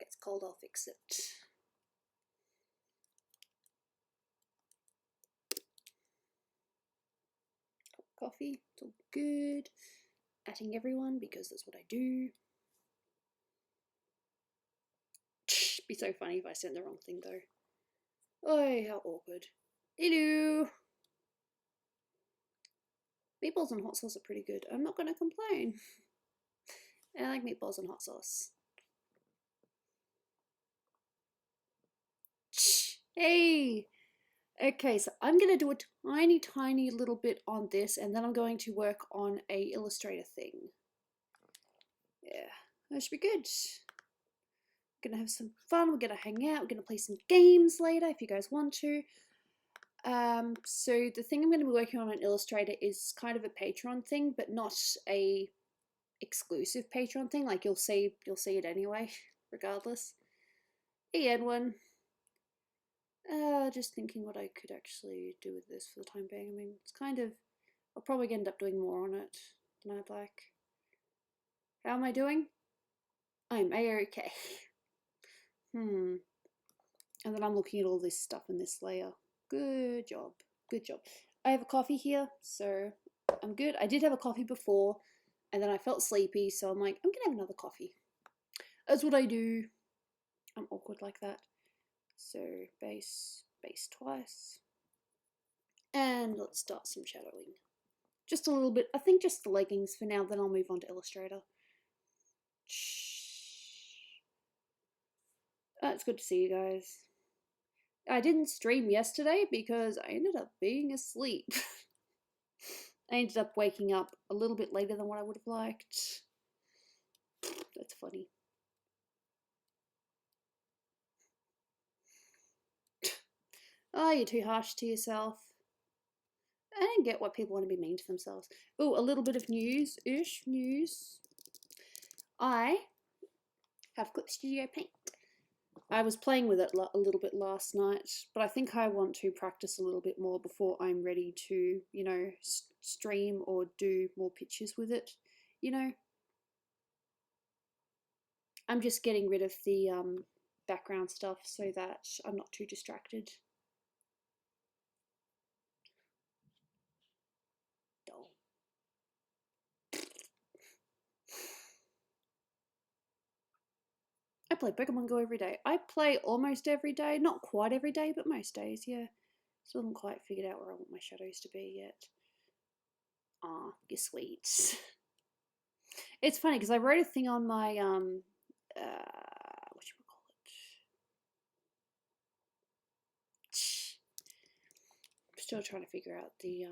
gets cold, I'll fix it. Coffee, it's all good. Atting everyone because that's what I do. It'd be so funny if I sent the wrong thing though. Oh, how awkward. Hello. Meatballs and hot sauce are pretty good. I'm not gonna complain. I like meatballs and hot sauce. Hey! Okay, so I'm gonna do a tiny little bit on this, and then I'm going to work on a Illustrator thing. Yeah, that should be good. We're gonna have some fun, we're gonna hang out, we're gonna play some games later if you guys want to. So the thing I'm gonna be working on Illustrator is kind of a Patreon thing, but not a exclusive Patreon thing. Like you'll see it anyway, regardless. Hey Edwin. Just thinking what I could actually do with this for the time being. I mean, it's kind of, I'll probably end up doing more on it than I'd like. How am I doing? I'm A-okay. And then I'm looking at all this stuff in this layer. Good job. Good job. I have a coffee here, so I'm good. I did have a coffee before, and then I felt sleepy, so I'm like, I'm gonna have another coffee. That's what I do. I'm awkward like that. So base twice. And let's start some shadowing. Just a little bit. I think just the leggings for now, then I'll move on to Illustrator. It's good to see you guys. I didn't stream yesterday because I ended up being asleep. I ended up waking up a little bit later than what I would have liked. That's funny. Oh, you're too harsh to yourself. I don't get why people want to be mean to themselves. Oh, a little bit of news-ish news. I have Clip Studio Paint. I was playing with it a little bit last night, but I think I want to practice a little bit more before I'm ready to, you know, stream or do more pictures with it, you know. I'm just getting rid of the background stuff so that I'm not too distracted. Dull. I play Pokemon Go every day. I play almost every day, not quite every day, but most days, yeah. Still haven't quite figured out where I want my shadows to be yet. Ah, you're sweet. It's funny because I wrote a thing on my what should we call it? I'm still trying to figure out the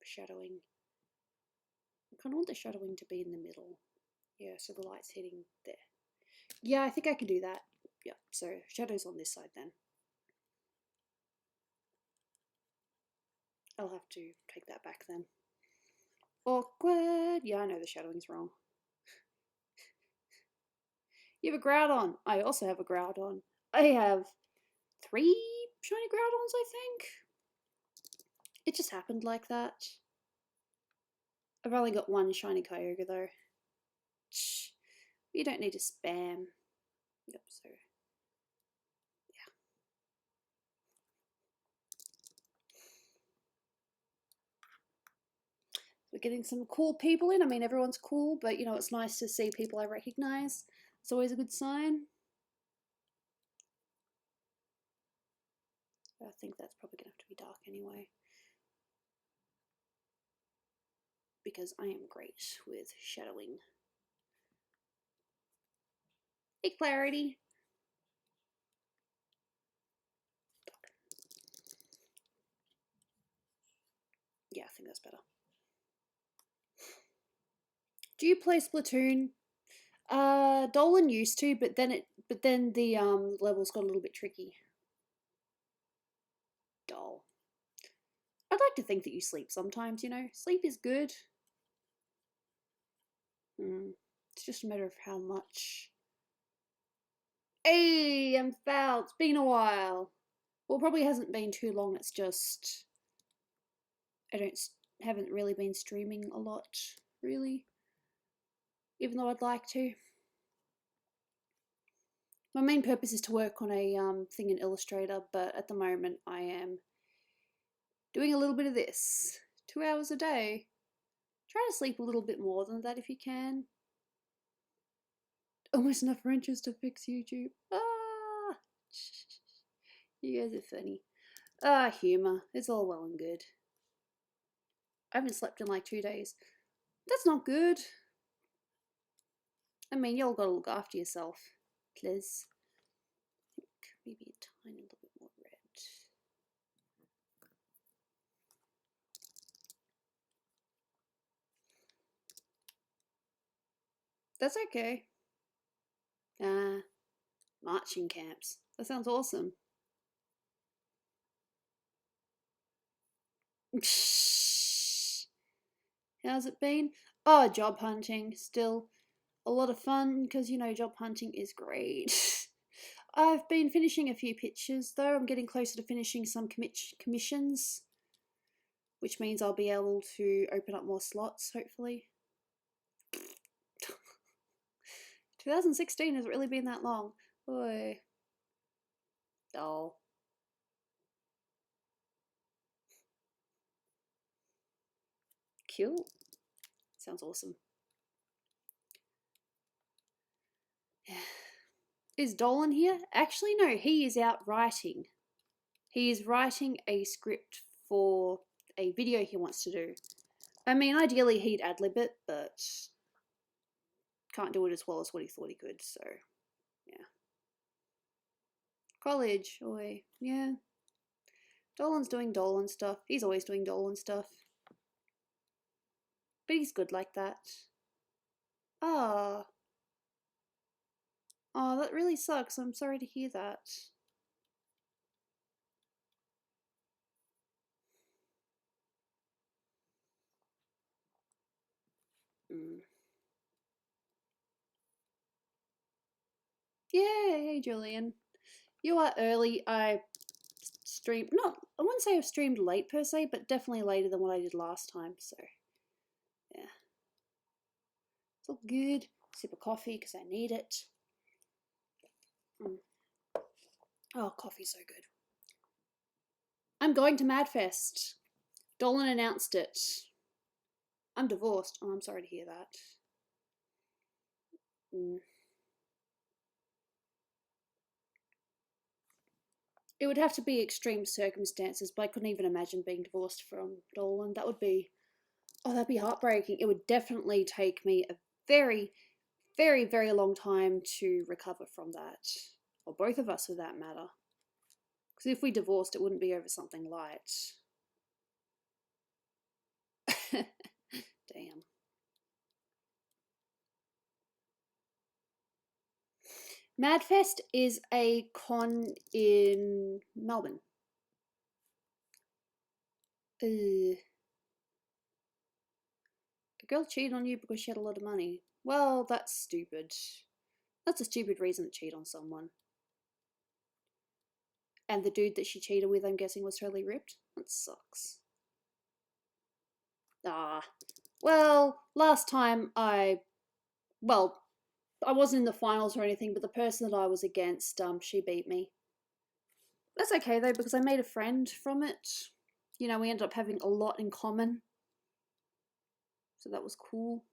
shadowing. I kind of want the shadowing to be in the middle. Yeah, so the light's hitting there. Yeah, I think I can do that. Yeah, so shadows on this side then. I'll have to take that back then. Awkward. Yeah, I know the shadowing's wrong. You have a Groudon. I also have a Groudon. I have 3 shiny Groudons, I think. It just happened like that. I've only got 1 shiny Kyogre though. Shh. You don't need to spam. Yep, so yeah. We're getting some cool people in. I mean, everyone's cool, but you know, it's nice to see people I recognize. It's always a good sign. I think that's probably going to have to be dark anyway. Because I am great with shadowing. Hey, Clarity. Yeah, I think that's better. Do you play Splatoon? Dolan used to, but then the levels got a little bit tricky. Dull. I'd like to think that you sleep sometimes, you know. Sleep is good. It's just a matter of how much. Hey, I'm foul. It's been a while. Well, it probably hasn't been too long. It's just I haven't really been streaming a lot, really. Even though I'd like to. My main purpose is to work on a thing in Illustrator, but at the moment I am doing a little bit of this. 2 hours a day. Try to sleep a little bit more than that if you can. Almost enough wrenches to fix YouTube. Ah! You guys are funny. Ah, humour. It's all well and good. I haven't slept in like 2 days. That's not good. I mean, y'all gotta look after yourself, please. I think maybe a tiny little bit more red. That's okay. Marching camps. That sounds awesome. How's it been? Oh, job hunting. Still a lot of fun because, you know, job hunting is great. I've been finishing a few pictures though. I'm getting closer to finishing some commissions, which means I'll be able to open up more slots, hopefully. 2016 has really been that long. Boy. Oh. Cool. Sounds awesome. Is Dolan here? Actually, no, he is out writing. He is writing a script for a video he wants to do. I mean, ideally he'd ad-lib it, but can't do it as well as what he thought he could, so yeah. College, oi, yeah. Dolan's doing Dolan stuff. He's always doing Dolan stuff. But he's good like that. Ah. Oh, that really sucks. I'm sorry to hear that. Yeah, hey Julian. You are early. I streamed, not, I wouldn't say I've streamed late per se, but definitely later than what I did last time, so yeah. It's all good. Sip of coffee because I need it. Oh, coffee's so good. I'm going to Madfest. Dolan announced it. I'm divorced. Oh, I'm sorry to hear that. It would have to be extreme circumstances, but I couldn't even imagine being divorced from Dolan. That would be, oh, that'd be heartbreaking. It would definitely take me a very, very, very long time to recover from that. Or both of us for that matter. Because if we divorced, it wouldn't be over something light. Damn. Madfest is a con in Melbourne. A girl cheated on you because she had a lot of money. Well, that's stupid. That's a stupid reason to cheat on someone. And the dude that she cheated with, I'm guessing, was totally ripped? That sucks. Ah. Well, last time I wasn't in the finals or anything, but the person that I was against, she beat me. That's okay though, because I made a friend from it. You know, we ended up having a lot in common. So that was cool.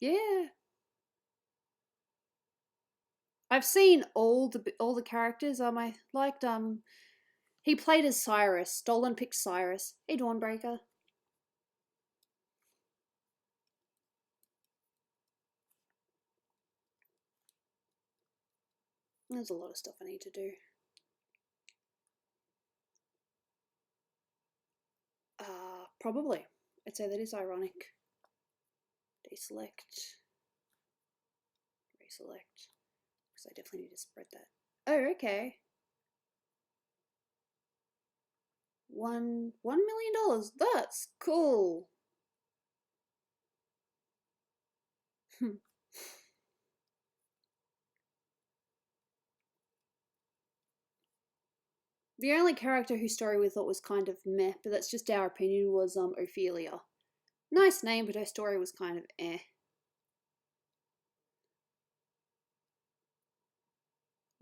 Yeah. I've seen all the characters. I liked he played as Cyrus. Dolan picked Cyrus. Hey Dawnbreaker. There's a lot of stuff I need to do. Probably. I'd say that is ironic. Deselect. Reselect. Because I definitely need to spread that. Oh, okay. $1 million. That's cool. The only character whose story we thought was kind of meh, but that's just our opinion, was Ophelia. Nice name, but her story was kind of eh.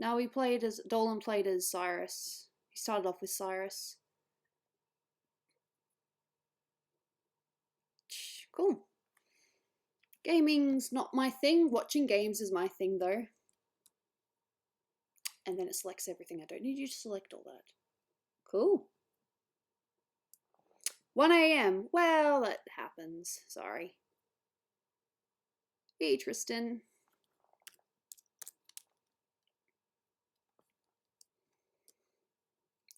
No, Dolan played as Cyrus. He started off with Cyrus. Cool. Gaming's not my thing. Watching games is my thing though. And then it selects everything. I don't need you to select all that. Cool. 1 a.m. Well, that happens. Sorry. Hey, Tristan.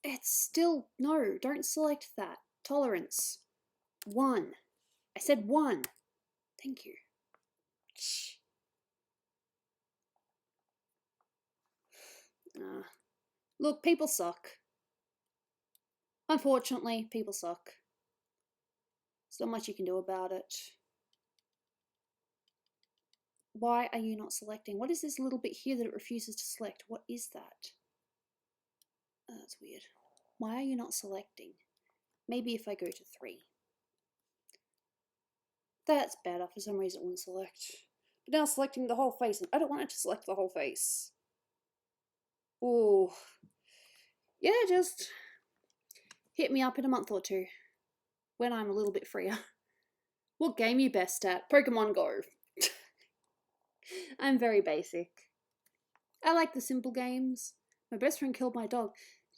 It's still... No, don't select that. Tolerance. 1. I said 1. Thank you. Look, people suck. Unfortunately, people suck. There's not much you can do about it. Why are you not selecting? What is this little bit here that it refuses to select? What is that? Oh, that's weird. Why are you not selecting? Maybe if I go to 3. That's better. For some reason it wouldn't select. But now selecting the whole face, and I don't want it to select the whole face. Oh. Yeah, just hit me up in a month or 2 when I'm a little bit freer. What game are you best at? Pokemon Go. I'm very basic. I like the simple games. My best friend killed my dog.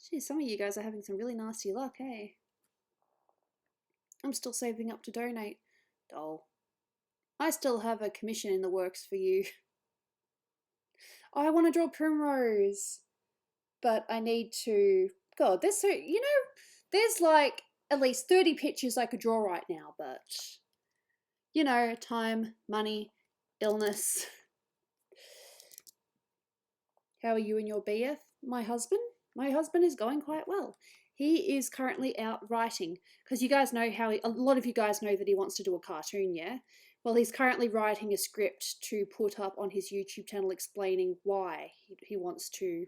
Geez, some of you guys are having some really nasty luck, hey? I'm still saving up to donate. Dole. I still have a commission in the works for you. I want to draw Primrose. But I need to... God, there's so... You know, there's like at least 30 pictures I could draw right now, but... You know, time, money, illness. How are you and your BF? My husband? My husband is going quite well. He is currently out writing, because you guys know how a lot of you guys know that he wants to do a cartoon, yeah? Well, he's currently writing a script to put up on his YouTube channel explaining why he wants to,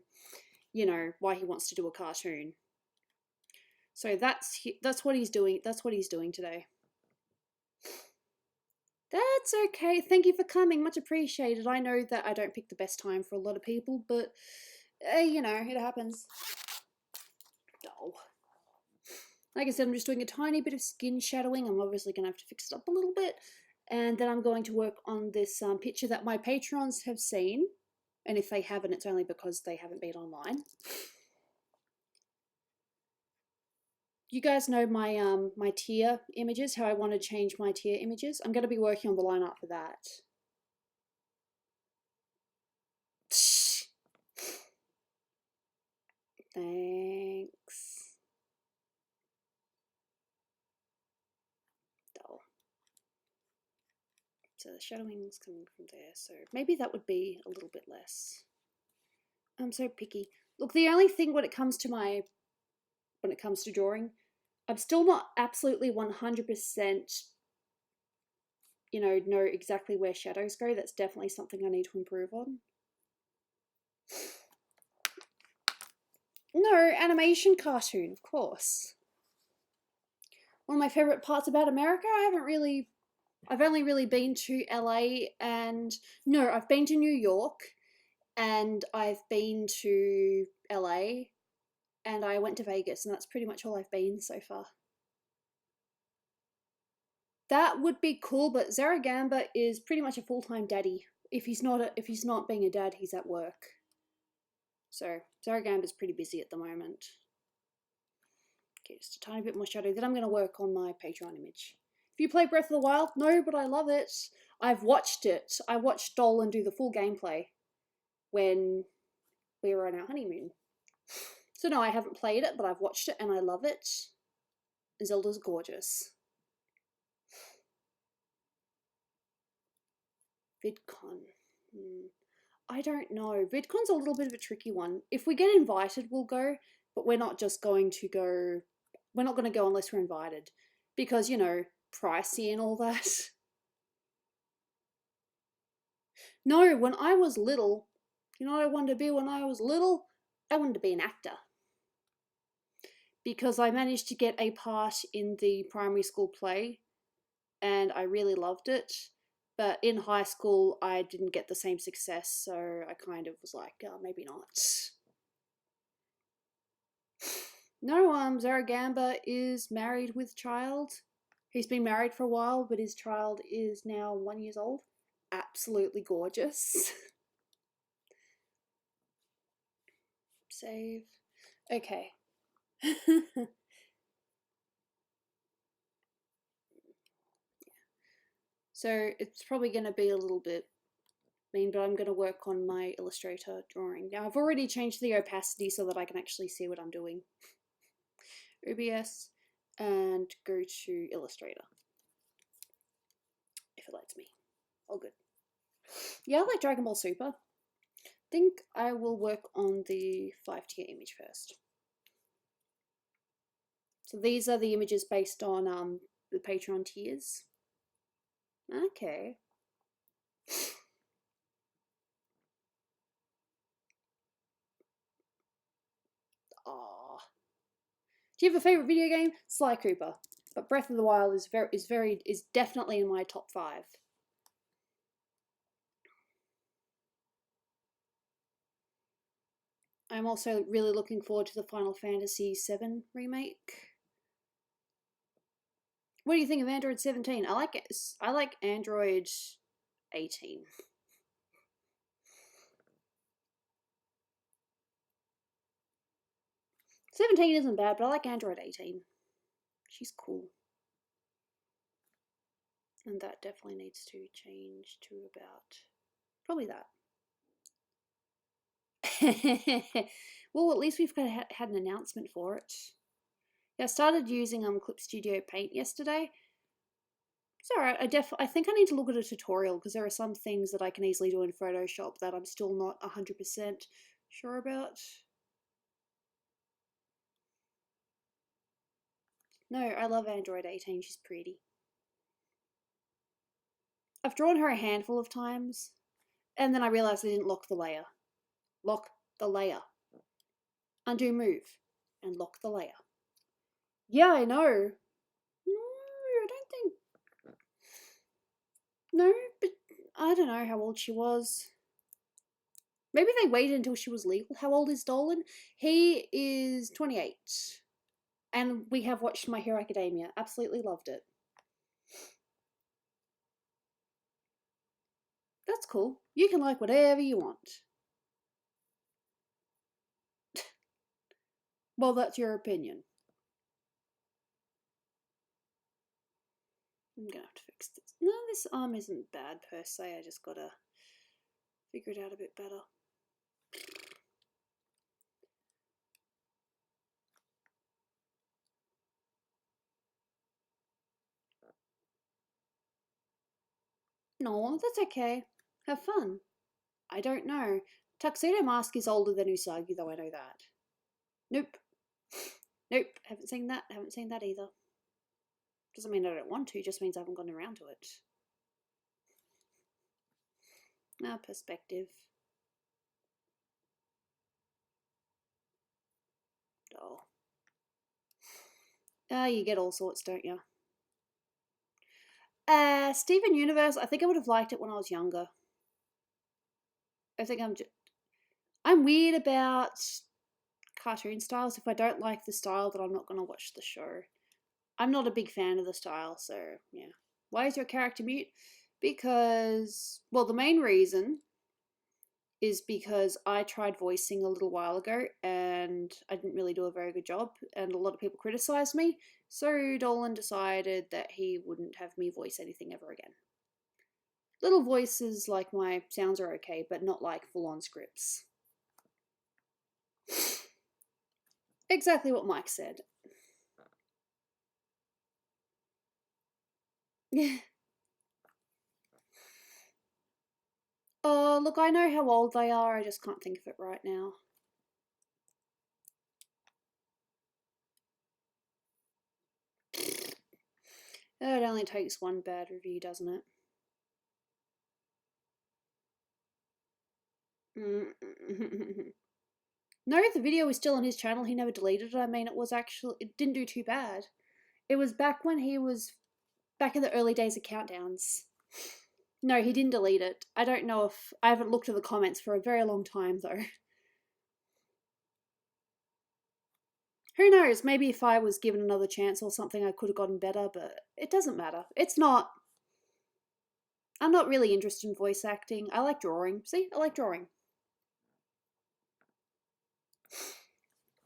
you know, why he wants to do a cartoon. So that's what he's doing. That's what he's doing today. That's okay. Thank you for coming. Much appreciated. I know that I don't pick the best time for a lot of people, but, you know, it happens. Oh. Like I said, I'm just doing a tiny bit of skin shadowing. I'm obviously going to have to fix it up a little bit. And then I'm going to work on this picture that my patrons have seen. And if they haven't, it's only because they haven't been online. You guys know my my tier images, how I want to change my tier images. I'm going to be working on the line art for that. Thanks. Dull. So the shadowing's coming from there, so maybe that would be a little bit less. I'm so picky. Look, the only thing when it comes to drawing, I'm still not absolutely 100%, you know exactly where shadows go. That's definitely something I need to improve on. No, animation cartoon, of course. One of my favorite parts about America, I've only really been to LA and, no, I've been to New York and I've been to LA and I went to Vegas, and that's pretty much all I've been so far. That would be cool, but Zaragamba is pretty much a full-time daddy. If he's not being a dad, he's at work. So Zaragamba's pretty busy at the moment. Okay, just a tiny bit more shadow. Then I'm going to work on my Patreon image. If you play Breath of the Wild, no, but I love it. I've watched it. I watched Dolan do the full gameplay when we were on our honeymoon. So no, I haven't played it, but I've watched it and I love it. Zelda's gorgeous. VidCon. I don't know. VidCon's a little bit of a tricky one. If we get invited, we'll go, but we're not just going to go. We're not going to go unless we're invited, because, you know, pricey and all that. No, when I was little, you know what I wanted to be when I was little? I wanted to be an actor. Because I managed to get a part in the primary school play, and I really loved it. But in high school, I didn't get the same success, so I kind of was like, oh, maybe not. No, Zaragamba is married with child. He's been married for a while, but his child is now 1 year old. Absolutely gorgeous. Save. Okay. So it's probably going to be a little bit mean, but I'm going to work on my Illustrator drawing. Now I've already changed the opacity so that I can actually see what I'm doing. OBS and go to Illustrator. If it lets me. All good. Yeah, I like Dragon Ball Super. I think I will work on the 5-tier image first. So these are the images based on the Patreon tiers. Okay. Aww. Do you have a favorite video game? Sly Cooper. But Breath of the Wild is definitely in my top 5. I'm also really looking forward to the Final Fantasy VII remake. What do you think of Android 17? I like Android 18. '17 isn't bad, but I like Android 18. She's cool. And that definitely needs to change to about probably that. Well, at least we've had an announcement for it. Yeah, I started using Clip Studio Paint yesterday. It's alright. I think I need to look at a tutorial because there are some things that I can easily do in Photoshop that I'm still not 100% sure about. No, I love Android 18. She's pretty. I've drawn her a handful of times, and then I realized I didn't lock the layer. Lock the layer. Undo move, and lock the layer. Yeah, I know. No, I don't think. No, but I don't know how old she was. Maybe they waited until she was legal. How old is Dolan? He is 28. And we have watched My Hero Academia. Absolutely loved it. That's cool. You can like whatever you want. Well, that's your opinion. I'm gonna have to fix this. No, this arm isn't bad per se. I just gotta figure it out a bit better. No, that's okay. Have fun. I don't know. Tuxedo Mask is older than Usagi, though I know that. Nope. Nope. Haven't seen that. Haven't seen that either. Doesn't mean I don't want to, just means I haven't gone around to it. Now, perspective. Oh. You get all sorts, don't you? Steven Universe, I think I would have liked it when I was younger. I think I'm weird about cartoon styles. If I don't like the style, then I'm not going to watch the show. I'm not a big fan of the style, so yeah. Why is your character mute? Because, well, the main reason is because I tried voicing a little while ago and I didn't really do a very good job, and a lot of people criticized me, so Dolan decided that he wouldn't have me voice anything ever again. Little voices like my sounds are okay, but not like full-on scripts. Exactly what Mike said. Yeah. Look, I know how old they are, I just can't think of it right now. It only takes one bad review, doesn't it? No, the video is still on his channel. He never deleted it. I mean, it didn't do too bad. It was back when he was back in the early days of countdowns. No, he didn't delete it. I don't know if... I haven't looked at the comments for a very long time, though. Who knows? Maybe if I was given another chance or something, I could have gotten better, but it doesn't matter. It's not... I'm not really interested in voice acting. I like drawing. See? I like drawing.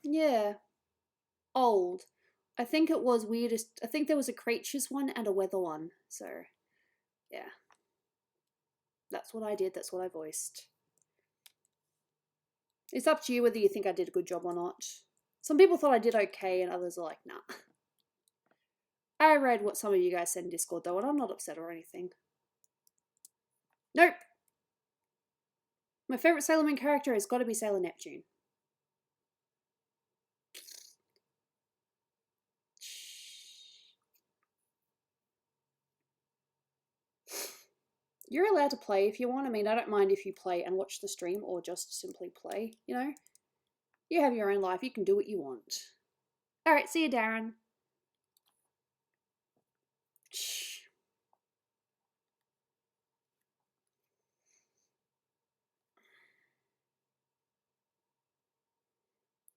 Yeah. Old. I think it was weirdest... I think there was a creatures one and a weather one. So, yeah. That's what I did. That's what I voiced. It's up to you whether you think I did a good job or not. Some people thought I did okay and others are like, nah. I read what some of you guys said in Discord though, and I'm not upset or anything. Nope. My favourite Sailor Moon character has got to be Sailor Neptune. You're allowed to play if you want. I mean, I don't mind if you play and watch the stream or just simply play, you know? You have your own life. You can do what you want. Alright, see you, Darren.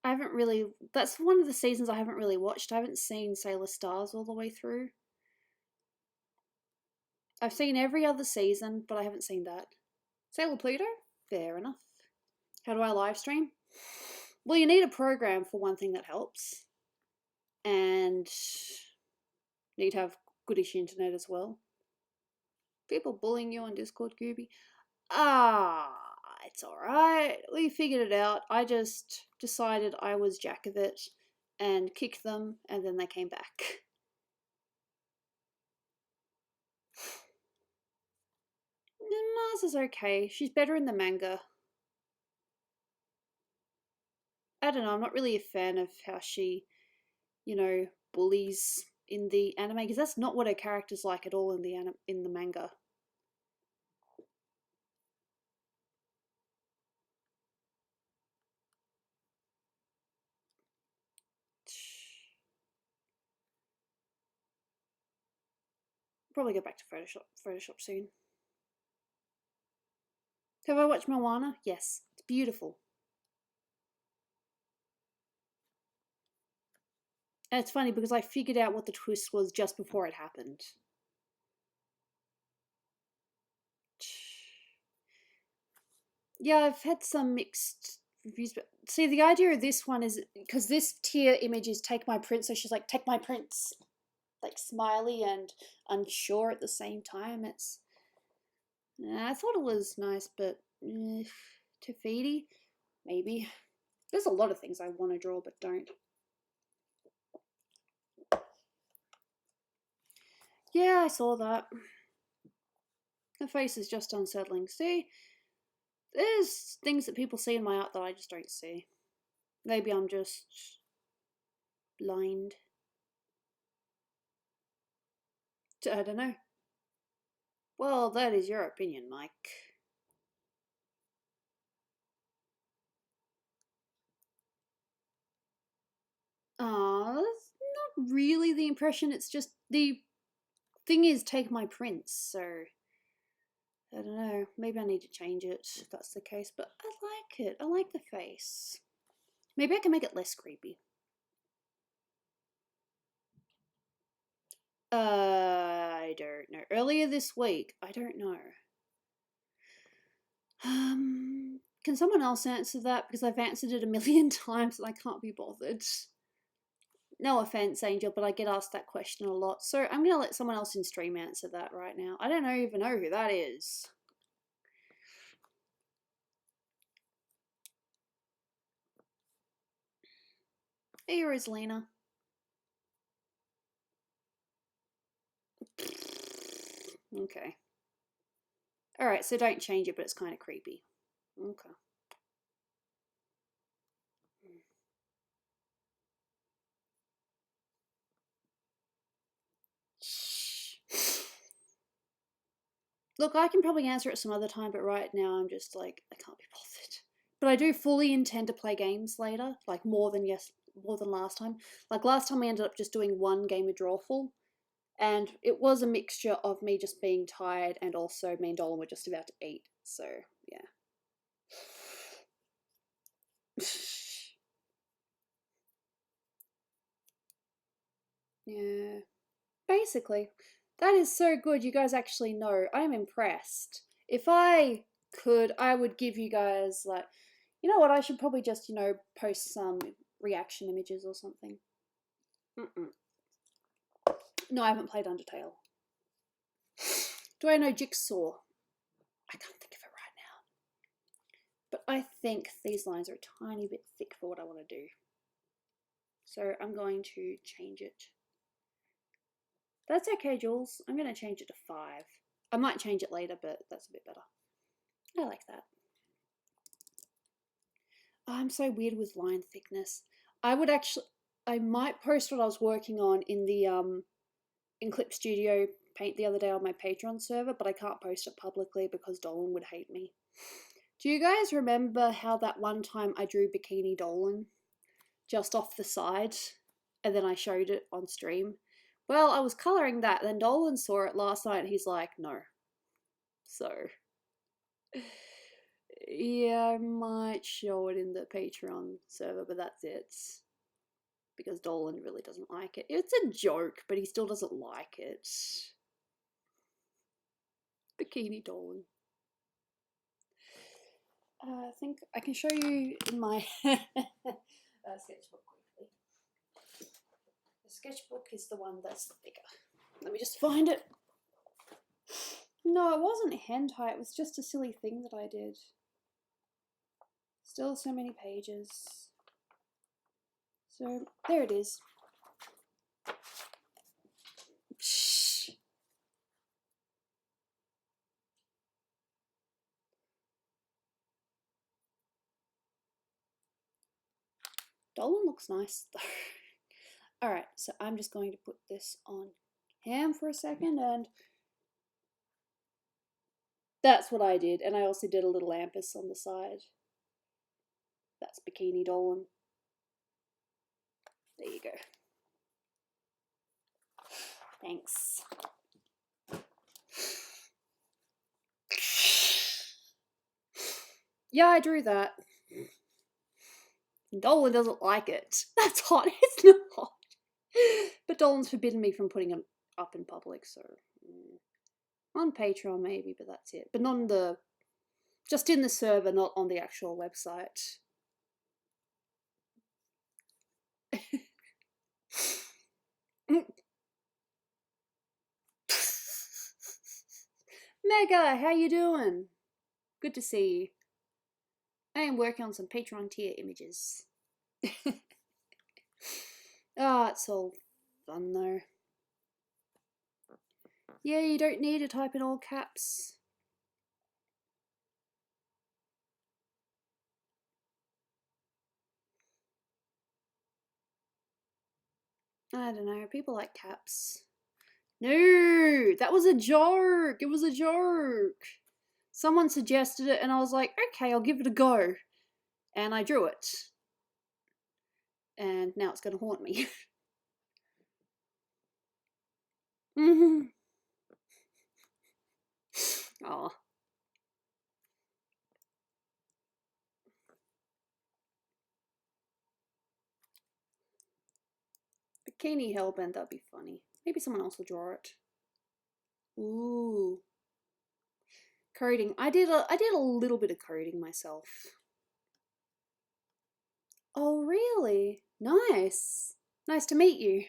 I haven't really... That's one of the seasons I haven't really watched. I haven't seen Sailor Stars all the way through. I've seen every other season, but I haven't seen that. Sailor Pluto? Fair enough. How do I live stream? Well, you need a program for one thing that helps. And you need to have goodish internet as well. People bullying you on Discord, Gooby? It's alright. We figured it out. I just decided I was jack of it and kicked them, and then they came back. Mars is okay. She's better in the manga. I don't know, I'm not really a fan of how she, you know, bullies in the anime, because that's not what her character's like at all in the manga. Probably go back to Photoshop soon. Have I watched Moana? Yes, it's beautiful. And it's funny because I figured out what the twist was just before it happened. Yeah, I've had some mixed reviews, but see, the idea of this one is because this tier image is take my prince, so she's like, take my prince, like smiley and unsure at the same time. It's... I thought it was nice, but Tafiti, maybe. There's a lot of things I want to draw but don't. Yeah, I saw that. Her face is just unsettling. See, there's things that people see in my art that I just don't see. Maybe I'm just blind. I don't know. Well, that is your opinion, Mike. That's not really the impression. It's just the thing is, take my prince, so I don't know. Maybe I need to change it if that's the case, but I like it. I like the face. Maybe I can make it less creepy. I don't know. Earlier this week, I don't know. Can someone else answer that? Because I've answered it a million times and I can't be bothered. No offense, Angel, but I get asked that question a lot. So I'm going to let someone else in stream answer that right now. I don't even know who that is. Here is Lena. Okay. Alright, so don't change it, but it's kind of creepy. Okay. Look, I can probably answer it some other time, but right now I'm just like, I can't be bothered. But I do fully intend to play games later, like more than last time. Like last time I ended up just doing one game of Drawful, And it was a mixture of me just being tired and also me and Dolan were just about to eat. So, yeah. Yeah. Basically, that is so good. You guys actually know. I'm impressed. If I could, I would give you guys, like, you know what? I should probably just, post some reaction images or something. No, I haven't played Undertale. Do I know Jigsaw? I can't think of it right now. But I think these lines are a tiny bit thick for what I want to do. So I'm going to change it. That's okay, Jules. I'm going to change it to 5. I might change it later, but that's a bit better. I like that. Oh, I'm so weird with line thickness. I might post what I was working on in the in Clip Studio Paint the other day on my Patreon server, but I can't post it publicly because Dolan would hate me. Do you guys remember how that one time I drew Bikini Dolan just off the side and then I showed it on stream? Well, I was colouring that, then Dolan saw it last night and he's like, no. So, yeah, I might show it in the Patreon server, but that's it. Because Dolan really doesn't like it. It's a joke, but he still doesn't like it. Bikini Dolan. I think I can show you in my sketchbook quickly. The sketchbook is the one that's bigger. Let me just find it. No, it wasn't hentai. It was just a silly thing that I did. Still so many pages. So, there it is. Dolan looks nice though. Alright, so I'm just going to put this on cam for a second, and that's what I did. And I also did a little ampus on the side. That's Bikini Dolan. There you go. Thanks. Yeah, I drew that. Dolan doesn't like it. That's hot. It's not hot. But Dolan's forbidden me from putting it up in public, so on Patreon maybe, but that's it. But not on the, just in the server, not on the actual website. Mega, how you doing? Good to see you. I am working on some Patreon tier images. Ah, it's all fun though. Yeah, you don't need to type in all caps. I don't know, people like caps. No, that was a joke. It was a joke. Someone suggested it and I was like, okay, I'll give it a go. And I drew it. And now it's going to haunt me. Oh. Bikini Hellbent, that'd be funny. Maybe someone else will draw it. Ooh. Coding. I did a little bit of coding myself. Oh, really? Nice. Nice to meet you.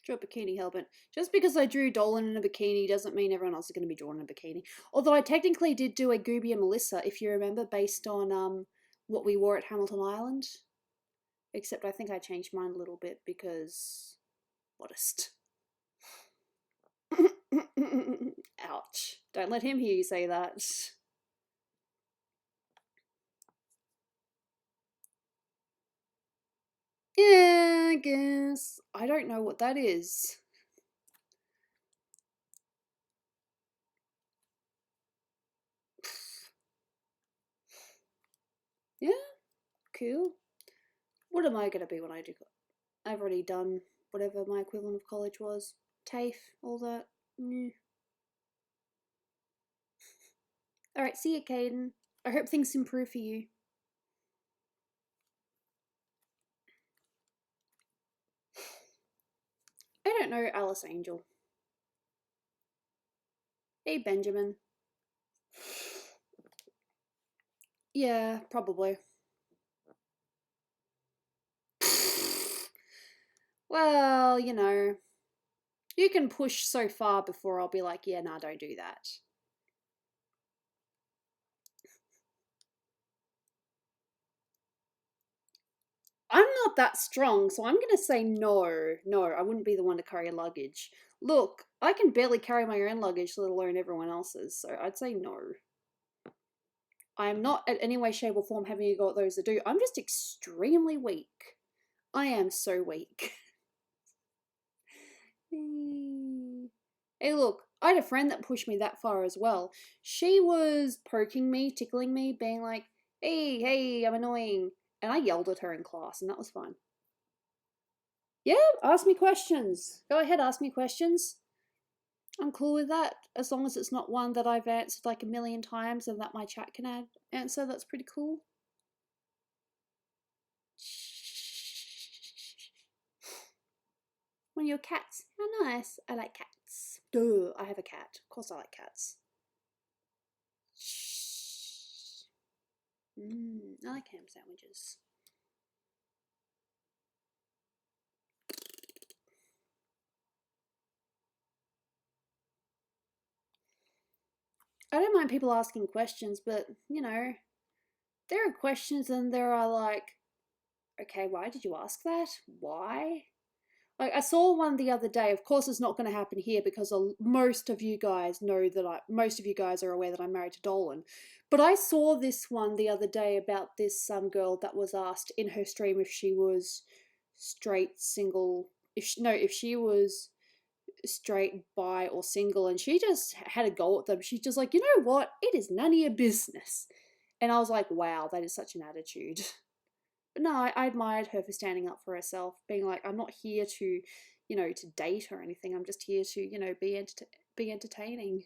Drew a bikini Hellbent. Just because I drew Dolan in a bikini doesn't mean everyone else is going to be drawn in a bikini. Although I technically did do a Gooby and Melissa, if you remember, based on what we wore at Hamilton Island. Except I think I changed mine a little bit because modest. Ouch. Don't let him hear you say that. Yeah, I guess. I don't know what that is. cool. What am I going to be when I do? I've already done whatever my equivalent of college was. TAFE, all that. Alright, see you, Caden. I hope things improve for you. I don't know Alice Angel. Hey, Benjamin. Yeah, probably. Well, you know, you can push so far before I'll be like, yeah, nah, don't do that. I'm not that strong, so I'm going to say no. No, I wouldn't be the one to carry luggage. Look, I can barely carry my own luggage, let alone everyone else's, so I'd say no. I'm not in any way, shape, or form having a go at those that do. I'm just extremely weak. I am so weak. Hey, look, I had a friend that pushed me that far as well. She was poking me, tickling me, being like, hey, I'm annoying. And I yelled at her in class, and that was fun. Yeah, ask me questions. Go ahead, ask me questions. I'm cool with that, as long as it's not one that I've answered like a million times and that my chat can answer. That's pretty cool. One of your cats. How nice. I like cats. Duh, I have a cat. Of course I like cats. I like ham sandwiches. I don't mind people asking questions, but, you know, there are questions and there are like, okay, why did you ask that? Why? Like, I saw one the other day. Of course, it's not going to happen here because most of you guys know that most of you guys are aware that I'm married to Dolan. But I saw this one the other day about this girl that was asked in her stream if she was straight, single, if she was straight, bi, or single, and she just had a go at them. She's just like, you know what? It is none of your business. And I was like, wow, that is such an attitude. But no, I admired her for standing up for herself, being like, I'm not here to, you know, to date or anything. I'm just here to, you know, be entertaining.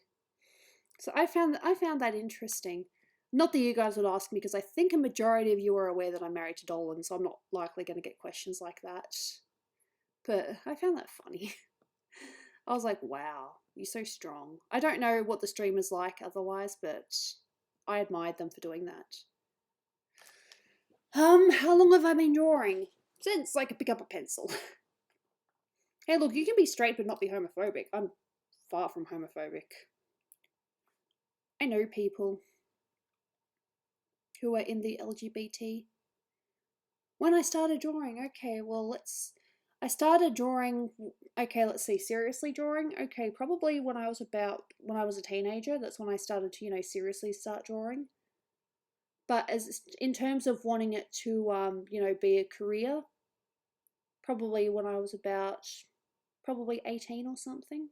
So I found that interesting. Not that you guys would ask me, because I think a majority of you are aware that I'm married to Dolan, so I'm not likely going to get questions like that. But I found that funny. I was like, wow, you're so strong. I don't know what the stream is like otherwise, but I admired them for doing that. How long have I been drawing? Since I could pick up a pencil. Hey, look, you can be straight but not be homophobic. I'm far from homophobic. I know people who are in the LGBT. When I started drawing, okay, well, I started drawing, okay, let's see, seriously drawing, okay, probably when I was a teenager. That's when I started to, you know, seriously start drawing. But as in terms of wanting it to, you know, be a career, probably when I was probably 18 or something.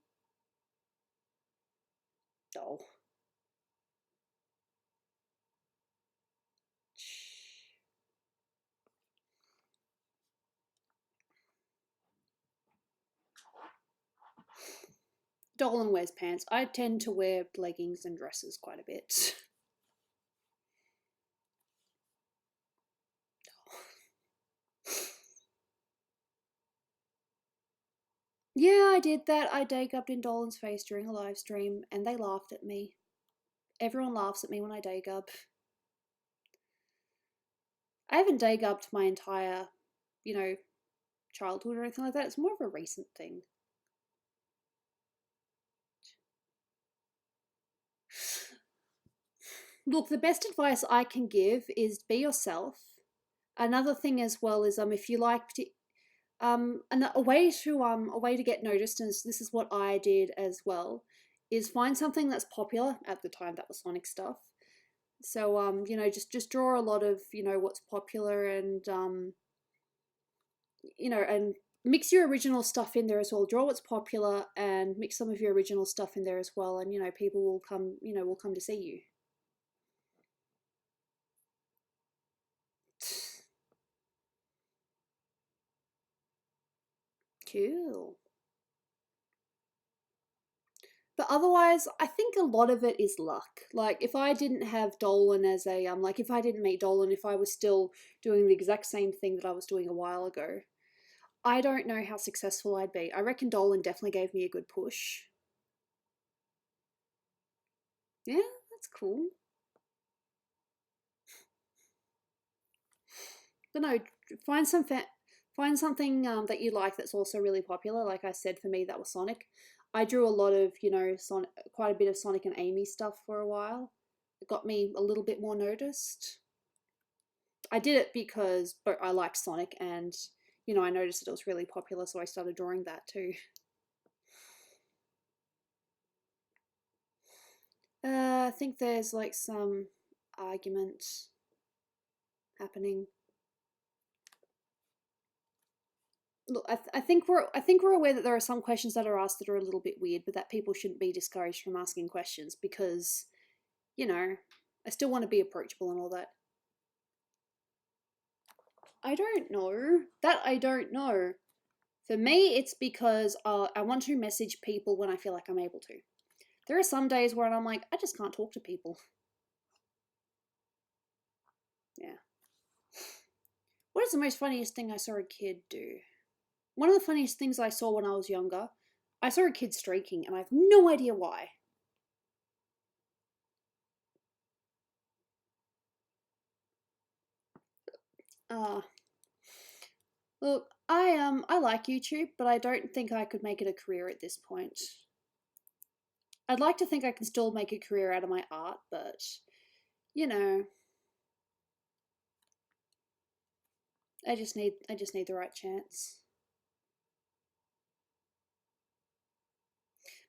Oh. Dolan wears pants. I tend to wear leggings and dresses quite a bit. Yeah, I did that. I day-gubbed in Dolan's face during a live stream, and they laughed at me. Everyone laughs at me when I day-gub. I haven't day-gubbed my entire, you know, childhood or anything like that. It's more of a recent thing. Look, the best advice I can give is be yourself. Another thing as well is if you like and a way to get noticed, and this is what I did as well, is find something that's popular. At the time that was Sonic stuff. So you know, just draw a lot of, you know, what's popular, and you know, and mix your original stuff in there as well. Draw what's popular and mix some of your original stuff in there as well, and you know, people will come, you know, will come to see you. Cool. But otherwise, I think a lot of it is luck. Like, if I didn't have Dolan as a, like, if I didn't meet Dolan, if I was still doing the exact same thing that I was doing a while ago, I don't know how successful I'd be. I reckon Dolan definitely gave me a good push. Yeah, that's cool. But no, find something that you like that's also really popular. Like I said, for me, that was Sonic. I drew a lot of, quite a bit of Sonic and Amy stuff for a while. It got me a little bit more noticed. I did it because I liked Sonic and, I noticed that it was really popular, so I started drawing that too. I think there's like some argument happening. Look, I think we're aware that there are some questions that are asked that are a little bit weird, but that people shouldn't be discouraged from asking questions because, I still want to be approachable and all that. I don't know. That I don't know. For me, it's because I want to message people when I feel like I'm able to. There are some days where I'm like, I just can't talk to people. Yeah. What is the most funniest thing I saw a kid do? One of the funniest things I saw when I was younger, I saw a kid streaking and I have no idea why. Look, I like YouTube, but I don't think I could make it a career at this point. I'd like to think I can still make a career out of my art, but I just need the right chance.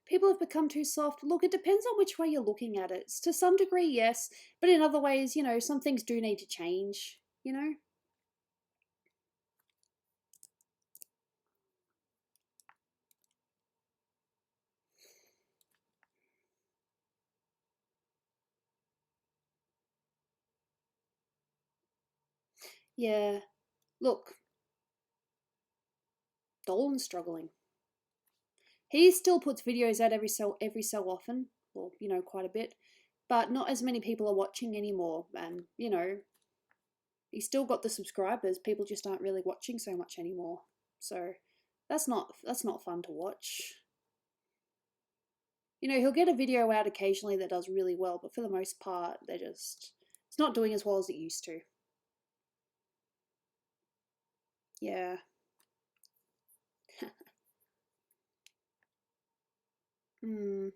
People have become too soft. Look, it depends on which way you're looking at it. To some degree, yes, but in other ways, some things do need to change, Yeah. Look, Dolan's struggling. He still puts videos out every so often, or quite a bit, but not as many people are watching anymore. And he's still got the subscribers. People just aren't really watching so much anymore. So that's not fun to watch. He'll get a video out occasionally that does really well, but for the most part, it's not doing as well as it used to. Yeah. Hmm.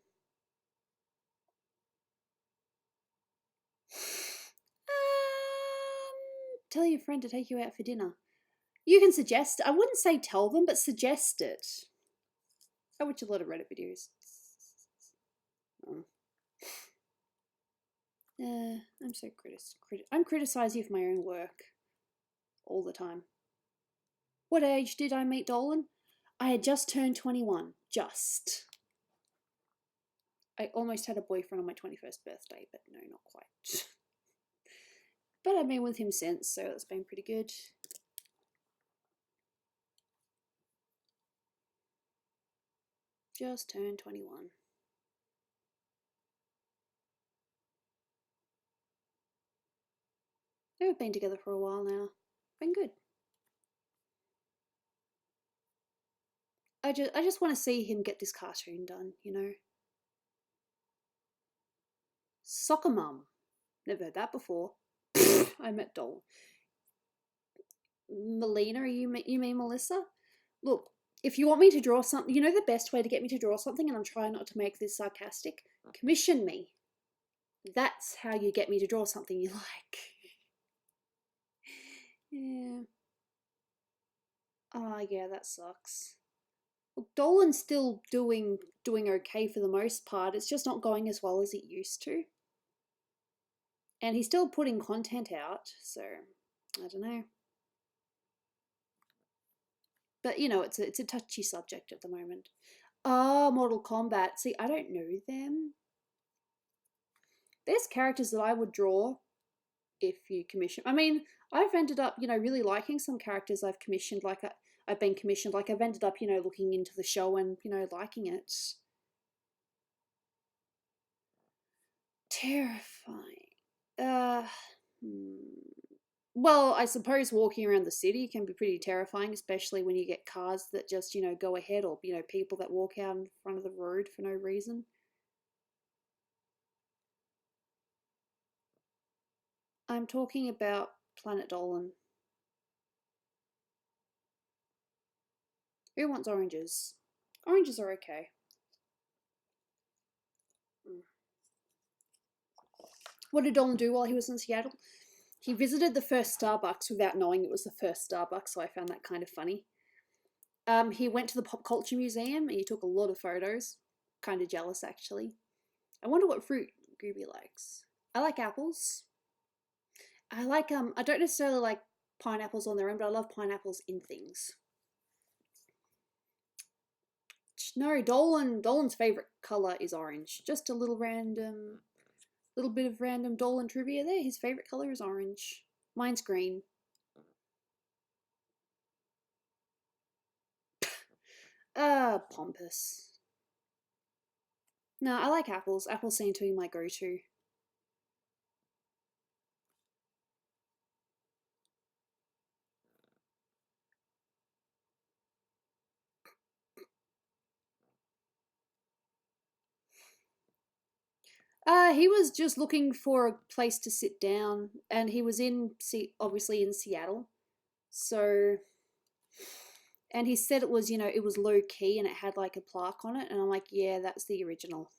Tell your friend to take you out for dinner. You can suggest. I wouldn't say tell them, but suggest it. I watch a lot of Reddit videos. Oh. I'm so I'm criticizing of my own work all the time. What age did I meet Dolan? I had just turned 21. Just. I almost had a boyfriend on my 21st birthday, but no, not quite. But I've been with him since, so that's been pretty good. Just turned 21. We've been together for a while now. Been good. I just want to see him get this cartoon done, Soccer mum. Never heard that before. I met Doll. Melina, you mean Melissa? Look, if you want me to draw something, the best way to get me to draw something, and I'm trying not to make this sarcastic, commission me. That's how you get me to draw something you like. Yeah. Oh, yeah, that sucks. Look, Dolan's still doing okay for the most part. It's just not going as well as it used to. And he's still putting content out, so I don't know. But it's a touchy subject at the moment. Oh, Mortal Kombat. See, I don't know them. There's characters that I would draw if you commission. I mean, I've ended up, really liking some characters I've commissioned. Like I've been commissioned. Like I've ended up, you know, looking into the show and, you know, liking it. Terrifying. Well, I suppose walking around the city can be pretty terrifying, especially when you get cars that just, you know, go ahead, or, you know, people that walk out in front of the road for no reason. I'm talking about Planet Dolan. Who wants oranges? Oranges are okay. What did Dolan do while he was in Seattle? He visited the first Starbucks without knowing it was the first Starbucks, so I found that kind of funny. He went to the Pop Culture Museum and he took a lot of photos. Kind of jealous, actually. I wonder what fruit Gooby likes. I like apples. I like I don't necessarily like pineapples on their own, but I love pineapples in things. No, Dolan's favorite color is orange. Just a little bit of random Dolan trivia there. His favorite color is orange. Mine's green. Pompous. No, I like apples. Apples seem to be my go-to. He was just looking for a place to sit down, and he was obviously in Seattle. So, and he said it was, you know, it was low key and it had like a plaque on it, and I'm like, yeah, that's the original.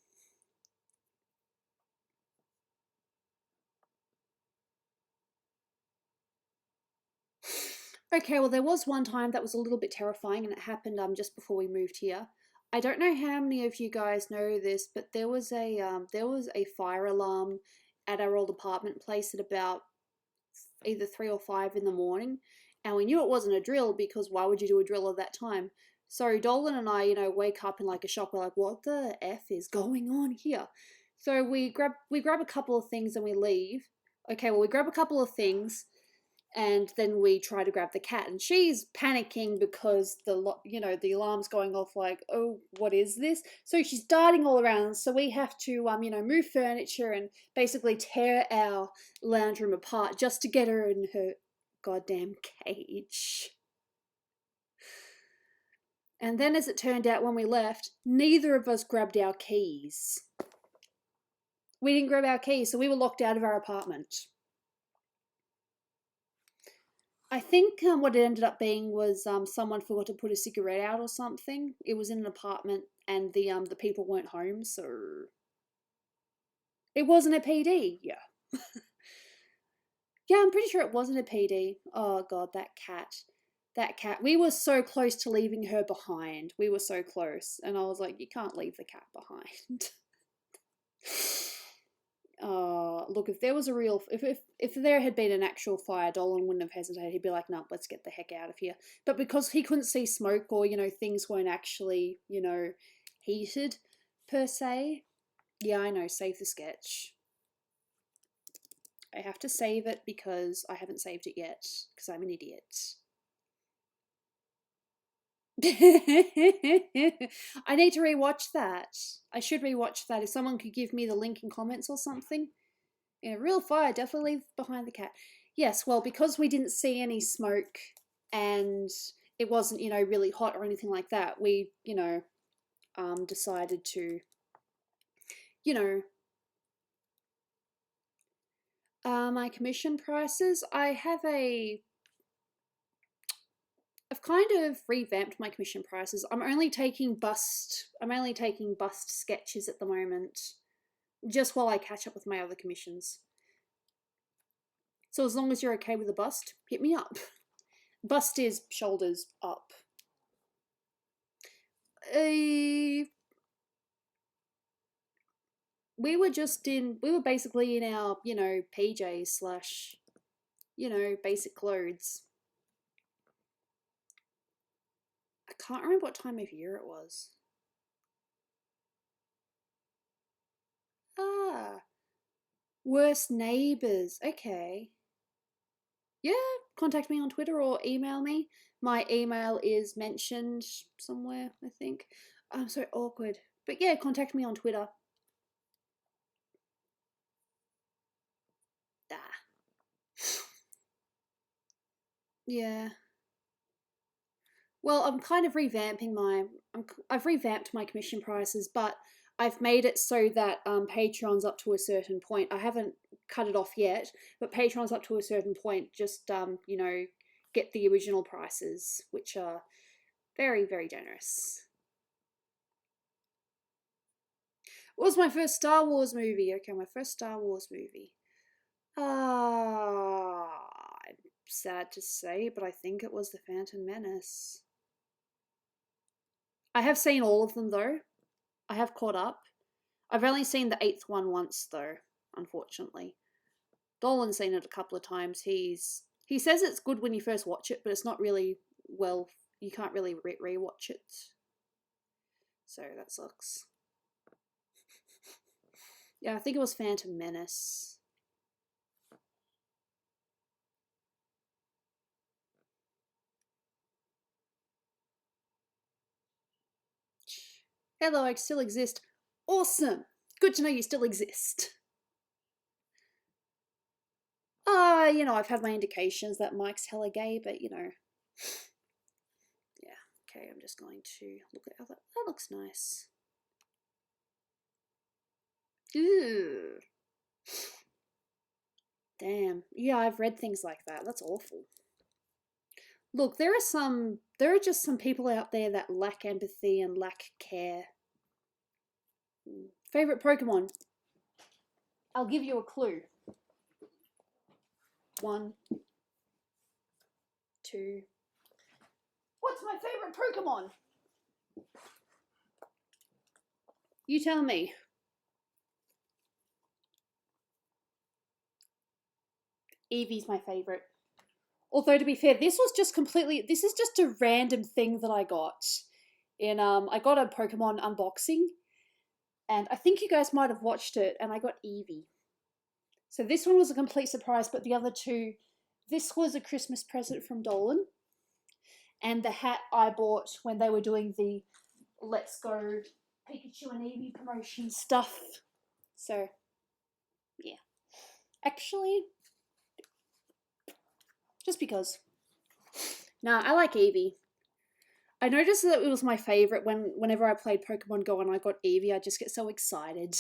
Okay, well, there was one time that was a little bit terrifying, and it happened just before we moved here. I don't know how many of you guys know this, but there was a fire alarm at our old apartment place at about either 3 or 5 in the morning, and we knew it wasn't a drill because why would you do a drill at that time? So Dolan and I, you know, wake up in like a shock. We're like, "What the f is going on here?" So we grab a couple of things and we leave. Okay, well we grab a couple of things and then we try to grab the cat and she's panicking because the alarm's going off, like, oh, what is this? So she's darting all around, so we have to move furniture and basically tear our lounge room apart just to get her in her goddamn cage. And then, as it turned out, when we left, neither of us grabbed our keys. We didn't grab our keys, so we were locked out of our apartment. I think what it ended up being was someone forgot to put a cigarette out or something. It was in an apartment, and the people weren't home, so it wasn't a PD. Yeah, yeah, I'm pretty sure it wasn't a PD. Oh god, that cat. We were so close to leaving her behind. We were so close, and I was like, you can't leave the cat behind. Look, if there was a real, if there had been an actual fire, Dolan wouldn't have hesitated. He'd be like, "No, let's get the heck out of here." But because he couldn't see smoke, or things weren't actually heated per se. Yeah, I know. Save the sketch. I have to save it because I haven't saved it yet because I'm an idiot. I need to rewatch that. I should rewatch that. If someone could give me the link in comments or something. Yeah, real fire, definitely leave behind the cat. Yes, well, because we didn't see any smoke and it wasn't, really hot or anything like that, we, decided to, you know, my commission prices. I've kind of revamped my commission prices. I'm only taking bust sketches at the moment, just while I catch up with my other commissions. So as long as you're okay with the bust, hit me up. Bust is shoulders up. We were basically in our, PJs slash, basic clothes. I can't remember what time of year it was. Ah, worst neighbours. Okay. Yeah, contact me on Twitter or email me. My email is mentioned somewhere, I think. I'm so awkward. But yeah, contact me on Twitter. Ah. Yeah. Well, I'm kind of revamping I've revamped my commission prices, but I've made it so that Patreon's up to a certain point. I haven't cut it off yet, but Patreon's up to a certain point. Just you know, get the original prices, which are very, very generous. What was my first Star Wars movie? Okay, my first Star Wars movie. I'm sad to say, but I think it was The Phantom Menace. I have seen all of them though. I have caught up. I've only seen the 8th one once though, unfortunately. Dolan's seen it a couple of times. He says it's good when you first watch it, but it's not really well. You can't really rewatch it, so that sucks. Yeah, I think it was Phantom Menace. Hello, I still exist. Awesome! Good to know you still exist. You know, I've had my indications that Mike's hella gay, but you know. Yeah, okay, I'm just going to look at how that looks nice. Ooh. Damn. Yeah, I've read things like that. That's awful. Look, there are just some people out there that lack empathy and lack care. Favorite Pokemon? I'll give you a clue. 1, 2. What's my favorite Pokemon? You tell me. Eevee's my favorite. Although to be fair, this is just a random thing that I got. I got a Pokemon unboxing, and I think you guys might have watched it, and I got Eevee. So this one was a complete surprise, but the other two, this was a Christmas present from Dolan. And the hat I bought when they were doing the Let's Go Pikachu and Eevee promotion stuff. So, yeah. Actually, just because. Nah, I like Eevee. I noticed that it was my favourite whenever I played Pokemon Go and I got Eevee, I just get so excited.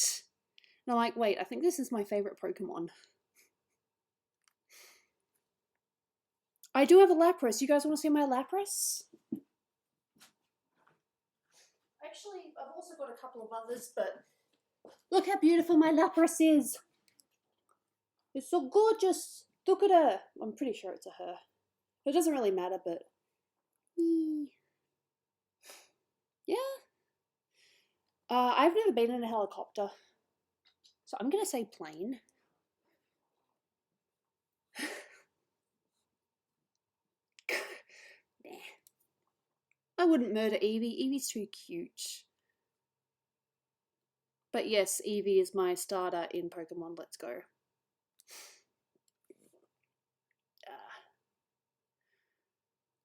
And I'm like, wait, I think this is my favourite Pokemon. I do have a Lapras. You guys want to see my Lapras? Actually, I've also got a couple of others, but look how beautiful my Lapras is. It's so gorgeous. Look at her. I'm pretty sure it's a her. It doesn't really matter, but yeah. I've never been in a helicopter, so I'm gonna say plane. Nah. I wouldn't murder Eevee. Eevee's too cute. But yes, Eevee is my starter in Pokemon Let's Go.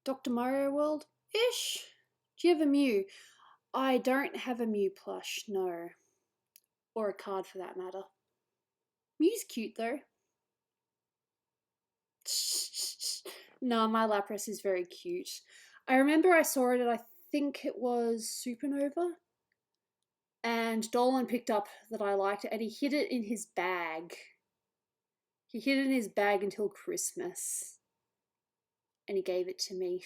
Dr. Mario World? Ish. Do you have a Mew? I don't have a Mew plush, no. Or a card for that matter. Mew's cute though. No, my Lapras is very cute. I remember I saw it at, I think it was Supernova. And Dolan picked up that I liked it and he hid it in his bag. He hid it in his bag until Christmas. And he gave it to me.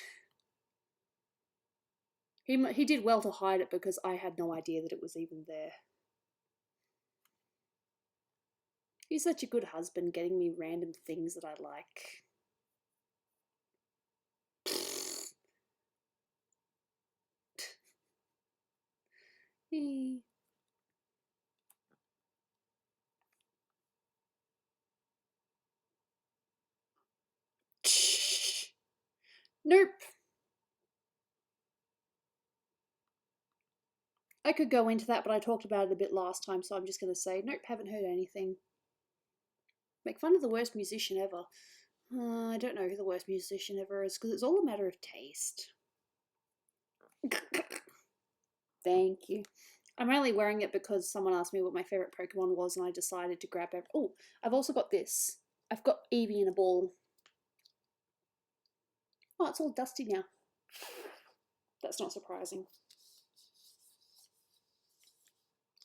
He did well to hide it because I had no idea that it was even there. He's such a good husband, getting me random things that I like. Nope. I could go into that, but I talked about it a bit last time, so I'm just going to say, nope, haven't heard anything. Make fun of the worst musician ever. I don't know who the worst musician ever is because it's all a matter of taste. Thank you. I'm only wearing it because someone asked me what my favourite Pokemon was and I decided to grab it. Oh, I've also got this. I've got Eevee in a ball. Oh, it's all dusty now. That's not surprising.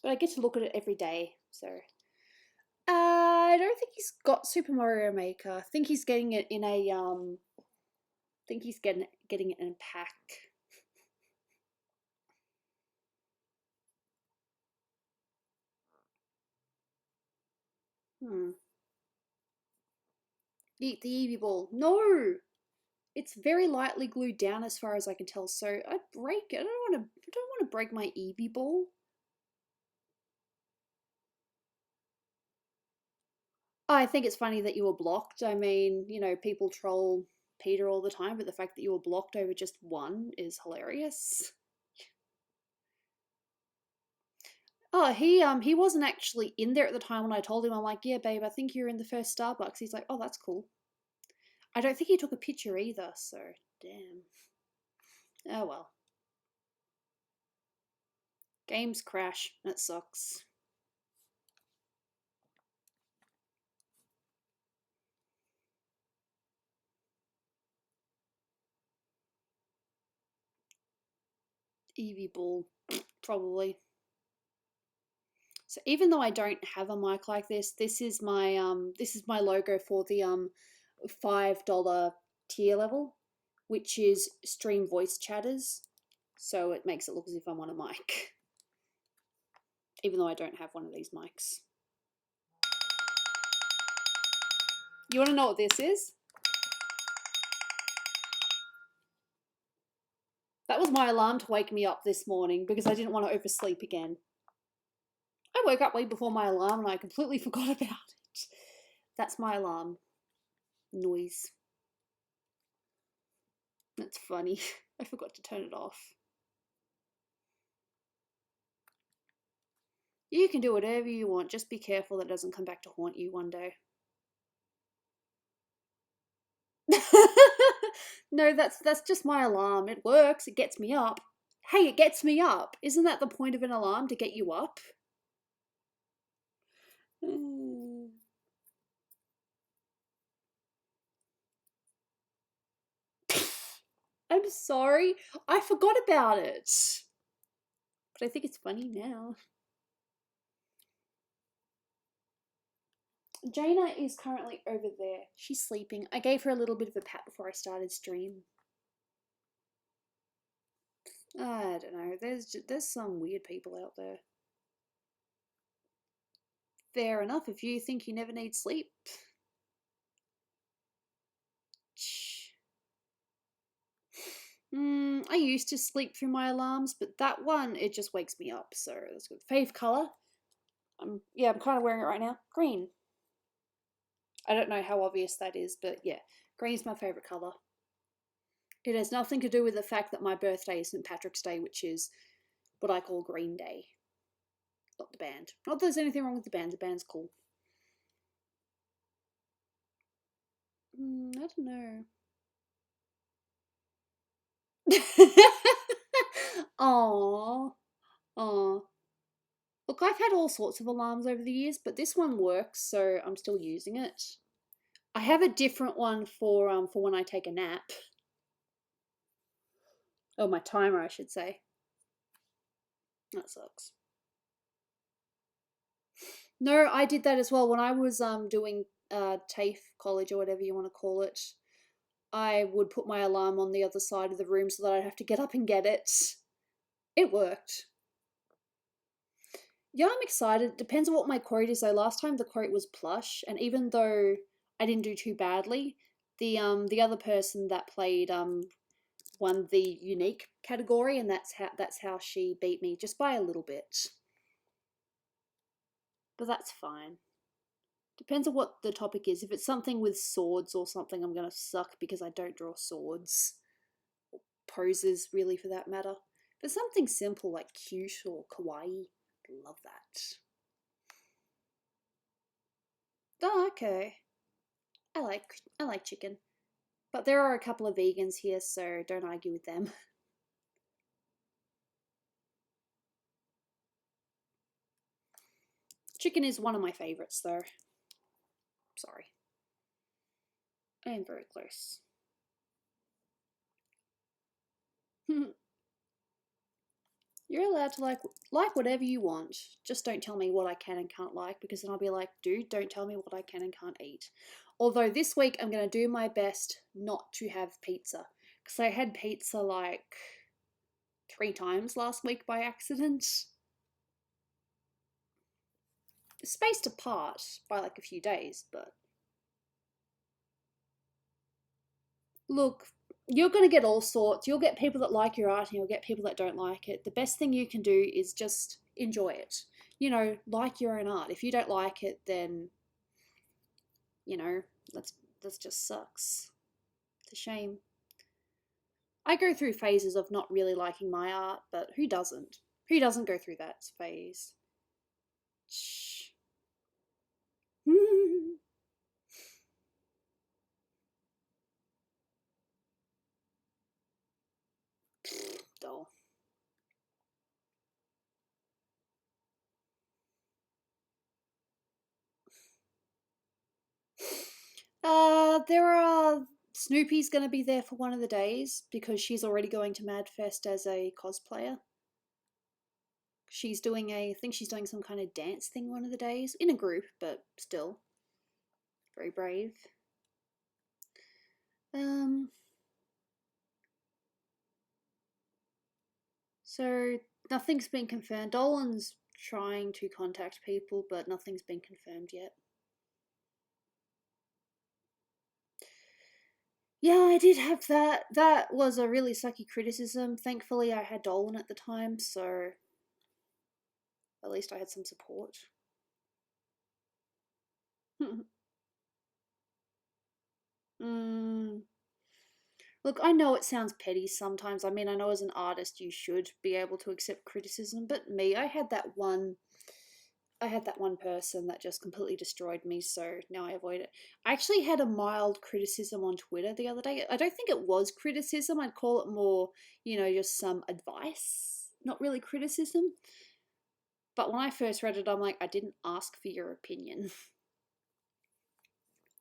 But I get to look at it every day, so. I don't think he's got Super Mario Maker. I think he's getting it in a I think he's getting it in a pack. Eat the Eevee ball. No! It's very lightly glued down as far as I can tell, so I'd break it. I don't want to break my Eevee ball. I think it's funny that you were blocked. I mean, you know, people troll Peter all the time, but the fact that you were blocked over just one is hilarious. Oh, he wasn't actually in there at the time when I told him. I'm like, yeah, babe, I think you're in the first Starbucks. He's like, oh, that's cool. I don't think he took a picture either, so damn. Oh well. Games crash. That sucks. Eevee ball, probably. So even though I don't have a mic like this is my logo for the $5 tier level, which is stream voice chatters. So it makes it look as if I'm on a mic. Even though I don't have one of these mics. You want to know what this is? That was my alarm to wake me up this morning because I didn't want to oversleep again. I woke up way before my alarm and I completely forgot about it. That's my alarm noise. That's funny. I forgot to turn it off. You can do whatever you want. Just be careful that it doesn't come back to haunt you one day. No, that's just my alarm. It works. It gets me up. Hey, it gets me up. Isn't that the point of an alarm, to get you up? I'm sorry. I forgot about it. But I think it's funny now. Jaina is currently over there. She's sleeping. I gave her a little bit of a pat before I started stream. I don't know. There's some weird people out there. Fair enough if you think you never need sleep. I used to sleep through my alarms, but that one, it just wakes me up, so that's good. Fave colour? Yeah, I'm kind of wearing it right now. Green. I don't know how obvious that is, but yeah, green's my favourite colour. It has nothing to do with the fact that my birthday is St. Patrick's Day, which is what I call Green Day. Not the band. Not that there's anything wrong with the band's cool. I don't know. Aww. Aww. Look, I've had all sorts of alarms over the years, but this one works, so I'm still using it. I have a different one for when I take a nap. Oh, my timer, I should say. That sucks. No, I did that as well when I was doing TAFE college or whatever you want to call it. I would put my alarm on the other side of the room so that I'd have to get up and get it. It worked. Yeah, I'm excited. Depends on what my quote is though. Last time the quote was plush, and even though I didn't do too badly, the other person that played won the unique category, and that's how she beat me, just by a little bit. But that's fine. Depends on what the topic is. If it's something with swords or something, I'm gonna suck because I don't draw swords. Or poses, really, for that matter. But something simple like cute or kawaii, love that. Oh, okay. I like chicken. But there are a couple of vegans here, so don't argue with them. Chicken is one of my favorites, though. Sorry. I am very close. You're allowed to like whatever you want. Just don't tell me what I can and can't like, because then I'll be like, dude, don't tell me what I can and can't eat. Although this week I'm going to do my best not to have pizza. Because I had pizza like 3 times last week by accident. Spaced apart by like a few days, but... Look, you're going to get all sorts. You'll get people that like your art and you'll get people that don't like it. The best thing you can do is just enjoy it. You know, like your own art. If you don't like it, then, you know, that just sucks. It's a shame. I go through phases of not really liking my art, but who doesn't? Who doesn't go through that phase? Shh. Dull. There are... Snoopy's going to be there for one of the days because she's already going to Madfest as a cosplayer. She's doing I think she's doing some kind of dance thing one of the days, in a group, but still. Very brave. So nothing's been confirmed. Dolan's trying to contact people, but nothing's been confirmed yet. Yeah, I did have that. That was a really sucky criticism. Thankfully, I had Dolan at the time, so at least I had some support. Look, I know it sounds petty sometimes. I mean, I know as an artist you should be able to accept criticism, but me, I had that one person that just completely destroyed me, so now I avoid it. I actually had a mild criticism on Twitter the other day. I don't think it was criticism. I'd call it more, you know, just some advice, not really criticism. But when I first read it, I'm like, I didn't ask for your opinion.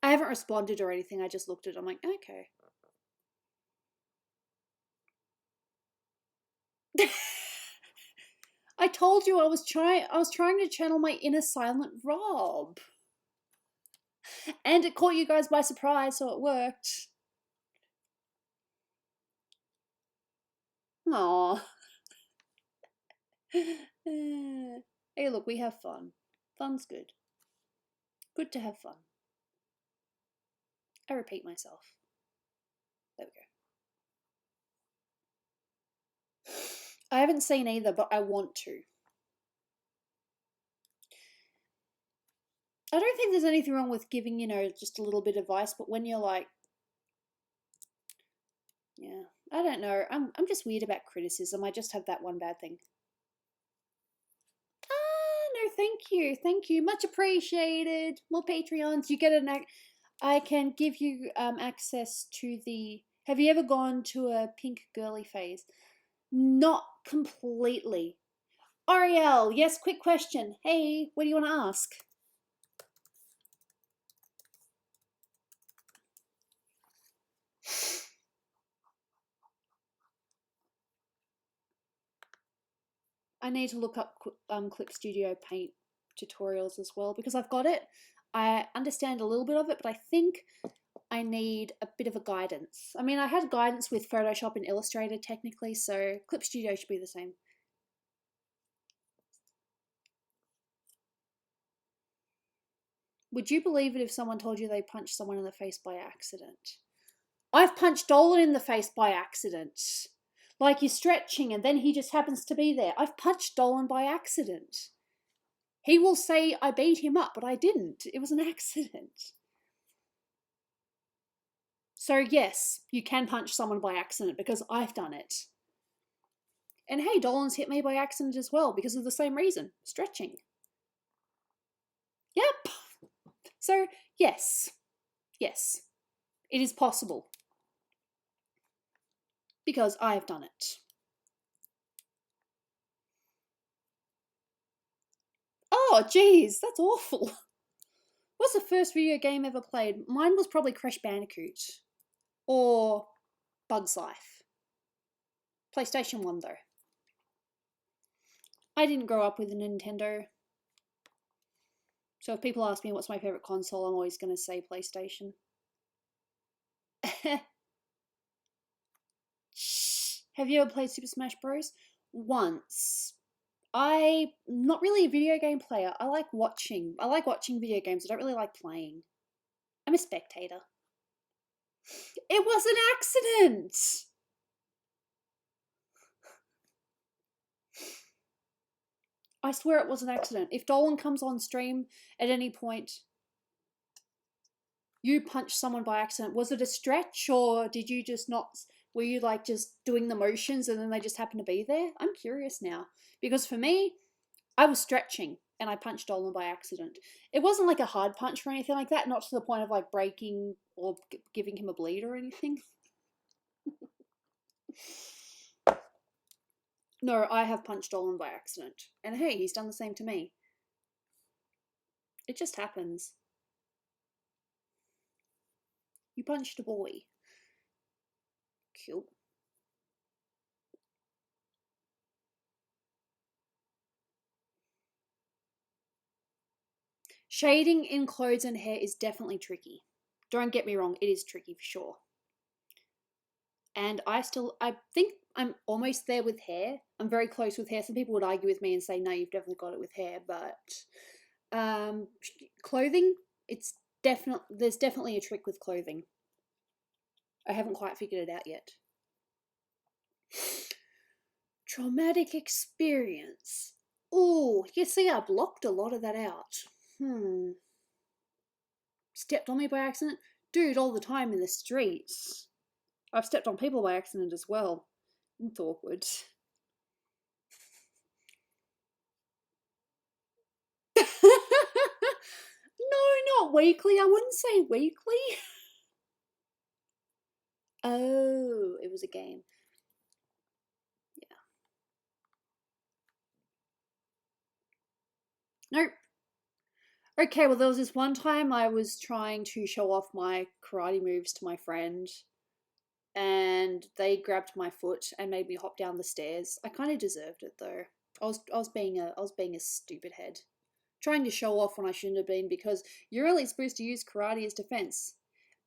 I haven't responded or anything. I just looked at it. I'm like, okay. I told you I was trying to channel my inner silent Rob. And it caught you guys by surprise, so it worked. Aww. Hey, look, we have fun. Fun's good. Good to have fun. I repeat myself. There we go. I haven't seen either, but I want to. I don't think there's anything wrong with giving, you know, just a little bit of advice, but when you're like, yeah, I don't know. I'm just weird about criticism. I just have that one bad thing. No, thank you. Thank you. Much appreciated. More Patreons. You get I can give you access to the... Have you ever gone to a pink girly phase? Not completely. Ariel, yes, quick question. Hey, what do you want to ask? I need to look up Clip Studio Paint tutorials as well because I've got it. I understand a little bit of it, but I think I need a bit of a guidance. I mean, I had guidance with Photoshop and Illustrator technically, so Clip Studio should be the same. Would you believe it if someone told you they punched someone in the face by accident? I've punched Dolan in the face by accident. Like you're stretching and then he just happens to be there. I've punched Dolan by accident. He will say I beat him up, but I didn't. It was an accident. So yes, you can punch someone by accident because I've done it. And hey, Dolan's hit me by accident as well because of the same reason, stretching. Yep. So yes, Yes, it is possible. Because I have done it. Oh, jeez, that's awful. What's the first video game ever played? Mine was probably Crash Bandicoot. Or Bug's Life. PlayStation 1, though. I didn't grow up with a Nintendo. So if people ask me what's my favourite console, I'm always going to say PlayStation. Have you ever played Super Smash Bros? Once. I'm not really a video game player. I like watching. I like watching video games. I don't really like playing. I'm a spectator. It was an accident! I swear it was an accident. If Dolan comes on stream at any point, you punched someone by accident. Was it a stretch or did you just not, were you like just doing the motions and then they just happened to be there? I'm curious now. Because for me, I was stretching and I punched Dolan by accident. It wasn't like a hard punch or anything like that, not to the point of like breaking or giving him a bleed or anything. No, I have punched Dolan by accident. And hey, he's done the same to me. It just happens. You punched a boy. Cool. Shading in clothes and hair is definitely tricky. Don't get me wrong, it is tricky for sure. And I think I'm almost there with hair. I'm very close with hair. Some people would argue with me and say, no, you've definitely got it with hair. But clothing, there's definitely a trick with clothing. I haven't quite figured it out yet. Traumatic experience. Oh, you see, I blocked a lot of that out. Stepped on me by accident? Dude, all the time in the streets. I've stepped on people by accident as well. It's awkward. No, not weekly. I wouldn't say weekly. Oh, it was a game. Yeah. Nope. Okay, well, there was this one time I was trying to show off my karate moves to my friend, and they grabbed my foot and made me hop down the stairs. I kind of deserved it though. I was being a stupid head, trying to show off when I shouldn't have been, because you're really supposed to use karate as defense.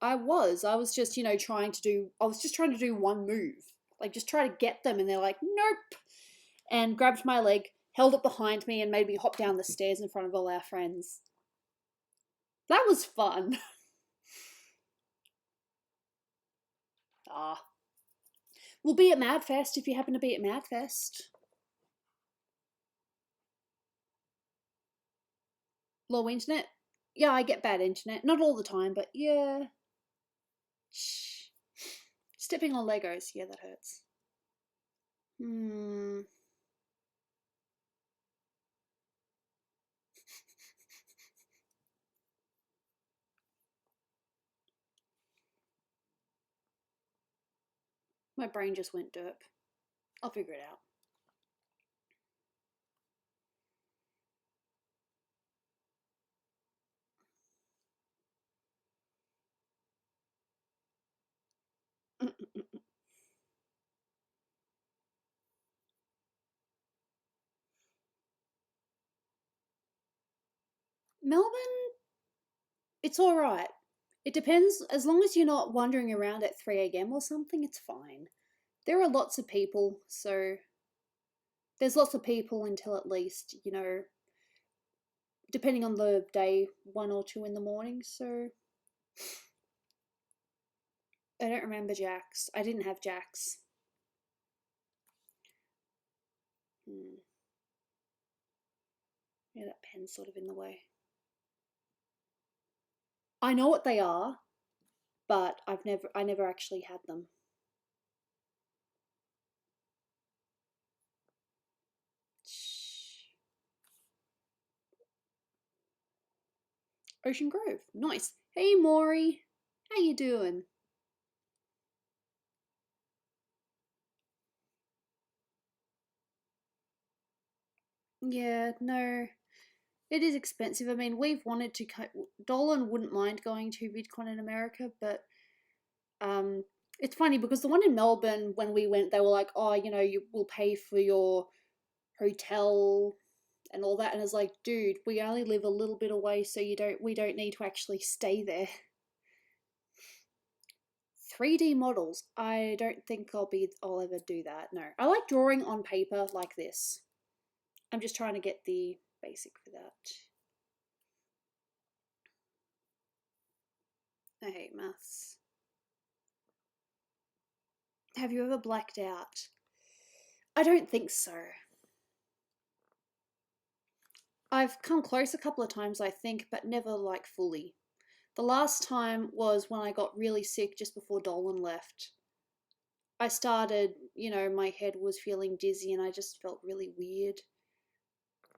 I was just, trying to do one move. Like, just try to get them, and they're like, nope. And grabbed my leg, held it behind me, and made me hop down the stairs in front of all our friends. That was fun. Ah. We'll be at Madfest if you happen to be at Madfest. Low internet? Yeah, I get bad internet. Not all the time, but yeah. Shh. Stepping on Legos. Yeah, that hurts. My brain just went derp. I'll figure it out. Melbourne, it's alright. It depends. As long as you're not wandering around at 3 a.m. or something, it's fine. There are lots of people, so there's lots of people until at least, depending on the day, 1 or 2 in the morning, so I don't remember Jack's. I didn't have Jack's. Yeah, that pen's sort of in the way. I know what they are, but I never actually had them. Ocean Grove, nice. Hey, Maury. How you doing? Yeah, no, it is expensive. I mean, we've wanted to. Dolan wouldn't mind going to VidCon in America, but um, it's funny because the one in Melbourne, when we went, they were like, "Oh, you know, you will pay for your hotel and all that," and it's like, dude, we only live a little bit away, so we don't need to actually stay there. 3D models. I don't think I'll ever do that. No. I like drawing on paper like this. I'm just trying to get the basic for that. I hate maths. Have you ever blacked out? I don't think so. I've come close a couple of times, I think, but never like fully. The last time was when I got really sick just before Dolan left. I started, you know, my head was feeling dizzy and I just felt really weird.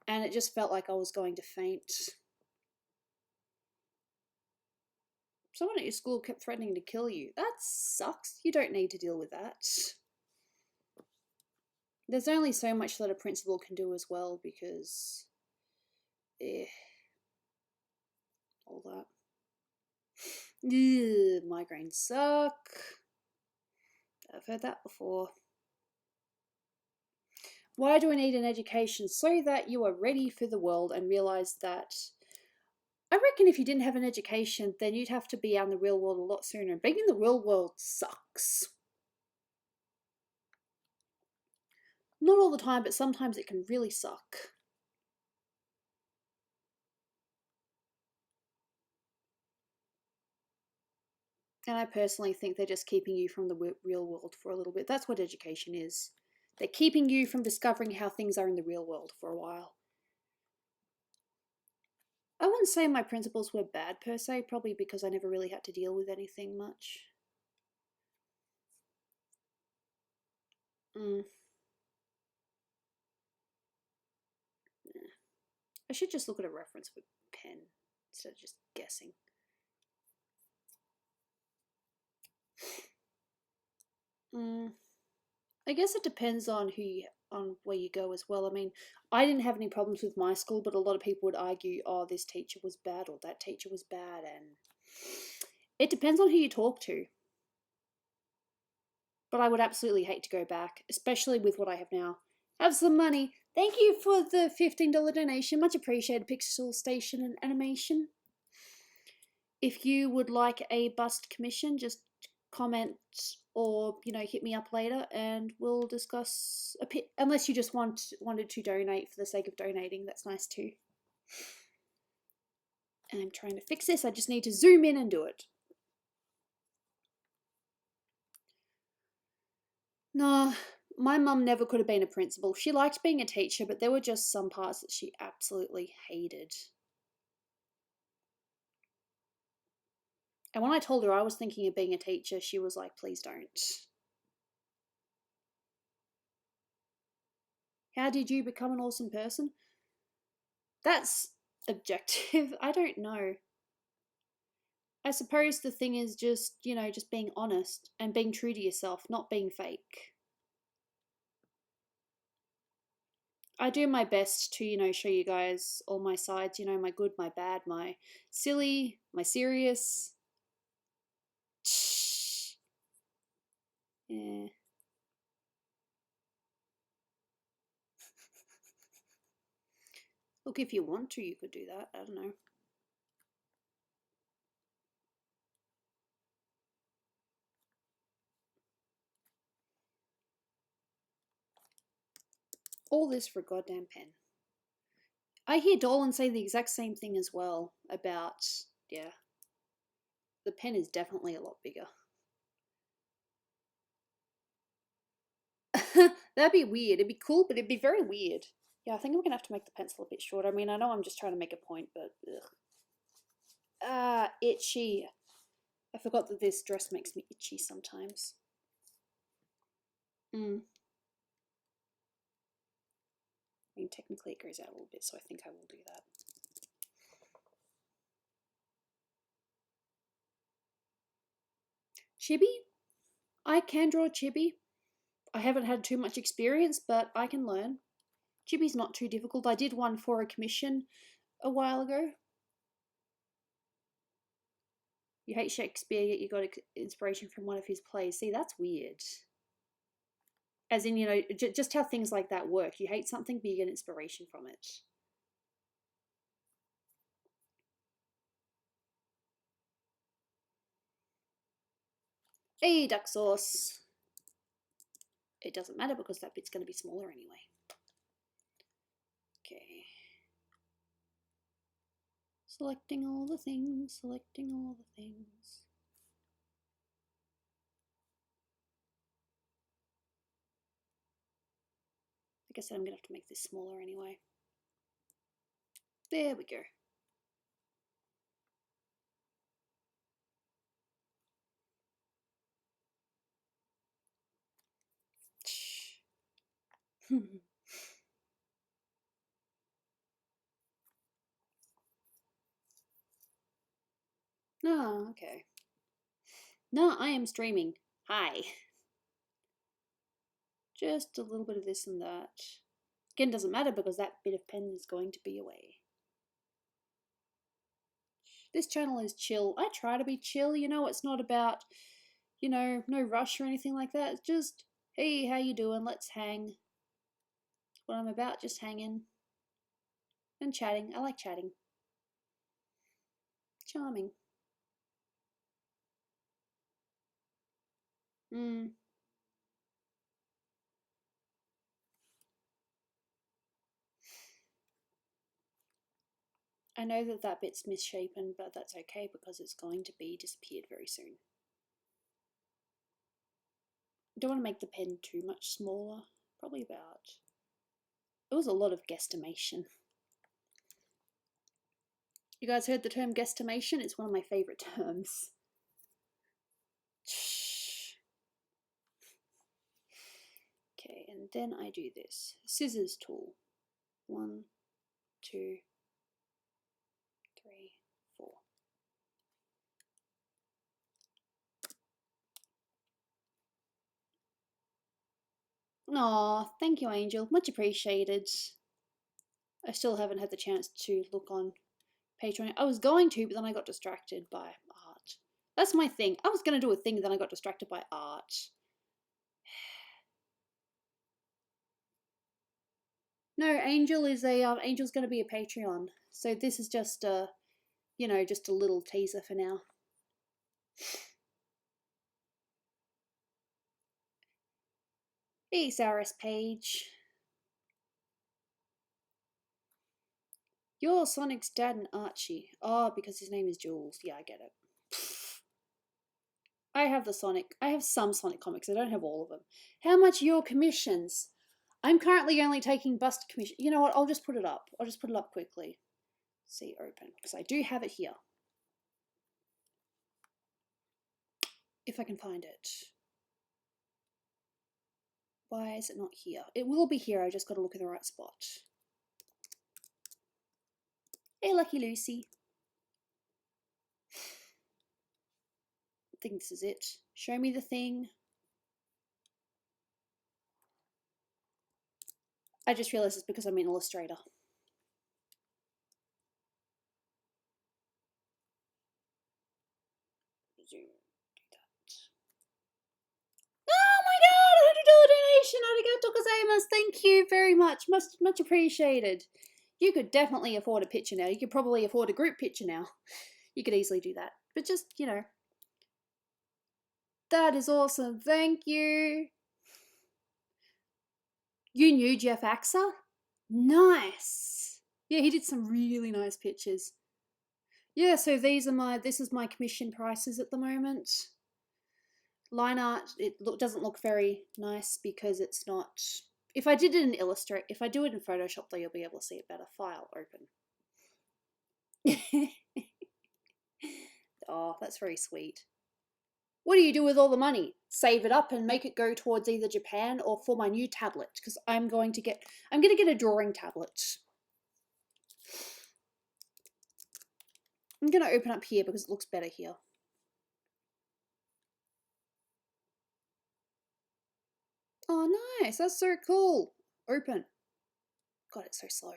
And it just felt like I was going to faint. Someone at your school kept threatening to kill you. That sucks. You don't need to deal with that. There's only so much that a principal can do as well because... all that. Ugh, migraines suck. I've heard that before. Why do I need an education? So that you are ready for the world and realize that... I reckon if you didn't have an education, then you'd have to be out in the real world a lot sooner. Being in the real world sucks. Not all the time, but sometimes it can really suck. And I personally think they're just keeping you from the real world for a little bit. That's what education is. They're keeping you from discovering how things are in the real world for a while. I wouldn't say my principals were bad per se, probably because I never really had to deal with anything much. I should just look at a reference with pen instead of just guessing. I guess it depends on on where you go as well. I mean, I didn't have any problems with my school, but a lot of people would argue, oh, this teacher was bad or that teacher was bad, and it depends on who you talk to. But I would absolutely hate to go back, especially with what I have now. Have some money. Thank you for the $15 donation. Much appreciated, Pixel Station and Animation. If you would like a bust commission, just comment or, you know, hit me up later and we'll discuss a bit. Unless you just wanted to donate for the sake of donating, that's nice too. And I'm trying to fix this. I just need to zoom in and do it. No, my mum never could have been a principal. She liked being a teacher, but there were just some parts that she absolutely hated. And when I told her I was thinking of being a teacher, she was like, please don't. How did you become an awesome person? That's objective. I don't know. I suppose the thing is just, you know, just being honest and being true to yourself, not being fake. I do my best to, you know, show you guys all my sides, you know, my good, my bad, my silly, my serious. Yeah. Look, if you want to, you could do that. I don't know. All this for a goddamn pen. I hear Dolan say the exact same thing as well about, yeah, the pen is definitely a lot bigger. That'd be weird. It'd be cool, but it'd be very weird. Yeah, I think I'm gonna have to make the pencil a bit shorter. I mean, I know I'm just trying to make a point, but ugh. Ah, itchy. I forgot that this dress makes me itchy sometimes. I mean, technically it goes out a little bit, so I think I will do that. Chibi? I can draw chibi. I haven't had too much experience, but I can learn. Chibi's not too difficult. I did one for a commission a while ago. You hate Shakespeare, yet you got inspiration from one of his plays. See, that's weird. As in, you know, just how things like that work. You hate something, but you get inspiration from it. Hey, duck sauce. It doesn't matter because that bit's going to be smaller anyway. Okay. Selecting all the things, selecting all the things. Like I said, I'm going to have to make this smaller anyway. There we go. Oh, okay. No, I am streaming. Hi. Just a little bit of this and that. Again, doesn't matter because that bit of pen is going to be away. This channel is chill. I try to be chill, you know, it's not about, you know, no rush or anything like that. It's just, hey, how you doing? Let's hang. That's what I'm about, just hanging. And chatting. I like chatting. Charming. I know that that bit's misshapen, but that's okay because it's going to be disappeared very soon. I don't want to make the pen too much smaller. Probably about... It was a lot of guesstimation. You guys heard the term guesstimation? It's one of my favourite terms. Okay, and then I do this. Scissors tool. 1, 2, 3, 4. Aw, thank you, Angel. Much appreciated. I still haven't had the chance to look on Patreon. I was going to, but then I got distracted by art. That's my thing. I was going to do a thing, then I got distracted by art. No, Angel is a Angel's going to be a Patreon. So this is just a, you know, just a little teaser for now. Hey, Saris Page. You're Sonic's dad and Archie. Oh, because his name is Jules. Yeah, I get it. I have the Sonic. I have some Sonic comics. I don't have all of them. How much are your commissions? I'm currently only taking bust commission. You know what? I'll just put it up. I'll just put it up quickly. See, open. Because I do have it here. If I can find it. Why is it not here? It will be here. I just got to look in the right spot. Hey, Lucky Lucy. I think this is it. Show me the thing. I just realized it's because I'm in Illustrator. Zoom. Oh my god, $100 donation! Arigato gozaimasu! Thank you very much. Much appreciated. You could definitely afford a picture now. You could probably afford a group picture now. You could easily do that. But just, you know. That is awesome. Thank you. You knew Jeff Axa? Nice. Yeah, he did some really nice pictures. Yeah, so this is my commission prices at the moment. Line art, doesn't look very nice because it's not... If I did it in Illustrator, if I do it in Photoshop, though, you'll be able to see it better. File, open. Oh, that's very sweet. What do you do with all the money? Save it up and make it go towards either Japan or for my new tablet, because I'm going to get a drawing tablet. I'm going to open up here because it looks better here. Oh, nice. That's so cool. Open. God, it's so slow.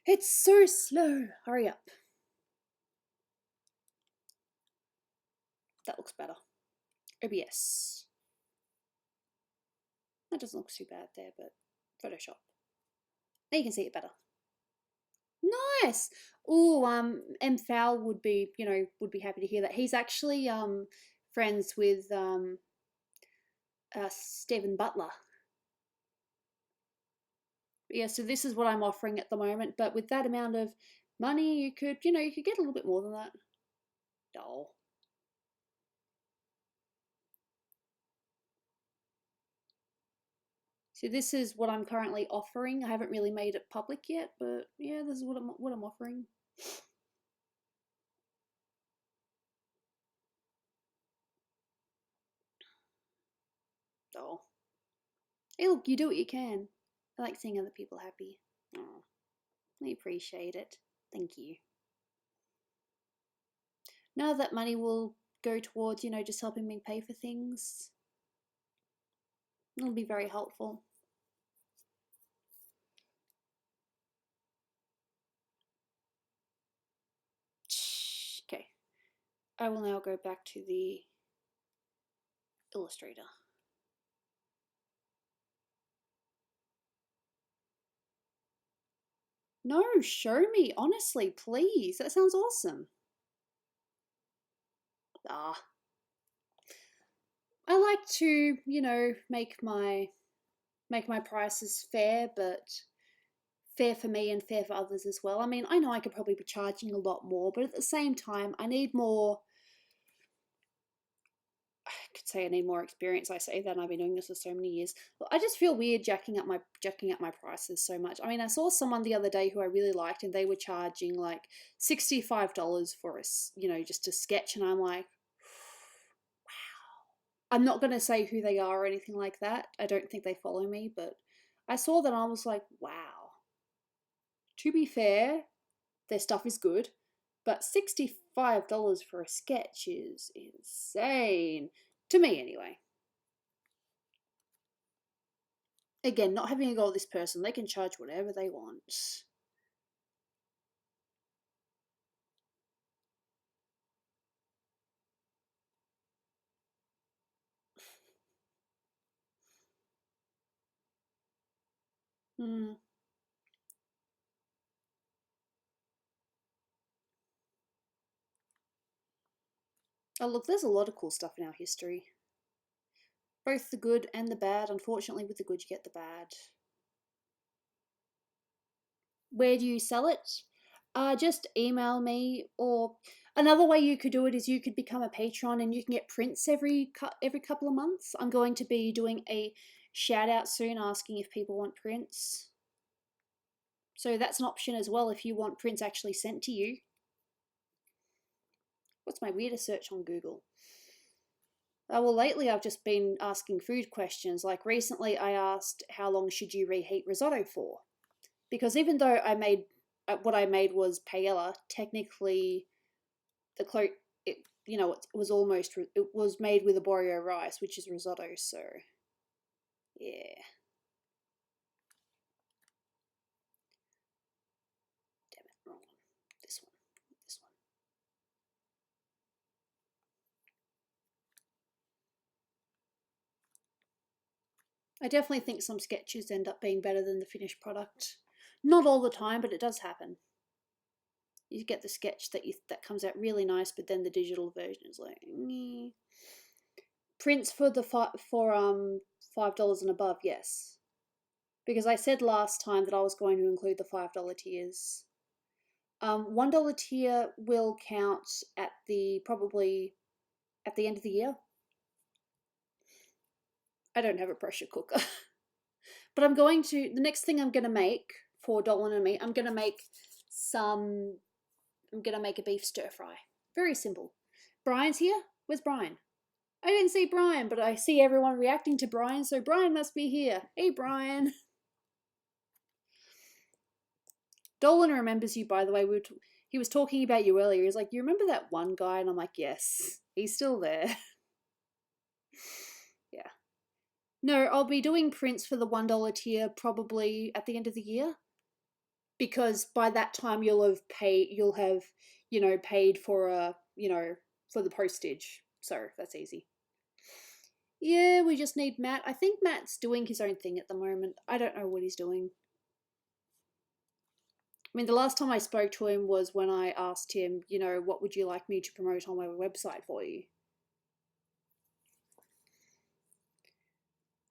It's so slow. Hurry up. That looks better. OBS. That doesn't look too bad there, but Photoshop. Now you can see it better. Nice. Oh, M Fowl would be, would be happy to hear that. He's actually friends with Stephen Butler. Yeah, so this is what I'm offering at the moment, but with that amount of money, you could get a little bit more than that. Oh. So this is what I'm currently offering. I haven't really made it public yet, but yeah, this is what I'm offering. Oh. Hey, look, you do what you can. I like seeing other people happy. Oh, I appreciate it. Thank you. Now that money will go towards, just helping me pay for things. It'll be very helpful. Okay. I will now go back to the Illustrator. No, show me, honestly, please. That sounds awesome. Ah. I like to, make my prices fair, but fair for me and fair for others as well. I mean, I know I could probably be charging a lot more, but at the same time, I need more. I could say I need more experience. I say that, and I've been doing this for so many years. I just feel weird jacking up my prices so much. I mean, I saw someone the other day who I really liked, and they were charging like $65 for just a sketch, and I'm like, I'm not going to say who they are or anything like that. I don't think they follow me, but I saw that and I was like, wow. To be fair, their stuff is good, but $65 for a sketch is insane. To me, anyway. Again, not having a go at this person, they can charge whatever they want. Hmm. Oh, look, there's a lot of cool stuff in our history. Both the good and the bad. Unfortunately, with the good, you get the bad. Where do you sell it? Just email me, or another way you could do it is you could become a patron and you can get prints every couple of months. I'm going to be doing a shout out soon asking if people want prints. So that's an option as well if you want prints actually sent to you. What's my weirdest search on Google? Well, lately I've just been asking food questions. Like recently I asked, how long should you reheat risotto for? Because even though what I made was paella, technically it was made with arborio rice, which is risotto. So yeah. Damn it, wrong one. This one. This one. I definitely think some sketches end up being better than the finished product. Not all the time, but it does happen. You get the sketch that comes out really nice, but then the digital version is like, meh. Prints for the $5 and above, yes, because I said last time that I was going to include the $5 tiers. $1 tier will count probably at the end of the year. I don't have a pressure cooker. But the next thing I'm going to make for Dolan and me, I'm going to make a beef stir fry. Very simple. Brian's here? Where's Brian? I didn't see Brian, but I see everyone reacting to Brian, so Brian must be here. Hey, Brian. Dolan remembers you, by the way. He was talking about you earlier. He was like, you remember that one guy? And I'm like, yes, he's still there. Yeah. No, I'll be doing prints for the $1 tier probably at the end of the year, because by that time you'll have paid for for the postage. So that's easy. Yeah, we just need Matt. I think Matt's doing his own thing at the moment. I don't know what he's doing. I mean, the last time I spoke to him was when I asked him, what would you like me to promote on my website for you?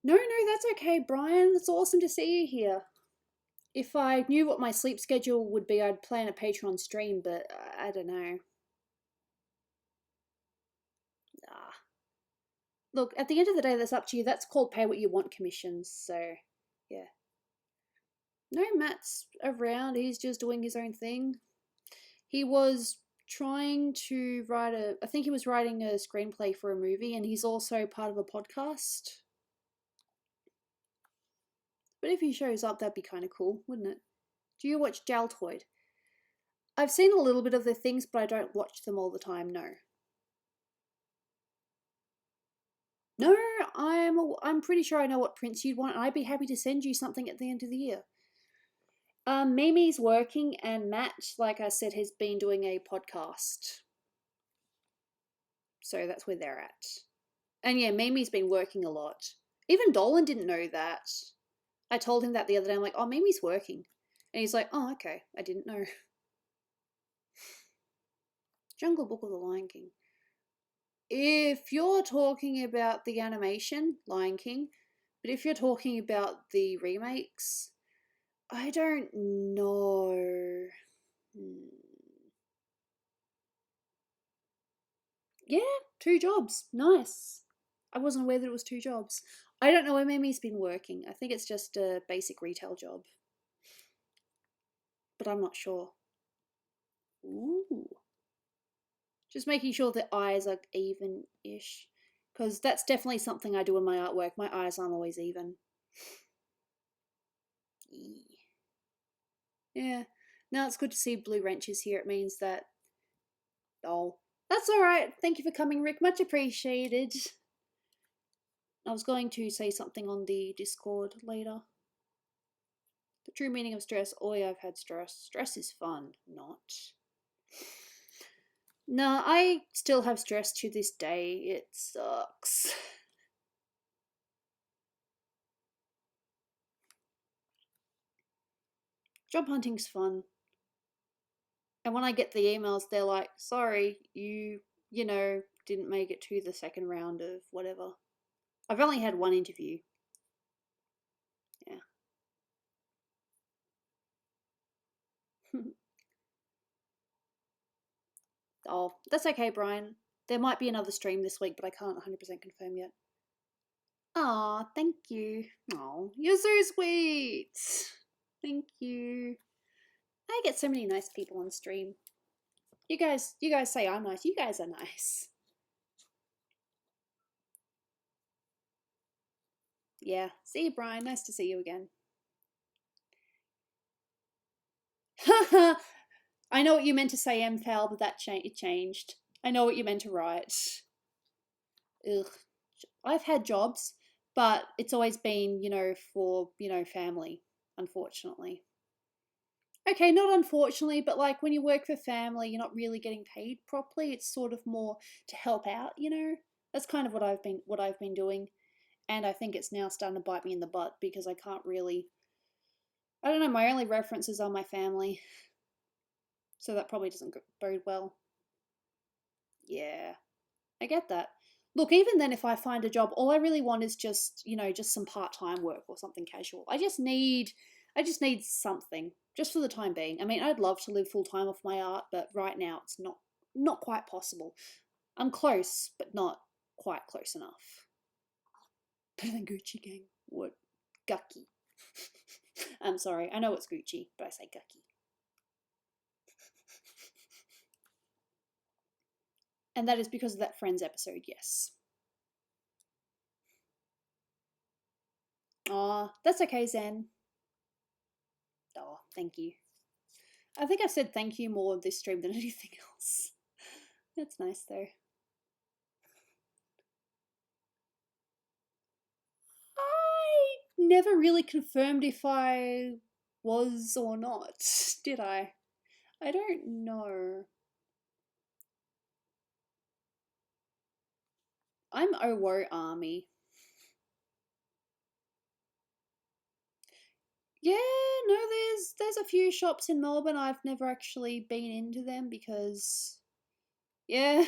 No, that's okay, Brian. It's awesome to see you here. If I knew what my sleep schedule would be, I'd plan a Patreon stream, but I don't know. Ah. Look, at the end of the day, that's up to you. That's called pay what you want commissions, so yeah. No, Matt's around. He's just doing his own thing. He was trying to I think he was writing a screenplay for a movie, and he's also part of a podcast. But if he shows up, that'd be kind of cool, wouldn't it? Do you watch Jaltoid? I've seen a little bit of their things, but I don't watch them all the time, no. No, I'm pretty sure I know what prints you'd want, and I'd be happy to send you something at the end of the year. Mimi's working, and Matt, like I said, has been doing a podcast. So that's where they're at. And yeah, Mimi's been working a lot. Even Dolan didn't know that. I told him that the other day. I'm like, oh, Mimi's working. And he's like, oh, okay, I didn't know. Jungle Book or The Lion King? If you're talking about the animation, Lion King, but if you're talking about the remakes, I don't know. Yeah, 2 jobs. Nice. I wasn't aware that it was 2 jobs. I don't know where Mimi's been working. I think it's just a basic retail job. But I'm not sure. Ooh. Just making sure the eyes are even-ish. Because that's definitely something I do in my artwork. My eyes aren't always even. Yeah. Now it's good to see blue wrenches here. It means that... Oh. That's alright. Thank you for coming, Rick. Much appreciated. I was going to say something on the Discord later. The true meaning of stress. Oh yeah, I've had stress. Stress is fun. Not. No, I still have stress to this day. It sucks. Job hunting's fun. And when I get the emails, they're like, sorry, you didn't make it to the second round of whatever. I've only had 1 interview. Yeah. Oh, that's okay, Brian. There might be another stream this week, but I can't 100% confirm yet. Aw, thank you. Oh, you're so sweet. Thank you. I get so many nice people on stream. You guys say I'm nice. You guys are nice. Yeah. See you, Brian. Nice to see you again. I know what you meant to say, MFAL, but that it changed. I know what you meant to write. Ugh. I've had jobs, but it's always been, for, family, unfortunately. Okay, not unfortunately, but like when you work for family, you're not really getting paid properly. It's sort of more to help out, That's kind of what I've been doing. And I think it's now starting to bite me in the butt because I can't really, I don't know, my only references are my family. So that probably doesn't bode well. Yeah, I get that. Look, even then, if I find a job, all I really want is just, just some part-time work or something casual. I just need something, just for the time being. I mean, I'd love to live full-time off my art, but right now it's not quite possible. I'm close, but not quite close enough. Better than Gucci Gang. What? Gucky. I'm sorry, I know it's Gucci, but I say Gucky. And that is because of that Friends episode, yes. Aw, that's okay, Zen. Oh, thank you. I think I've said thank you more this stream than anything else. That's nice, though. never really confirmed if I was or not, did I? I don't know. I'm Owo Army. Yeah, no, there's a few shops in Melbourne. I've never actually been into them because, yeah.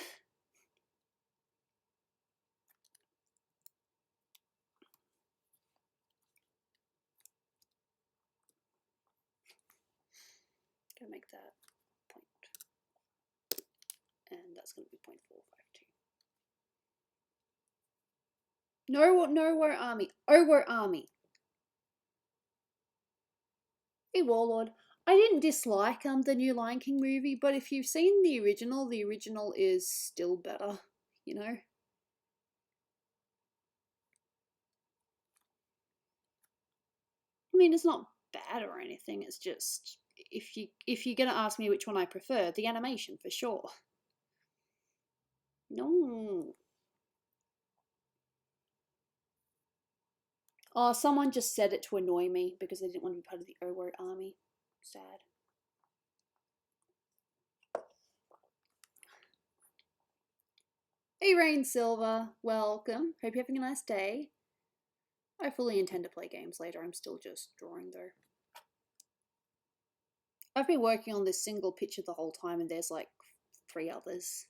Gonna make that point, and that's gonna be 0.452. No, Army. Owo Army. Hey Warlord. I didn't dislike the new Lion King movie, but if you've seen the original is still better, you know? I mean, it's not bad or anything, it's just if you're gonna ask me which one I prefer, the animation for sure. No. Oh, someone just said it to annoy me because they didn't want to be part of the Owo Army. Sad. Hey Rain Silver, welcome. Hope you're having a nice day. I fully intend to play games later. I'm still just drawing though. I've been working on this single picture the whole time and there's like 3 others.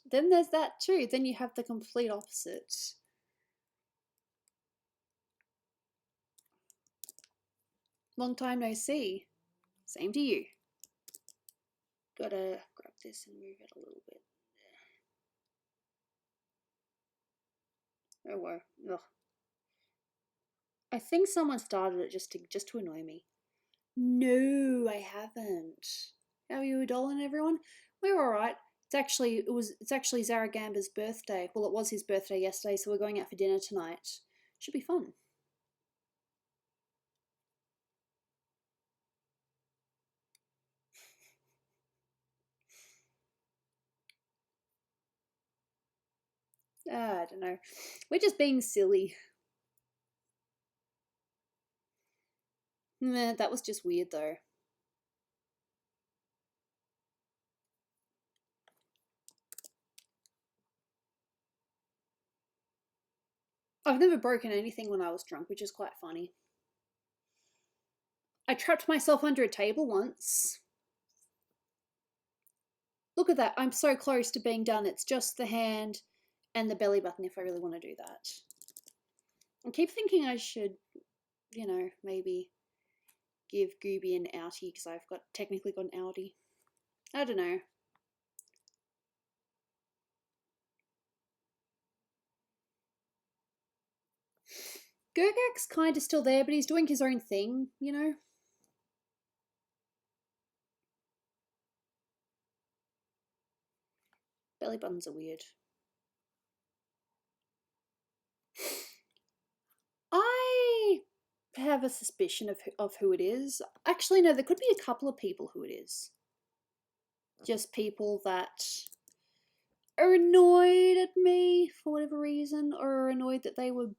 Then there's that too. Then you have the complete opposite. Long time no see. Same to you. Gotta grab this and move it a little bit. Oh well. Ugh. I think someone started it just to annoy me. No, I haven't. How are you, Dolan, everyone? We're all right. It's actually Zaragamba's birthday. Well, it was his birthday yesterday, so we're going out for dinner tonight. Should be fun. I don't know. We're just being silly. Nah, that was just weird though. I've never broken anything when I was drunk, which is quite funny. I trapped myself under a table once. Look at that. I'm so close to being done. It's just the hand and the belly button if I really want to do that. I keep thinking I should, you know, maybe give Gooby an outie because I've technically got an outie. I don't know. Gergak's kind of still there, but he's doing his own thing, you know? Belly buttons are weird. I have a suspicion of who it is. Actually, no, there could be a couple of people who it is. Just people that are annoyed at me for whatever reason, or are annoyed that they were,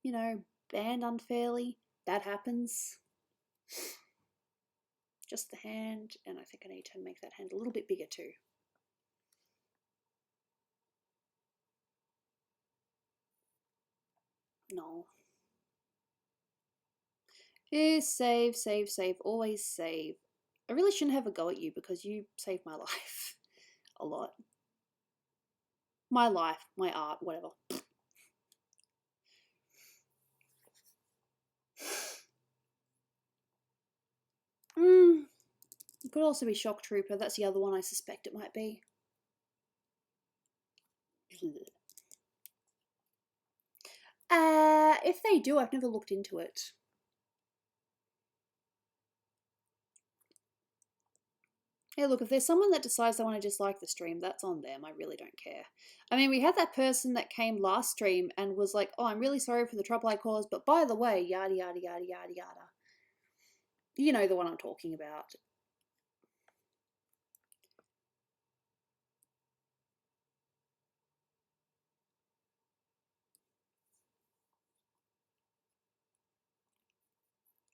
you know, banned unfairly. That happens. Just the hand, and I think I need to make that hand a little bit bigger too. No. Save, save, save, always save. I really shouldn't have a go at you because you saved my life a lot. My life, my art, whatever. It could also be Shock Trooper. That's the other one I suspect it might be. If they do, I've never looked into it. Hey, look, if there's someone that decides they want to dislike the stream, that's on them. I really don't care. I mean, we had that person that came last stream and was like, oh, I'm really sorry for the trouble I caused, but by the way, yada, yada, yada, yada, yada. You know the one I'm talking about.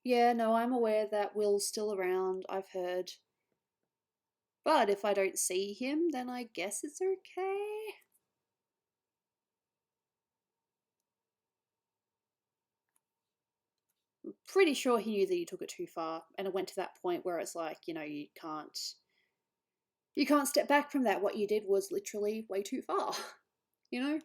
Yeah, no, I'm aware that Will's still around, I've heard. But if I don't see him, then I guess it's okay. I'm pretty sure he knew that he took it too far, and it went to that point where it's like, you know, you can't step back from that. What you did was literally way too far, you know?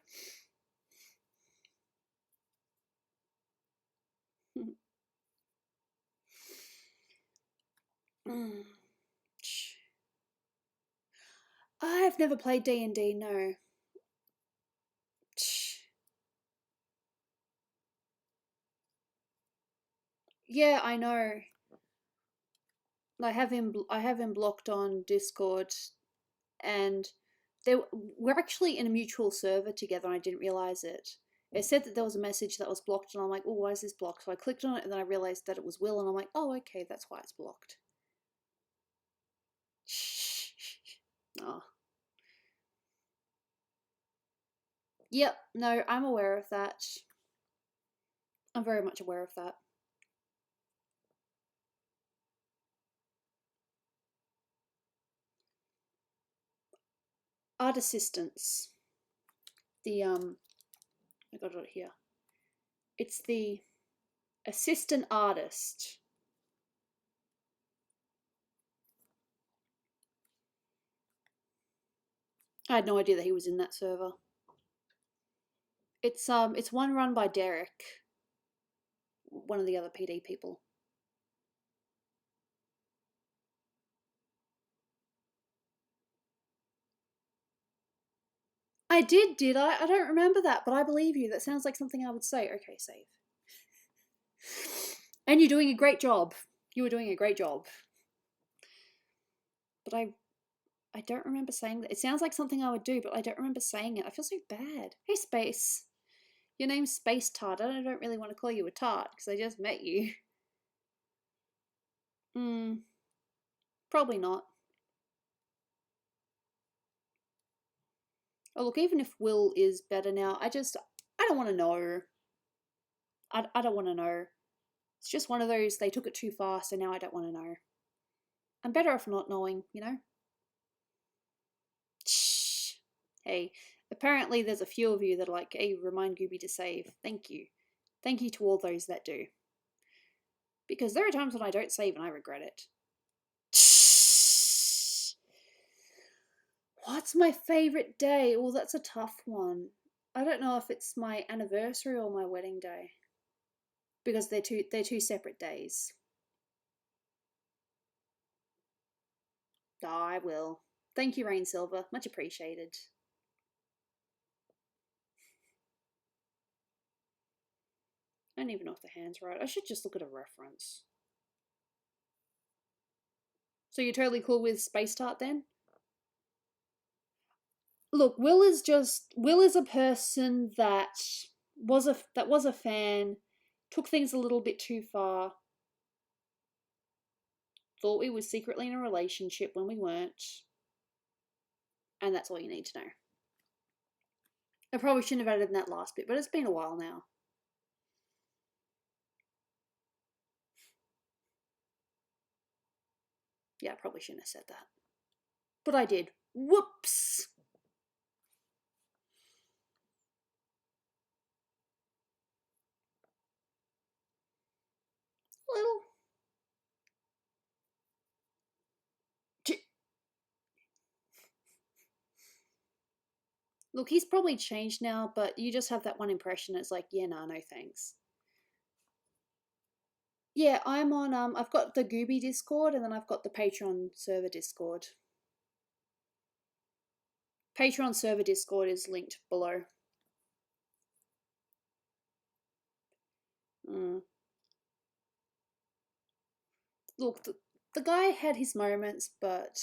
I've never played D&D, no. Yeah, I know. I have him blocked on Discord, and we're actually in a mutual server together and I didn't realize it. It said that there was a message that was blocked and I'm like, oh, why is this blocked? So I clicked on it and then I realized that it was Will and I'm like, oh, okay, that's why it's blocked. Oh. Yep, no, I'm aware of that. I'm very much aware of that. Art assistance. I got it here. It's the assistant artist. I had no idea that he was in that server. It's one run by Derek, one of the other PD people. I did I? I don't remember that, but I believe you. That sounds like something I would say. Okay, save. And you're doing a great job. You were doing a great job. But I don't remember saying that. It sounds like something I would do, but I don't remember saying it. I feel so bad. Hey, Space. Your name's Space Tart. I don't really want to call you a tart because I just met you. Probably not. Oh, look, even if Will is better now, I don't want to know. I don't want to know. It's just one of those, they took it too far, so now I don't want to know. I'm better off not knowing, you know? Shh. Hey, apparently there's a few of you that are like, hey, remind Gooby to save. Thank you. Thank you to all those that do. Because there are times when I don't save and I regret it. Shh. What's my favourite day? Oh, that's a tough one. I don't know if it's my anniversary or my wedding day. Because they're two separate days. Oh, I will. Thank you, Rain Silver. Much appreciated. I don't even know if the hand's right. I should just look at a reference. So you're totally cool with Space Tart then? Look, Will is a person that was a fan, took things a little bit too far, thought we were secretly in a relationship when we weren't, and that's all you need to know. I probably shouldn't have added in that last bit, but it's been a while now. Yeah, I probably shouldn't have said that. But I did. Whoops! Little. Look, he's probably changed now, but you just have that one impression. It's like, yeah, nah, no thanks. Yeah, I'm on, I've got the Gooby Discord and then I've got the Patreon server Discord. Patreon server Discord is linked below. Look, the guy had his moments, but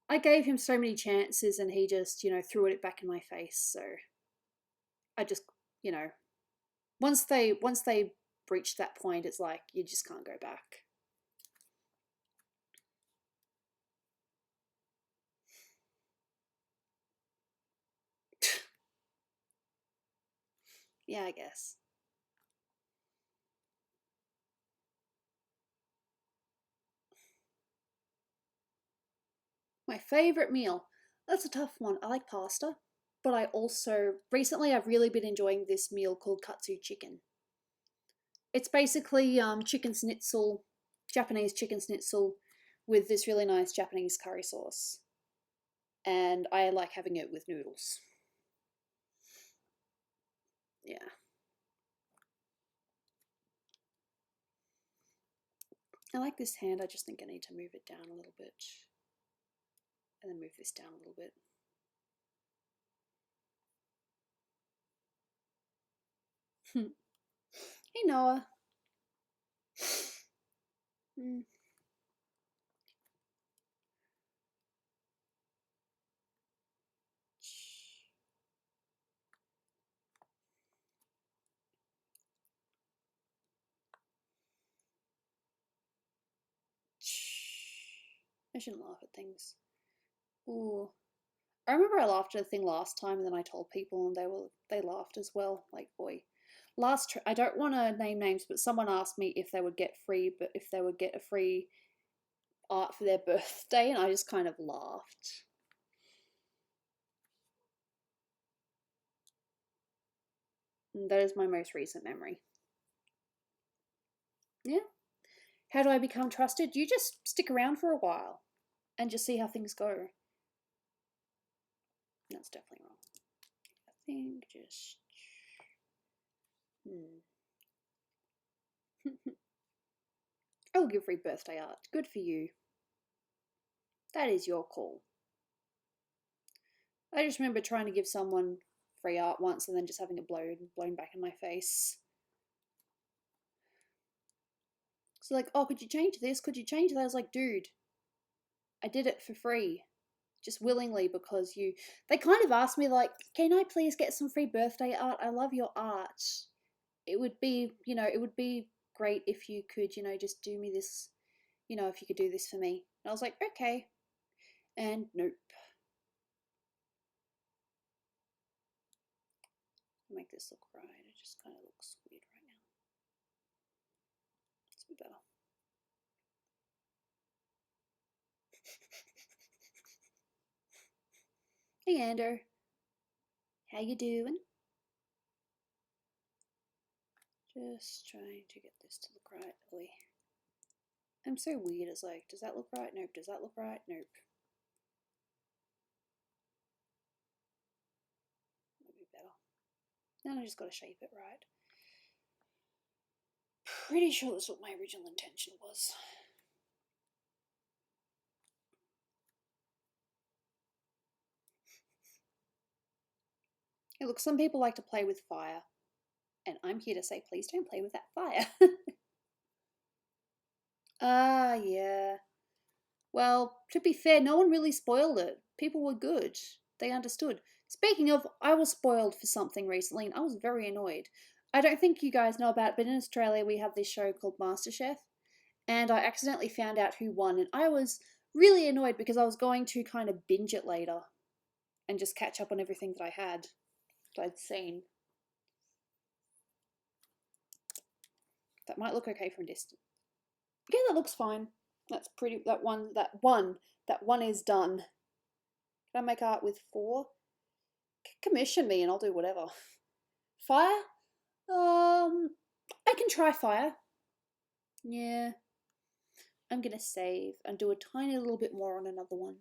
I gave him so many chances and he just, threw it back in my face. So I just, once they breached that point, it's like you just can't go back. Yeah, I guess. My favourite meal. That's a tough one. I like pasta, but I also recently I've really been enjoying this meal called katsu chicken. It's basically chicken schnitzel, Japanese chicken schnitzel, with this really nice Japanese curry sauce, and I like having it with noodles. Yeah. I like this hand. I just think I need to move it down a little bit, and then move this down a little bit. Hey Noah. Mm. I shouldn't laugh at things. Ooh. I remember I laughed at a thing last time and then I told people and they laughed as well. Like, boy. I don't want to name names, but someone asked me if they would get a free art for their birthday, and I just kind of laughed. And that is my most recent memory. Yeah. How do I become trusted? You just stick around for a while and just see how things go. That's definitely wrong. I think just. I'll give free birthday art. Good for you. That is your call. I just remember trying to give someone free art once and then just having it blown back in my face. So like, oh, could you change this? Could you change that? I was like, dude, I did it for free. Just willingly because they kind of asked me like, can I please get some free birthday art? I love your art. It would be, it would be great if you could, just do me this, if you could do this for me. And I was like, okay. And nope. Make this look right. It just kind of looks weird right now. Let's be better. Hey, Ander. How you doing? Just trying to get this to look right. Oy. I'm so weird. It's like, does that look right? Nope. Does that look right? Nope. That'd be better. Then I just got to shape it right. Pretty sure that's what my original intention was. Hey, look, some people like to play with fire, and I'm here to say, please don't play with that fire. Yeah. Well, to be fair, no one really spoiled it. People were good. They understood. Speaking of, I was spoiled for something recently, and I was very annoyed. I don't think you guys know about it, but in Australia we have this show called MasterChef, and I accidentally found out who won, and I was really annoyed because I was going to kind of binge it later and just catch up on everything that I'd seen. That might look okay from distance. Yeah, that looks fine. That's pretty. That one is done. Can I make art with 4? Commission me and I'll do whatever. Fire? I can try fire. Yeah. I'm gonna save and do a tiny little bit more on another one.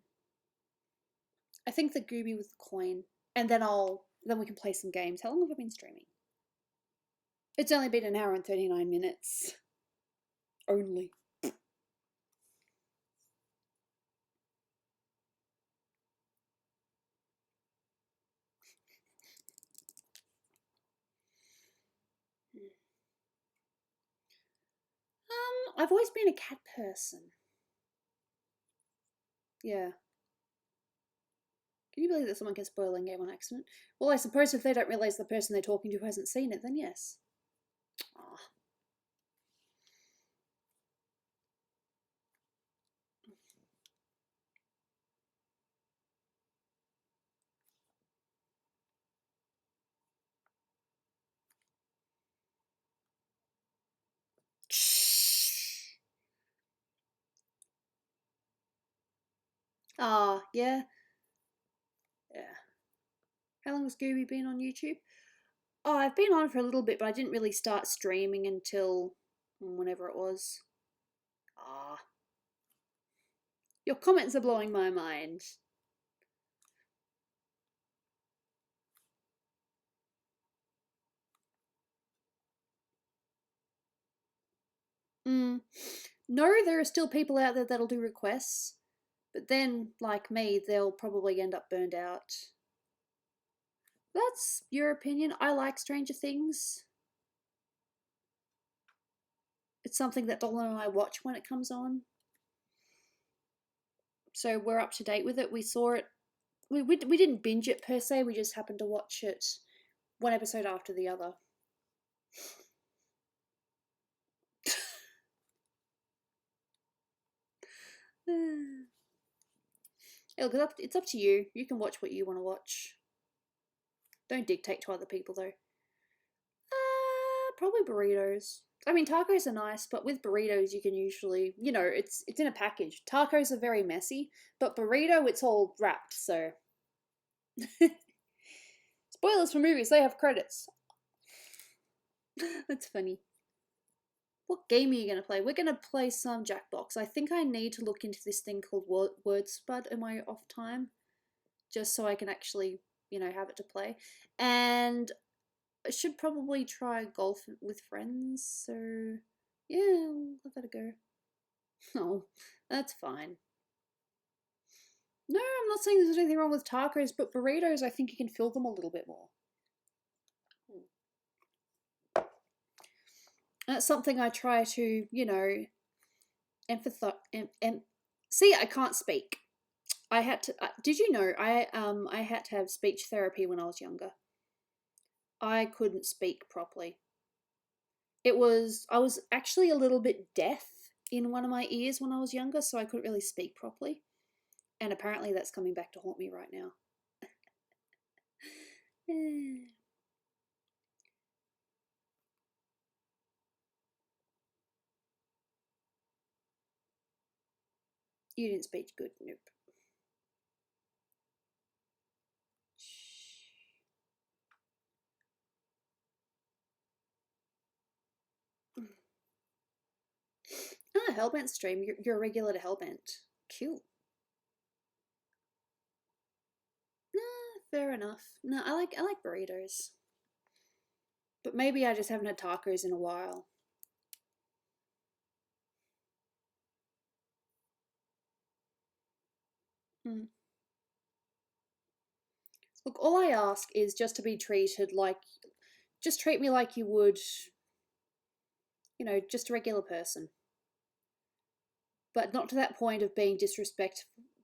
I think the Gooby with the coin, and then we can play some games. How long have I been streaming? It's only been an hour and 39 minutes. Only. I've always been a cat person. Yeah. Can you believe that someone can spoil a game on accident? Well, I suppose if they don't realise the person they're talking to hasn't seen it, then yes. Aww. Ah, yeah. Yeah. How long has Gooby been on YouTube? Oh, I've been on for a little bit, but I didn't really start streaming until whenever it was. Ah. Your comments are blowing my mind. Mm. No, there are still people out there that'll do requests, but then, like me, they'll probably end up burned out. That's your opinion. I like Stranger Things. It's something that Dolan and I watch when it comes on. So we're up to date with it. We saw it. We didn't binge it per se, we just happened to watch it one episode after the other. Look, it's up to you. You can watch what you want to watch. Don't dictate to other people, though. Probably burritos. I mean, tacos are nice, but with burritos, you can usually, it's in a package. Tacos are very messy, but burrito, it's all wrapped, so. Spoilers for movies, they have credits. That's funny. What game are you going to play? We're going to play some Jackbox. I think I need to look into this thing called WordSpud in my off time, just so I can actually, have it to play. And I should probably try golf with friends, so yeah, I'll give that a go. Oh, that's fine. No, I'm not saying there's anything wrong with tacos, but burritos, I think you can fill them a little bit more. That's something I try to, empathize. See, I can't speak. I had to. Did you know I had to have speech therapy when I was younger. I couldn't speak properly. I was actually a little bit deaf in one of my ears when I was younger, so I couldn't really speak properly. And apparently that's coming back to haunt me right now. You didn't speak good, nope. Ah, Hellbent stream. You're a regular to Hellbent. Cool. Nah, fair enough. No, I like burritos. But maybe I just haven't had tacos in a while. Hmm. Look, all I ask is just to be treated like, just treat me like you would, just a regular person. But not to that point of being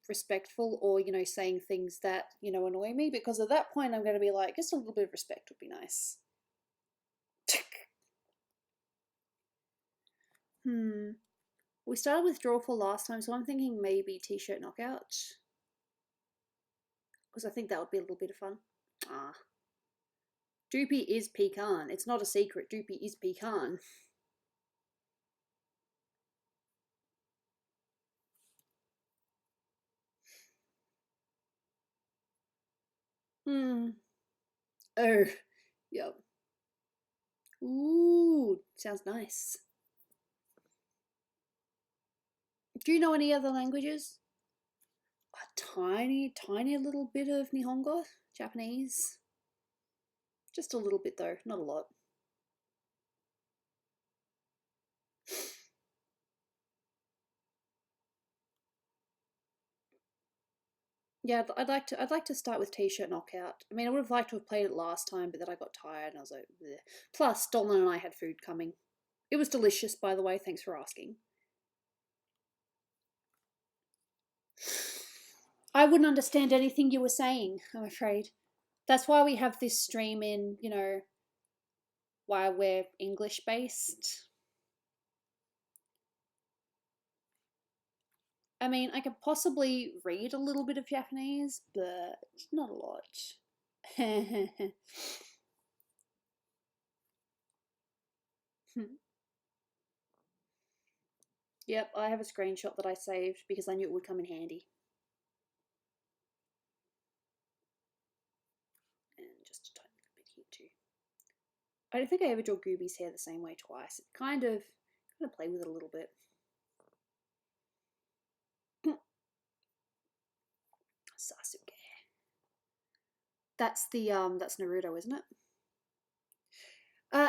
respectful or, saying things that, annoy me, because at that point I'm going to be like, just a little bit of respect would be nice. We started with Drawful last time, so I'm thinking maybe T-shirt knockout. Because I think that would be a little bit of fun. Ah. Doopy is pecan. It's not a secret. Doopy is pecan. Oh. Yep. Ooh. Sounds nice. Do you know any other languages? A tiny, tiny little bit of Nihongo, Japanese. Just a little bit though, not a lot. Yeah, I'd like to start with T-shirt knockout. I mean, I would have liked to have played it last time, but then I got tired and I was like, bleh. Plus, Dolan and I had food coming. It was delicious, by the way. Thanks for asking. I wouldn't understand anything you were saying, I'm afraid. That's why we have this stream in, why we're English based. I mean, I could possibly read a little bit of Japanese, but not a lot. Yep, I have a screenshot that I saved because I knew it would come in handy. I don't think I ever draw Gooby's hair the same way twice. It kind of play with it a little bit. Sasuke. That's that's Naruto, isn't it?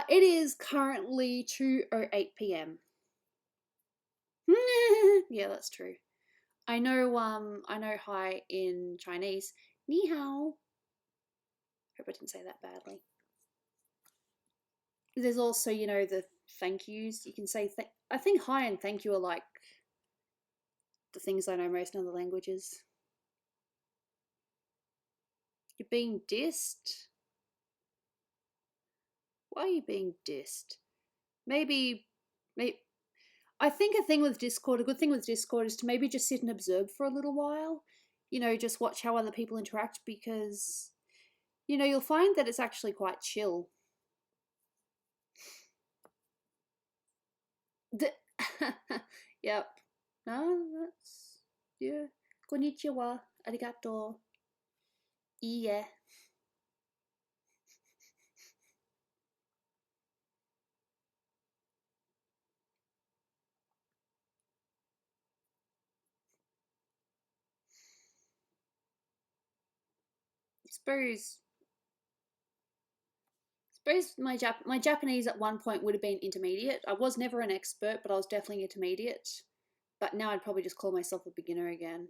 It is currently 2:08 p.m. Yeah, that's true. I know hi in Chinese. Ni hao. Hope I didn't say that badly. There's also, you know, the thank yous. You can say I think hi and thank you are like the things I know most in other languages. You're being dissed? Why are you being dissed? Maybe I think a good thing with Discord is to maybe just sit and observe for a little while. You know, just watch how other people interact, because, you know, you'll find that it's actually quite chill. Yep. No, that's, yeah. Konnichiwa. Arigato. Yeah. Suppose my Japanese at one point would have been intermediate. I was never an expert, but I was definitely intermediate. But now I'd probably just call myself a beginner again.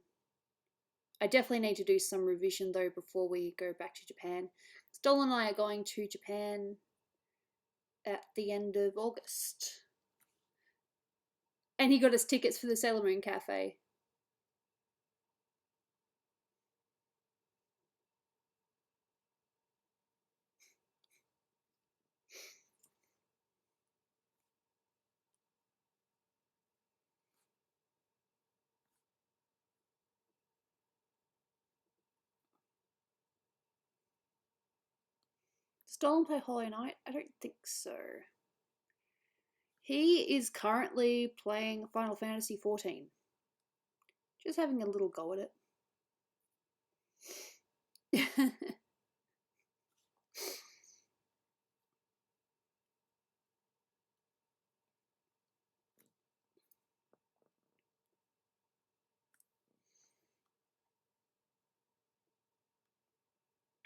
I definitely need to do some revision though before we go back to Japan. Dolan and I are going to Japan at the end of August. And he got us tickets for the Sailor Moon Cafe. Does Dolan play Hollow Knight? I don't think so. He is currently playing Final Fantasy XIV. Just having a little go at it.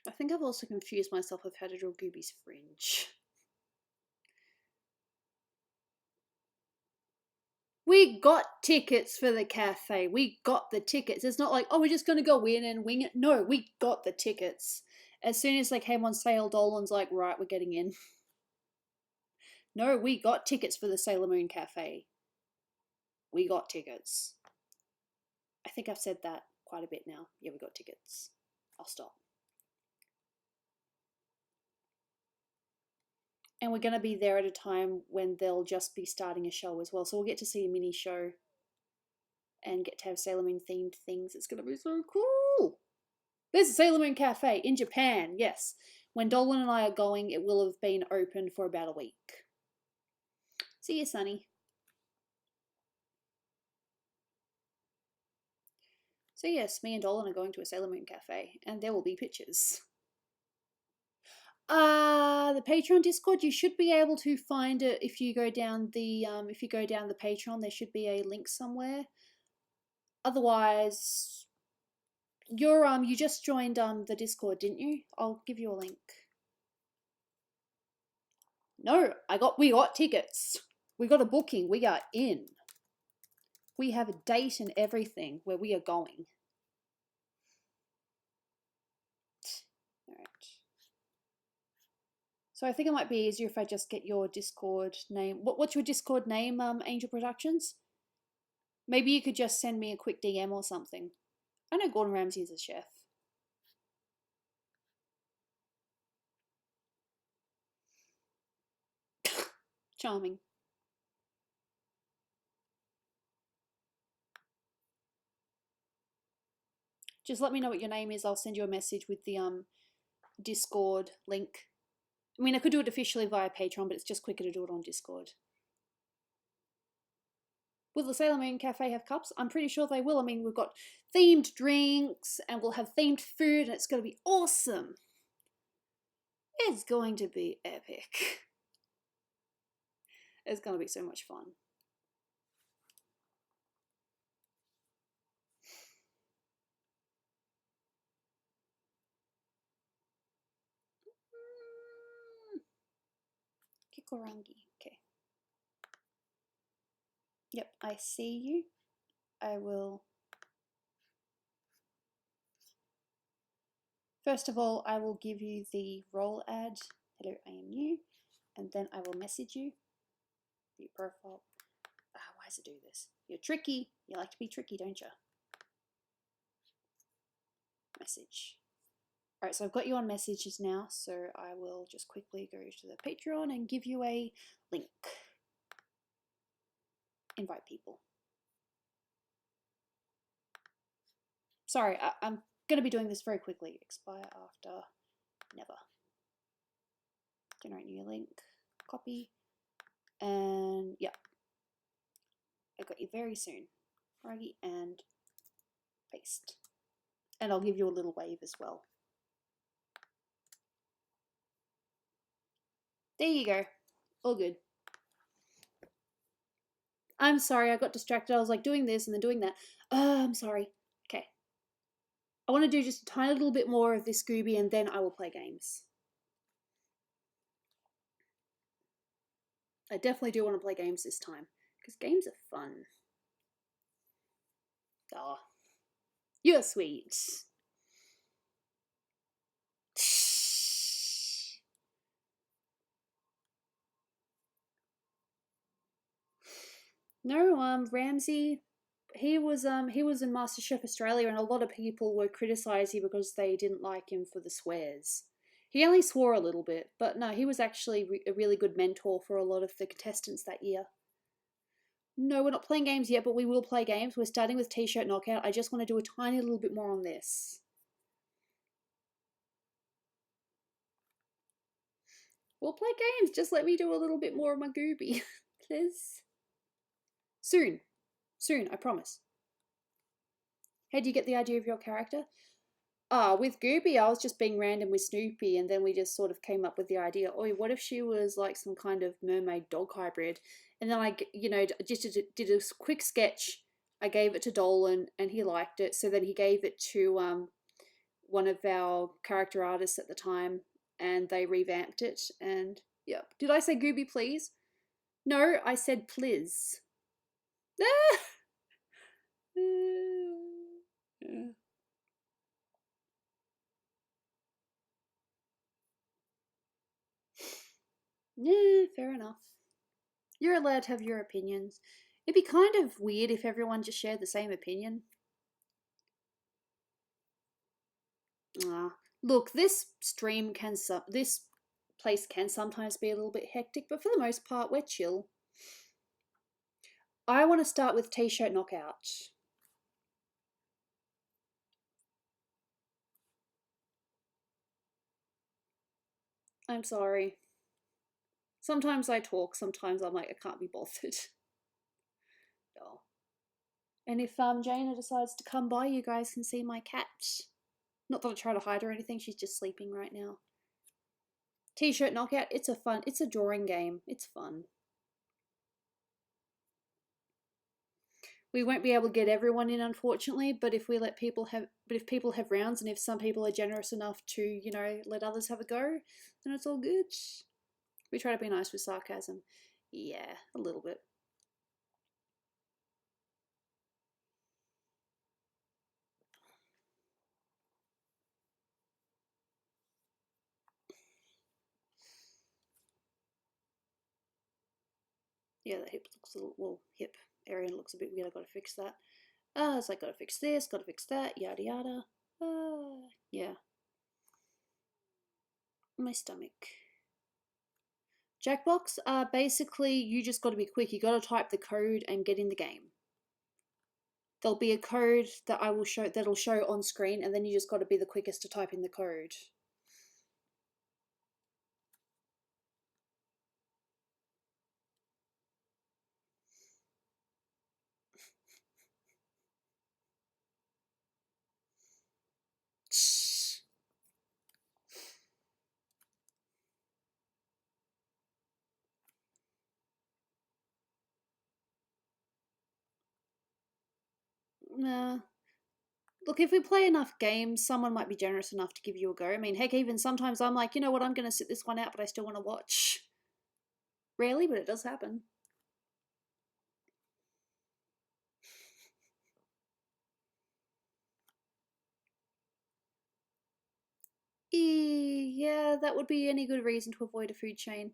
I think I've also confused myself with how to draw Gooby's fringe. We got tickets for the cafe. We got the tickets. It's not like, oh, we're just going to go in and wing it. No, we got the tickets. As soon as they came on sale, Dolan's like, right, we're getting in. No, we got tickets for the Sailor Moon Cafe. We got tickets. I think I've said that quite a bit now. Yeah, we got tickets. I'll stop. And we're going to be there at a time when they'll just be starting a show as well. So we'll get to see a mini show and get to have Sailor Moon themed things. It's going to be so cool. There's a Sailor Moon Cafe in Japan, yes. When Dolan and I are going, it will have been open for about a week. See you, Sunny. So yes, me and Dolan are going to a Sailor Moon Cafe, and there will be pictures. The Patreon Discord, you should be able to find it if you go down the Patreon. There should be a link somewhere. Otherwise, you just joined the Discord, didn't you? I'll give you a link. No, we got tickets. We got a booking. We are in. We have a date and everything where we are going. All right. So I think it might be easier if I just get your Discord name. What's your Discord name, Angel Productions? Maybe you could just send me a quick DM or something. I know Gordon Ramsay is a chef. Charming. Just let me know what your name is. I'll send you a message with the Discord link. I mean, I could do it officially via Patreon, but it's just quicker to do it on Discord. Will the Sailor Moon Cafe have cups? I'm pretty sure they will. I mean, we've got themed drinks and we'll have themed food and it's going to be awesome. It's going to be epic. It's going to be so much fun. Kikorangi. Okay. Yep, I see you. I will. First of all, I will give you the role ad. Hello, I am you. And then I will message you. Your profile. Why does it do this? You're tricky. You like to be tricky, don't you? Message. All right, so I've got you on messages now, so I will just quickly go to the Patreon and give you a link. Invite people. Sorry, I'm going to be doing this very quickly. Expire after never. Generate new link. Copy. And yeah, I got you very soon. Righty, and paste. And I'll give you a little wave as well. There you go. All good. I'm sorry, I got distracted. I was like doing this and then doing that. I'm sorry. Okay. I want to do just a tiny little bit more of this Gooby and then I will play games. I definitely do want to play games this time because games are fun. Oh, you're sweet. No, Ramsey, he was in MasterChef Australia, and a lot of people were criticising because they didn't like him for the swears. He only swore a little bit, but no, he was actually a really good mentor for a lot of the contestants that year. No, we're not playing games yet, but we will play games. We're starting with T-shirt knockout. I just want to do a tiny little bit more on this. We'll play games. Just let me do a little bit more of my Gooby, please. Soon. Soon, I promise. How do you get the idea of your character? With Gooby, I was just being random with Snoopy, and then we just sort of came up with the idea, oh, what if she was like some kind of mermaid dog hybrid? And then I, just did a quick sketch. I gave it to Dolan, and he liked it. So then he gave it to one of our character artists at the time, and they revamped it. And yeah, did I say Gooby, please? No, I said please. Yeah, fair enough. You're allowed to have your opinions. It'd be kind of weird if everyone just shared the same opinion. Look, this place can sometimes be a little bit hectic, but for the most part, we're chill. I want to start with T-shirt knockout. I'm sorry. Sometimes I talk, sometimes I'm like, I can't be bothered. Oh. And if Jaina decides to come by, you guys can see my cat. Not that I try to hide or anything, she's just sleeping right now. T-shirt knockout, it's a drawing game. It's fun. We won't be able to get everyone in, unfortunately, but if people have rounds, and if some people are generous enough to, let others have a go, then it's all good. We try to be nice with sarcasm. Yeah, a little bit. Yeah, the hip looks a little, well, hip area looks a bit weird. I've got to fix that. So I got to fix this, got to fix that, yada yada. Yeah. My stomach. Jackbox, basically you just got to be quick. You got to type the code and get in the game. There'll be a code that that'll show on screen, and then you just got to be the quickest to type in the code. Nah. Look, if we play enough games, someone might be generous enough to give you a go. I mean, heck, even sometimes I'm like, you know what, I'm going to sit this one out, but I still want to watch. Rarely, but it does happen. Yeah, that would be any good reason to avoid a food chain.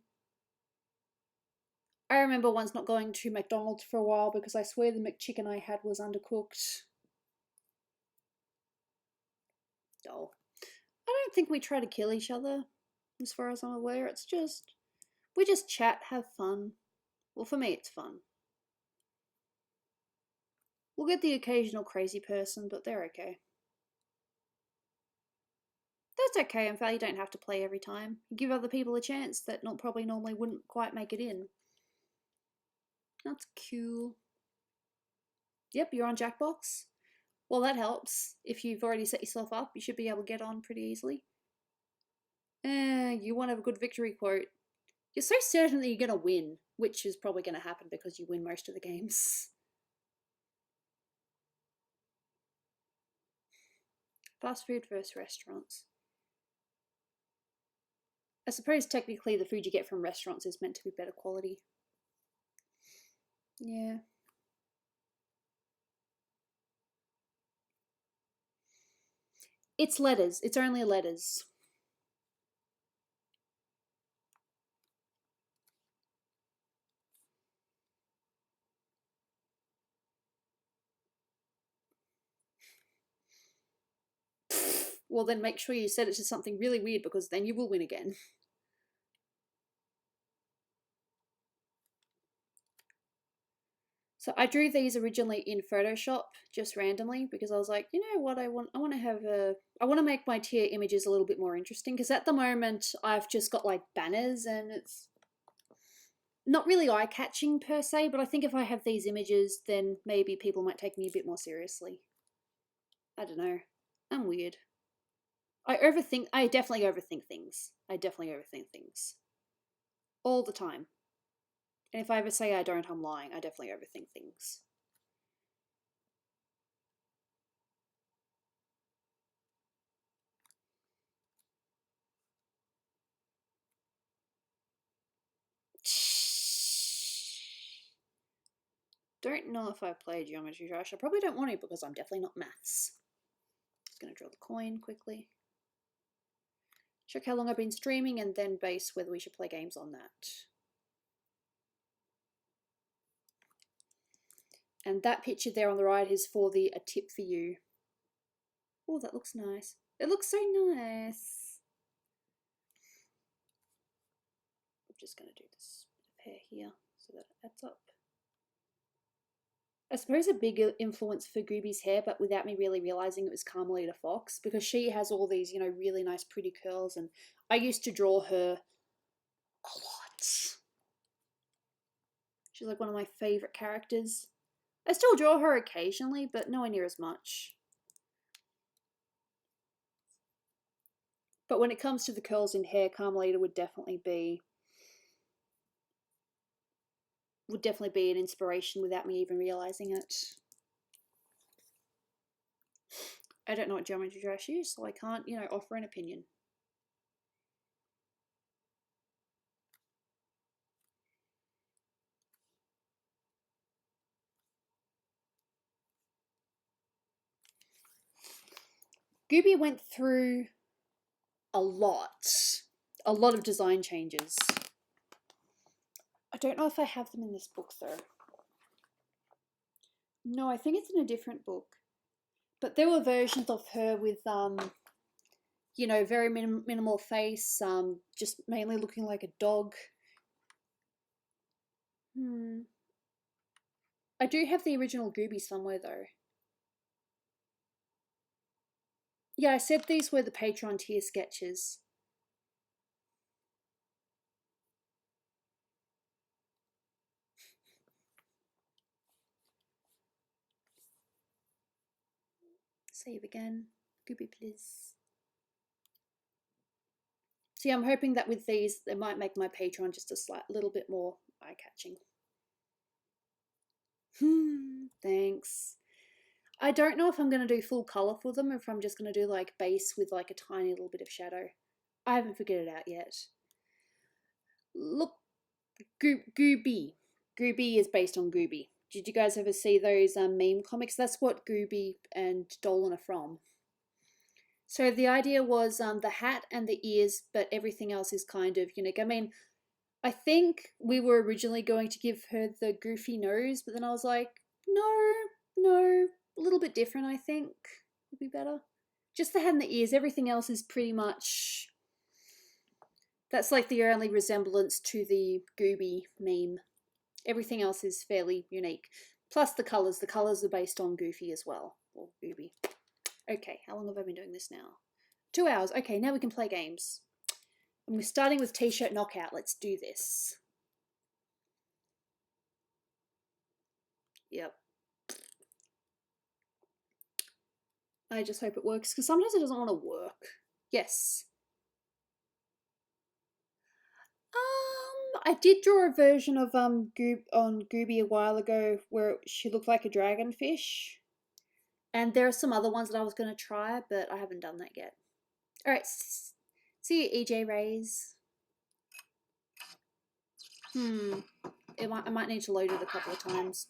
I remember once not going to McDonald's for a while because I swear the McChicken I had was undercooked. Oh. I don't think we try to kill each other, as far as I'm aware. It's just, we just chat, have fun. Well, for me, it's fun. We'll get the occasional crazy person, but they're okay. That's okay, in fact, you don't have to play every time. Give other people a chance that probably normally wouldn't quite make it in. That's cool. Yep, you're on Jackbox. Well, that helps. If you've already set yourself up, you should be able to get on pretty easily. You want to have a good victory quote. You're so certain that you're going to win, which is probably going to happen because you win most of the games. Fast food versus restaurants. I suppose technically the food you get from restaurants is meant to be better quality. Yeah. It's letters. It's only letters. Well, then make sure you set it to something really weird because then you will win again. So I drew these originally in Photoshop just randomly because I was like, you know what, I want to make my tier images a little bit more interesting because at the moment I've just got like banners and it's not really eye-catching per se, but I think if I have these images then maybe people might take me a bit more seriously. I don't know. I'm weird. I definitely overthink things. All the time. And if I ever say I don't, I'm lying. I definitely overthink things. Don't know if I play Geometry Dash. I probably don't want to because I'm definitely not maths. Just going to draw the coin quickly. Check how long I've been streaming and then base whether we should play games on that. And that picture there on the right is for a tip for you. Oh, that looks nice. It looks so nice. I'm just going to do this hair here so that it adds up. I suppose a big influence for Gooby's hair, but without me really realizing it was Carmelita Fox, because she has all these, really nice pretty curls, and I used to draw her a lot. She's like one of my favourite characters. I still draw her occasionally, but nowhere near as much. But when it comes to the curls in hair, Carmelita would definitely be an inspiration without me even realizing it. I don't know what Geometry Dash is, so I can't, offer an opinion. Gooby went through a lot of design changes. I don't know if I have them in this book though. No, I think it's in a different book. But there were versions of her with very minimal face, just mainly looking like a dog. I do have the original Gooby somewhere though. Yeah, I said these were the Patreon tier sketches. Save again. Gooby, please. See, I'm hoping that with these, they might make my Patreon just a little bit more eye-catching. Thanks. I don't know if I'm going to do full colour for them, or if I'm just going to do like base with like a tiny little bit of shadow. I haven't figured it out yet. Look, Gooby. Gooby is based on Gooby. Did you guys ever see those meme comics? That's what Gooby and Dolan are from. So the idea was the hat and the ears, but everything else is kind of unique. I mean, I think we were originally going to give her the goofy nose, but then I was like, no, a little bit different, I think would be better. Just the head and the ears. Everything else is pretty much... That's like the only resemblance to the Gooby meme. Everything else is fairly unique. Plus the colours. The colours are based on Goofy as well. Or Gooby. Okay, how long have I been doing this now? 2 hours. Okay, now we can play games. And we're starting with T-shirt knockout. Let's do this. Yep. I just hope it works, because sometimes it doesn't want to work. Yes. I did draw a version of Gooby a while ago where she looked like a dragonfish. And there are some other ones that I was going to try, but I haven't done that yet. Alright, see you, EJ Rays. I might need to load it a couple of times.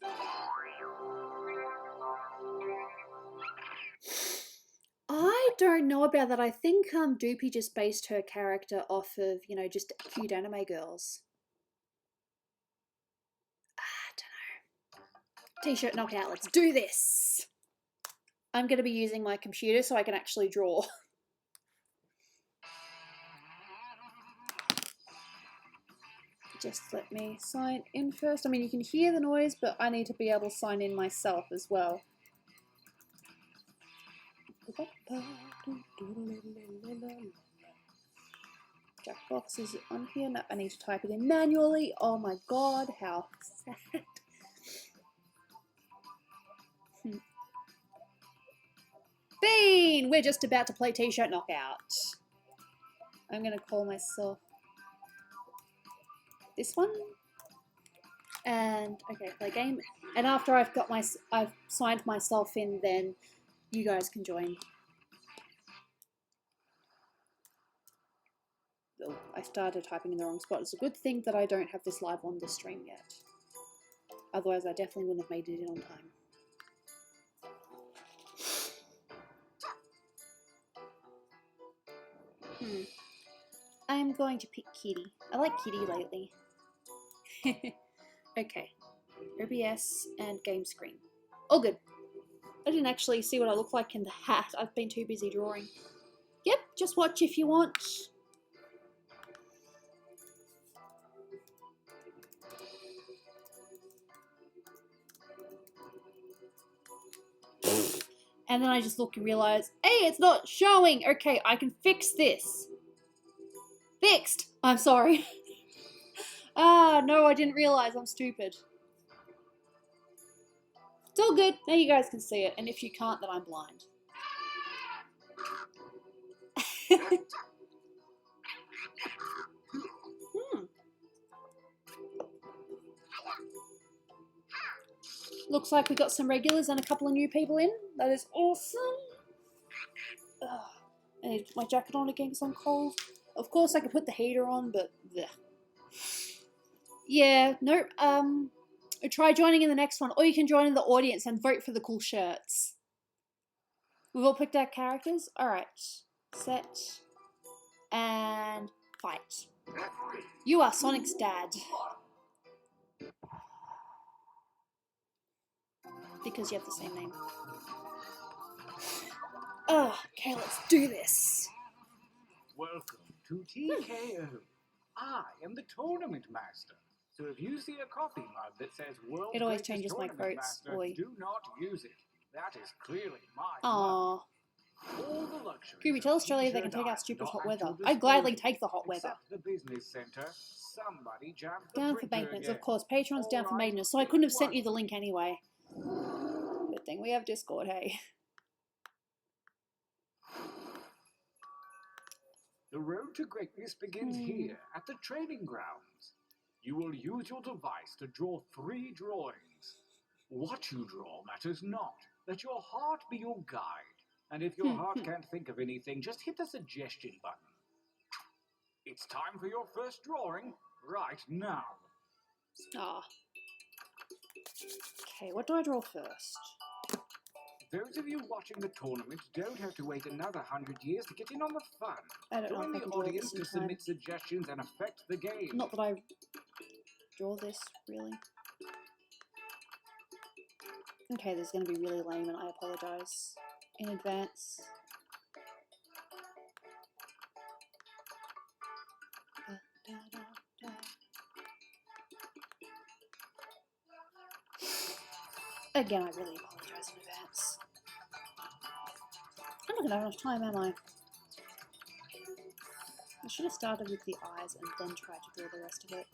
I don't know about that. I think Doopy just based her character off of, you know, just cute anime girls. I don't know. T-shirt knockout, let's do this! I'm going to be using my computer so I can actually draw. Just let me sign in first. I mean, you can hear the noise, but I need to be able to sign in myself as well. Jackbox is on here. No, I need to type it in manually. Oh my god, how sad. Bean! We're just about to play T-shirt knockout. I'm going to call myself this one. And okay, play game. And after I've signed myself in, then you guys can join. Oh, I started typing in the wrong spot. It's a good thing that I don't have this live on the stream yet. Otherwise, I definitely wouldn't have made it in on time. I'm going to pick Kitty. I like Kitty lately. Okay. OBS and game screen. All good. I didn't actually see what I look like in the hat. I've been too busy drawing. Yep, just watch if you want. And then I just look and realize, hey, it's not showing. Okay, I can fix this. Fixed. I'm sorry. No, I didn't realize. I'm stupid. It's all good. Now you guys can see it. And if you can't, then I'm blind. Looks like we got some regulars and a couple of new people in. That is awesome. I need to put my jacket on again because I'm cold. Of course I could put the heater on, but bleh. Yeah, nope. Try joining in the next one, or you can join in the audience and vote for the cool shirts. We've all picked our characters. Alright. Set. And fight. You are Sonic's dad. Because you have the same name. Okay, let's do this. Welcome to TKO. I am the tournament master. So if you see a coffee mug that says World It always Greatest changes my Tournament quotes. Master, Boy. do not use it. That is clearly my Aww. Gooby, tell Australia they can take our stupid hot weather. I'd gladly take the hot weather. The business center, somebody jammed the Down for printer maintenance, again. of course. Patreon's down for maintenance, so I couldn't have sent you the link anyway. Good thing we have Discord, hey. The road to greatness begins here, at the training grounds. You will use your device to draw 3 drawings. What you draw matters not. Let your heart be your guide. And if your heart can't think of anything, just hit the suggestion button. It's time for your first drawing right now. Ah. Okay, what do I draw first? Those of you watching the tournament don't have to wait another 100 years to get in on the fun. I don't know Join if I the can draw audience this in to time. submit suggestions and affect the game. Not that I draw this, really. Okay, this is going to be really lame and I apologise in advance. Again, I really apologise in advance. I'm not going to have enough time, am I? I should have started with the eyes and then tried to draw the rest of it.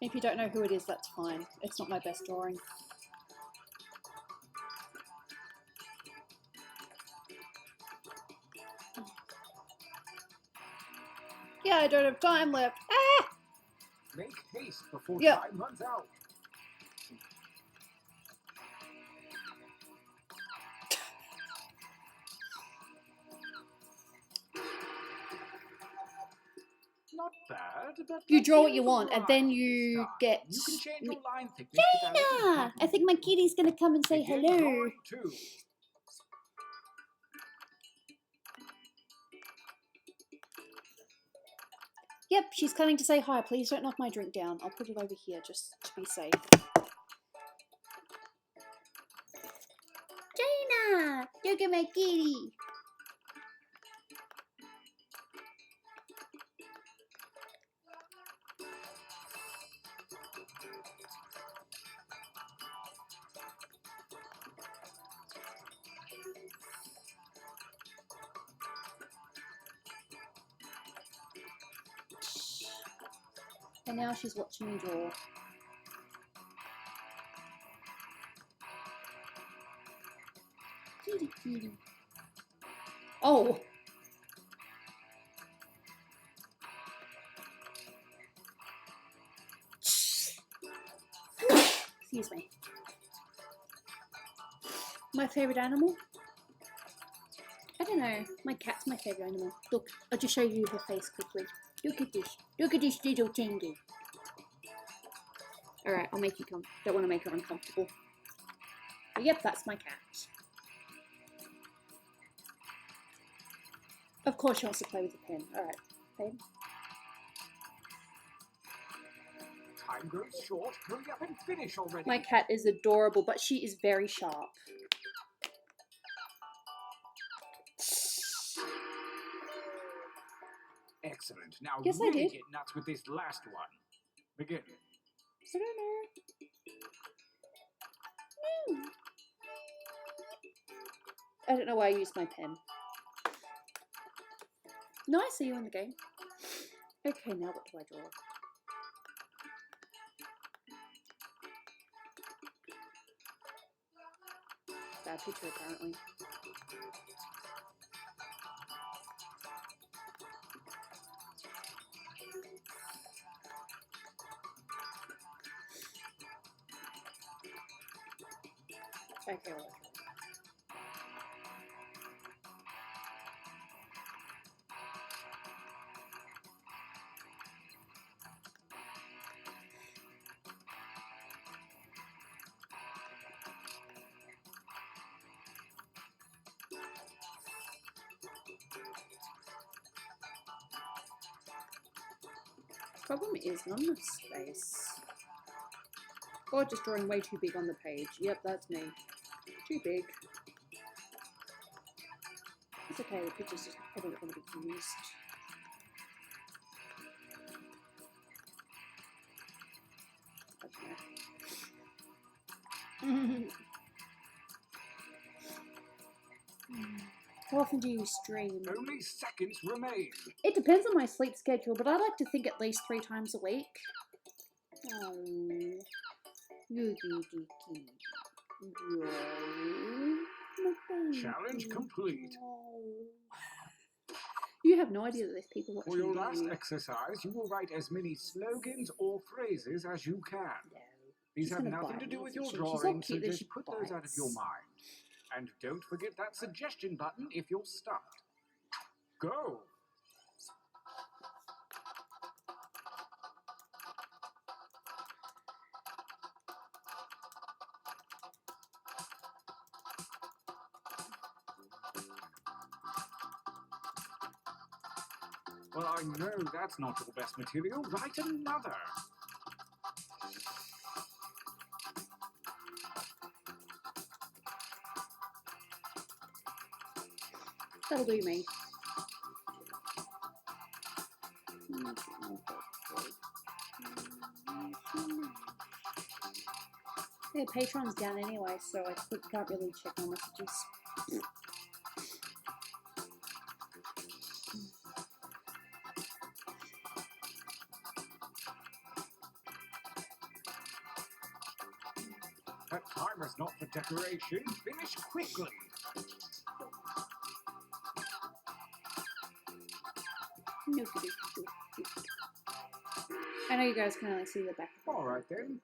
If you don't know who it is, that's fine. It's not my best drawing. Yeah, I don't have time left. Ah! Make haste before Yep. time runs out. Not bad, but You let's draw see what you the want, and variety then this you time. get... You can change your line thickness with that little Jaina! I think my kitty's gonna come and say Begin hello. drawing 2. Yep, she's coming to say hi. Please don't knock my drink down. I'll put it over here just to be safe. Jaina! Look at my kitty! And now she's watching me draw. Kitty, kitty. Oh! Excuse me. My favourite animal? I don't know. My cat's my favourite animal. Look, I'll just show you her face quickly. Look at this. Look at this little thingy. Alright, I'll make you come. Don't want to make her uncomfortable. But yep, that's my cat. Of course she wants to play with the pen. Alright, babe. Time grows short. Hurry up and finish already. My cat is adorable, but she is very sharp. Excellent. Now Yes, I really did. get nuts with this last one. Begin. I don't know. I don't know why I used my pen. No, I see you in the game. Okay, now what do I draw? Bad picture, apparently. Okay, well, problem is not enough space. Or just drawing way too big on the page. Yep, that's me. Too big. It's okay, the picture's just probably not going to be used. How often do you stream? Only seconds remain. It depends on my sleep schedule, but I like to think at least 3 times a week. Oh. Challenge complete. You have no idea that there's people watching. For your last exercise, you will write as many slogans or phrases as you can. No. These She's have gonna nothing bite to do me, with isn't your she? She's so drawing, so cute that just she put those out of your bites. mind. And don't forget that suggestion button if you're stumped. Go! Well, I know that's not your best material. Write another. That'll do me. Yeah, Patreon's down anyway, so I can't really check my messages. That timer's not for decoration. Finish quickly. I know you guys can only see the back of it. All right then.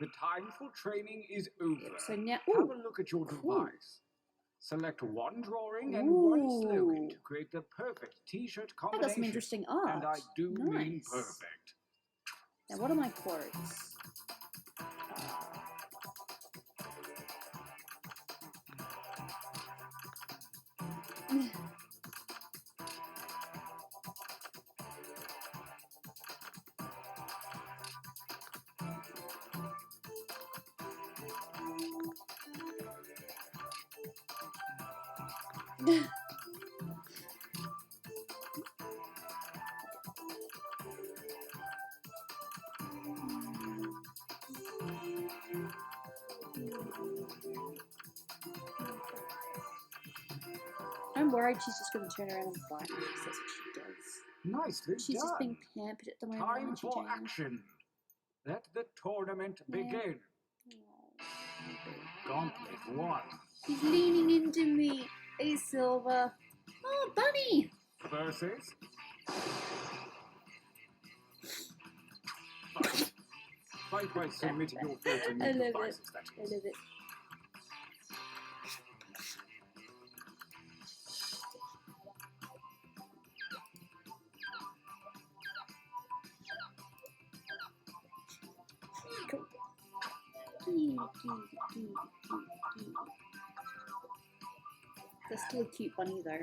The time for training is over. So now, Have a look at your device. Select one drawing and Ooh. one slogan to create the perfect t-shirt I combination. got some interesting art. And I do mean Nice. perfect. Now, what are my quotes? I'm worried she's just going to turn around and bite me because that's what she does. Nicely She's done. just being pampered at the moment. Time aren't you, for Jane? action. Let the tournament Yeah. begin. Gauntlet 1. He's leaning into me. Hey, Silver. Oh, Bunny. Versus. Fight by submitting your vote to I new love devices. it. That I is. love it. Cool. That's still a cute bunny though.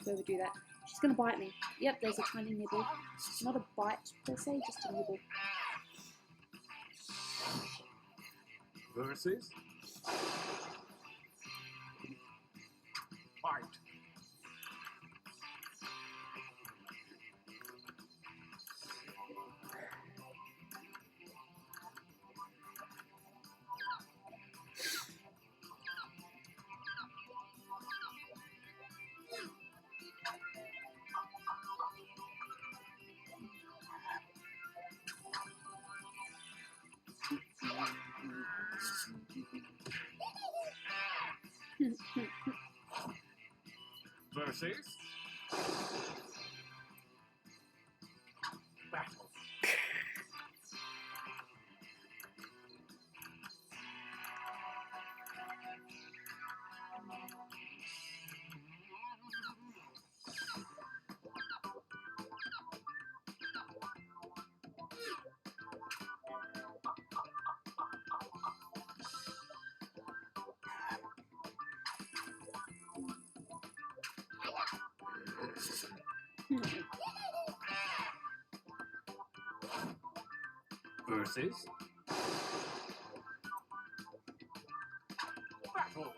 Whoever do that. She's gonna bite me. Yep, there's a tiny nibble. Not a bite per se, just a nibble. Versus. Fight. Versus. Battle. Versus. Battle.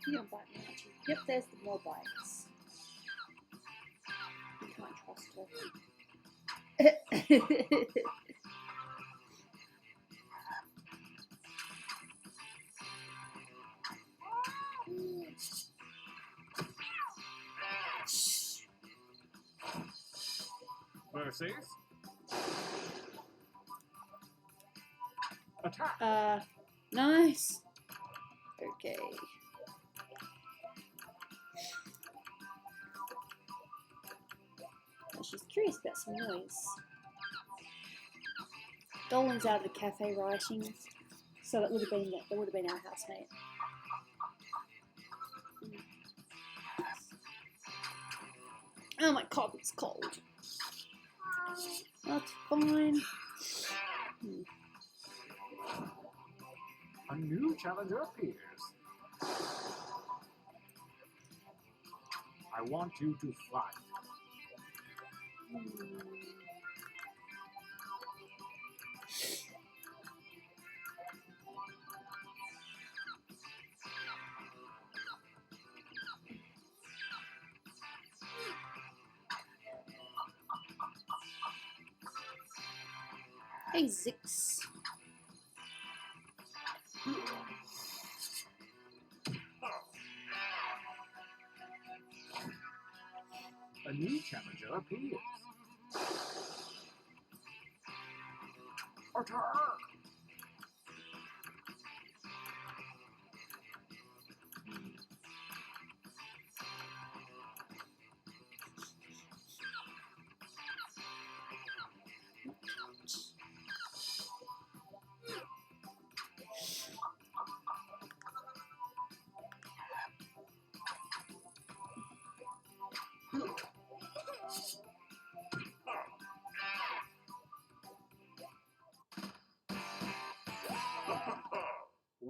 You're gonna bite me, aren't you? Yep, there's the more bites. You can't Mercies. Attack. Nice. Okay. She's curious about some noise. Dolan's out of the cafe writing, so that would have been our housemate. Oh my god, it's cold. That's fine. A new challenger appears. I want you to fight. Hey, Zix. A new challenger appears. Attack!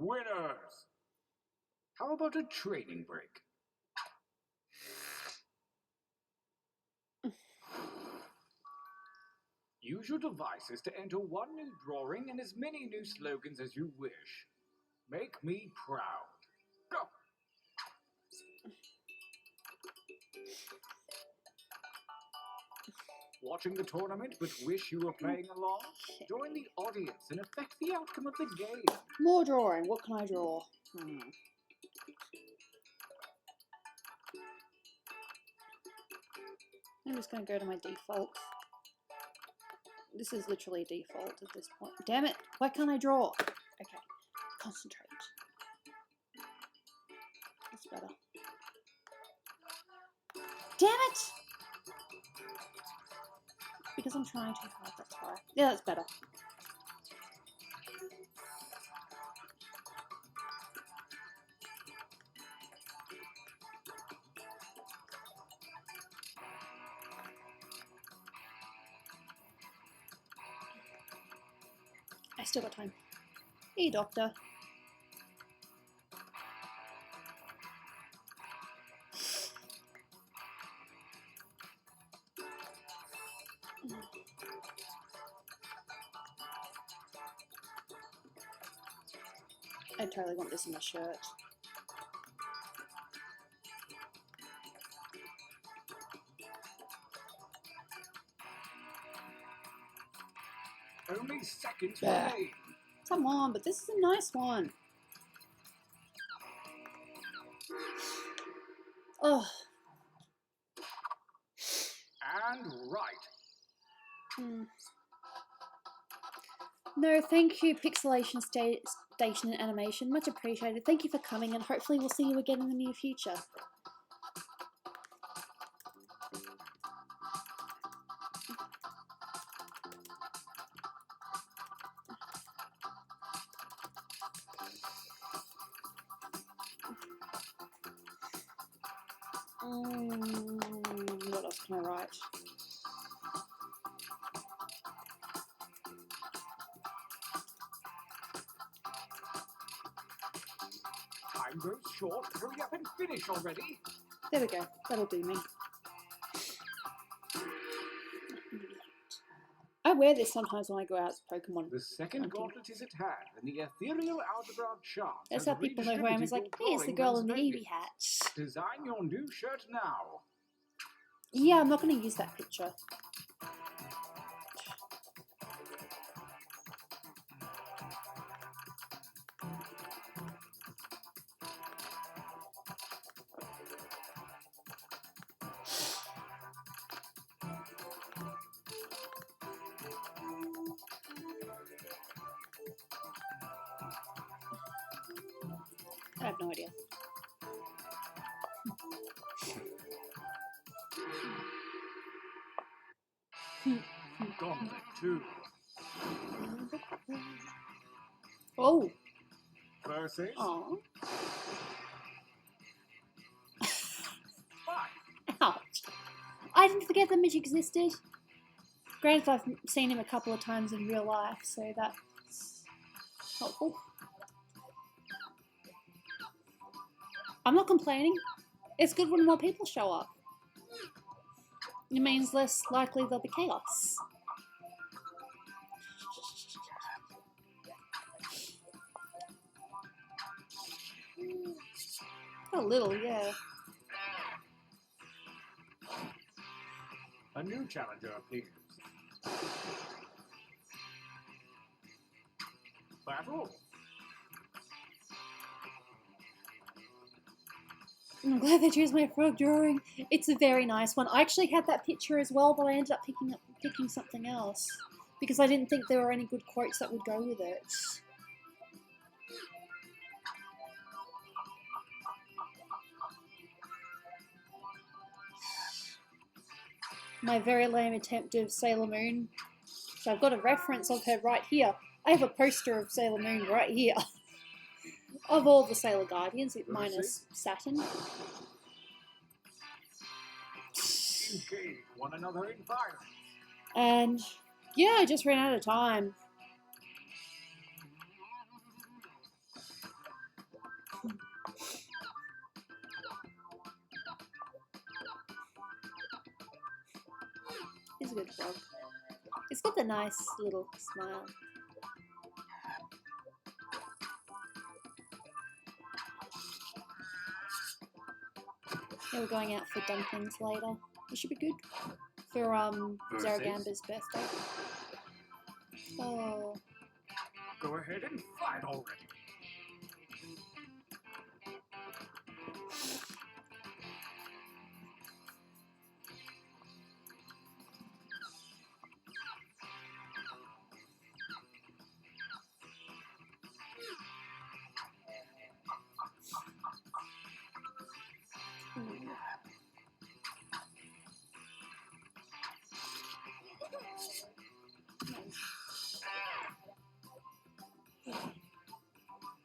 Winners! How about a training break? Use your devices to enter one new drawing and as many new slogans as you wish. Make me proud. Go! Watching the tournament but wish you were playing along? Join the audience and affect the outcome of the game. More drawing. What can I draw? I'm just going to go to my default. This is literally default at this point. Damn it! Why can't I draw? Okay. Concentrate. That's better. Damn it! Because I'm trying too hard, that's why. Yeah, that's better. I still got time. Hey, doctor. I totally want this in my shirt. Only seconds Yeah. remain. Come on, but this is a nice one. Oh. And right. No, thank you, Pixelation Station and Animation. Much appreciated. Thank you for coming, and hopefully we'll see you again in the near future. What else can I write? Time goes short. Hurry up and finish already. There we go. That'll do me. I wear this sometimes when I go out as Pokemon. The second gauntlet is at hand, and the ethereal algebra chart. That's how people know who I am. It's like, here's the girl in the Eevee hat. Design your new shirt now. Yeah, I'm not going to use that picture. I have no idea. Gauntlet 2. Oh. Versus. Oh. 5. Ouch. I didn't forget that Mitch existed. Granted, I've seen him a couple of times in real life, so that's helpful. I'm not complaining. It's good when more people show up. It means less likely there'll be chaos. A little, yeah. A new challenger appears. Battle. I'm glad they chose my frog drawing. It's a very nice one. I actually had that picture as well, but I ended up picking something else because I didn't think there were any good quotes that would go with it. My very lame attempt of Sailor Moon. So I've got a reference of her right here. I have a poster of Sailor Moon right here. Of all the Sailor Guardians, minus Saturn. Engage one another in fire. And yeah, I just ran out of time. He's a good frog. It's got the nice little smile. Yeah, we're going out for dumplings later. It should be good. For Zaragamba's birthday. Oh. Go ahead and fight already.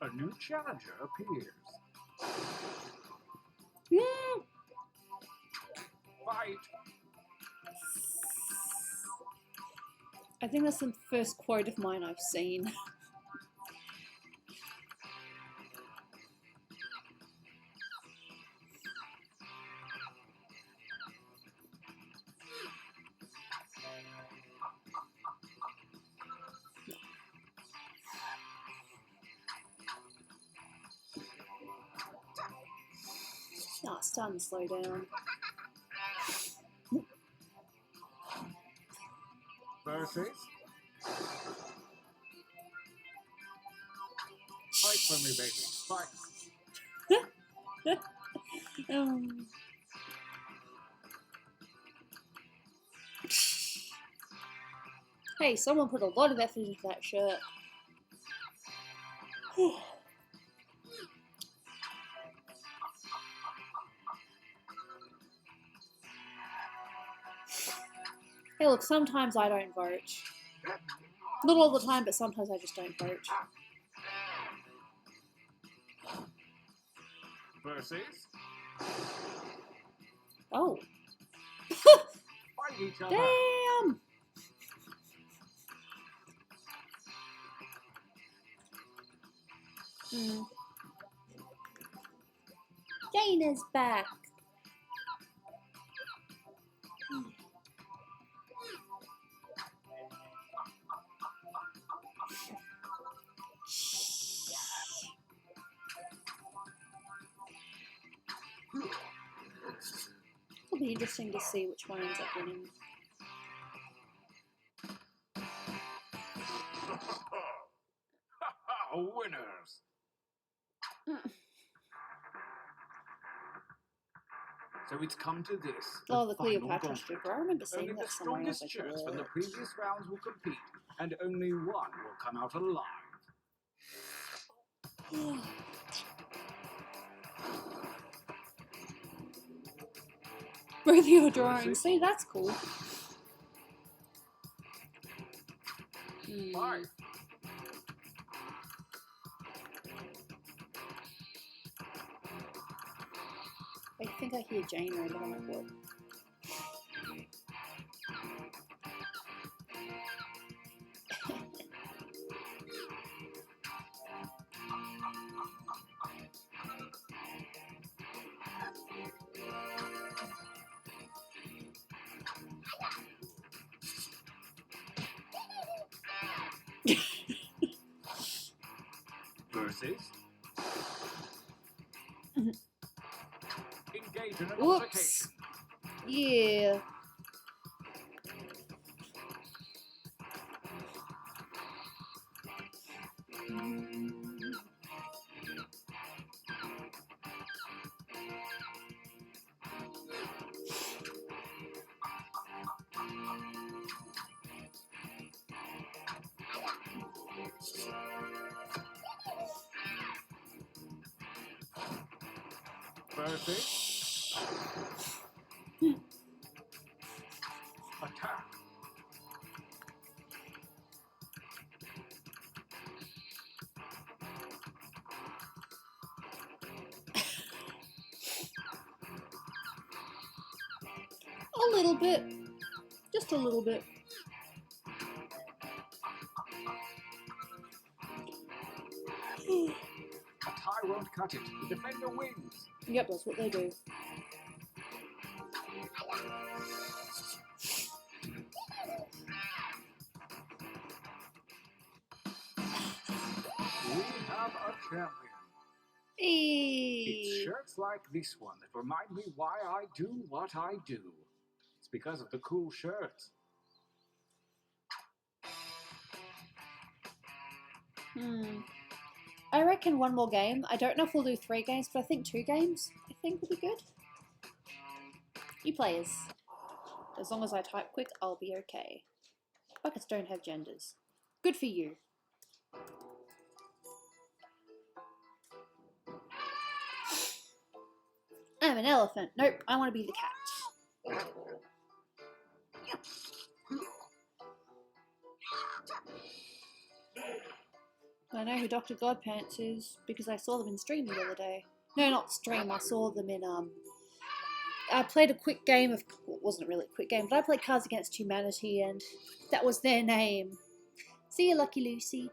A new challenger appears. Yeah. Fight. I think that's the first quote of mine I've seen. Oh, it's starting to slow down. Versus. Fight for me, baby. Fight. Hey, someone put a lot of effort into that shirt. Hey, look, sometimes I don't vote. Not all the time, but sometimes I just don't vote. Versus. Oh. Fight each other. Damn! Dana's back. It'll be be interesting to see which one ends up winning. Winners! So it's come to this. Oh, the final Cleopatra gauntlet. strip. I remember seeing Only that the somewhere. And I was strongest like, shirts from the what? previous rounds will compete, and only one will come out alive. Both your drawings. See, that's cool. Five. I think I hear Jane over on the board. Versus. Engage in an Whoops. altercation. Yeah. Versus. Attack. A little bit. Just a little bit. A tie won't cut it. The defender wins. Yep, that's what they do. We have a champion. Hey. It's shirts like this one that remind me why I do what I do. It's because of the cool shirts. I reckon one more game. I don't know if we'll do 3 games, but I think 2 games I think will be good. You players. As long as I type quick, I'll be okay. Buckets don't have genders. Good for you. I'm an elephant. Nope, I want to be the cat. I know who Dr. Godpants is because I saw them in stream the other day. No, not stream. I saw them in I played a quick game of. Well, it wasn't really a quick game, but I played Cards Against Humanity, and that was their name. See you, Lucky Lucy.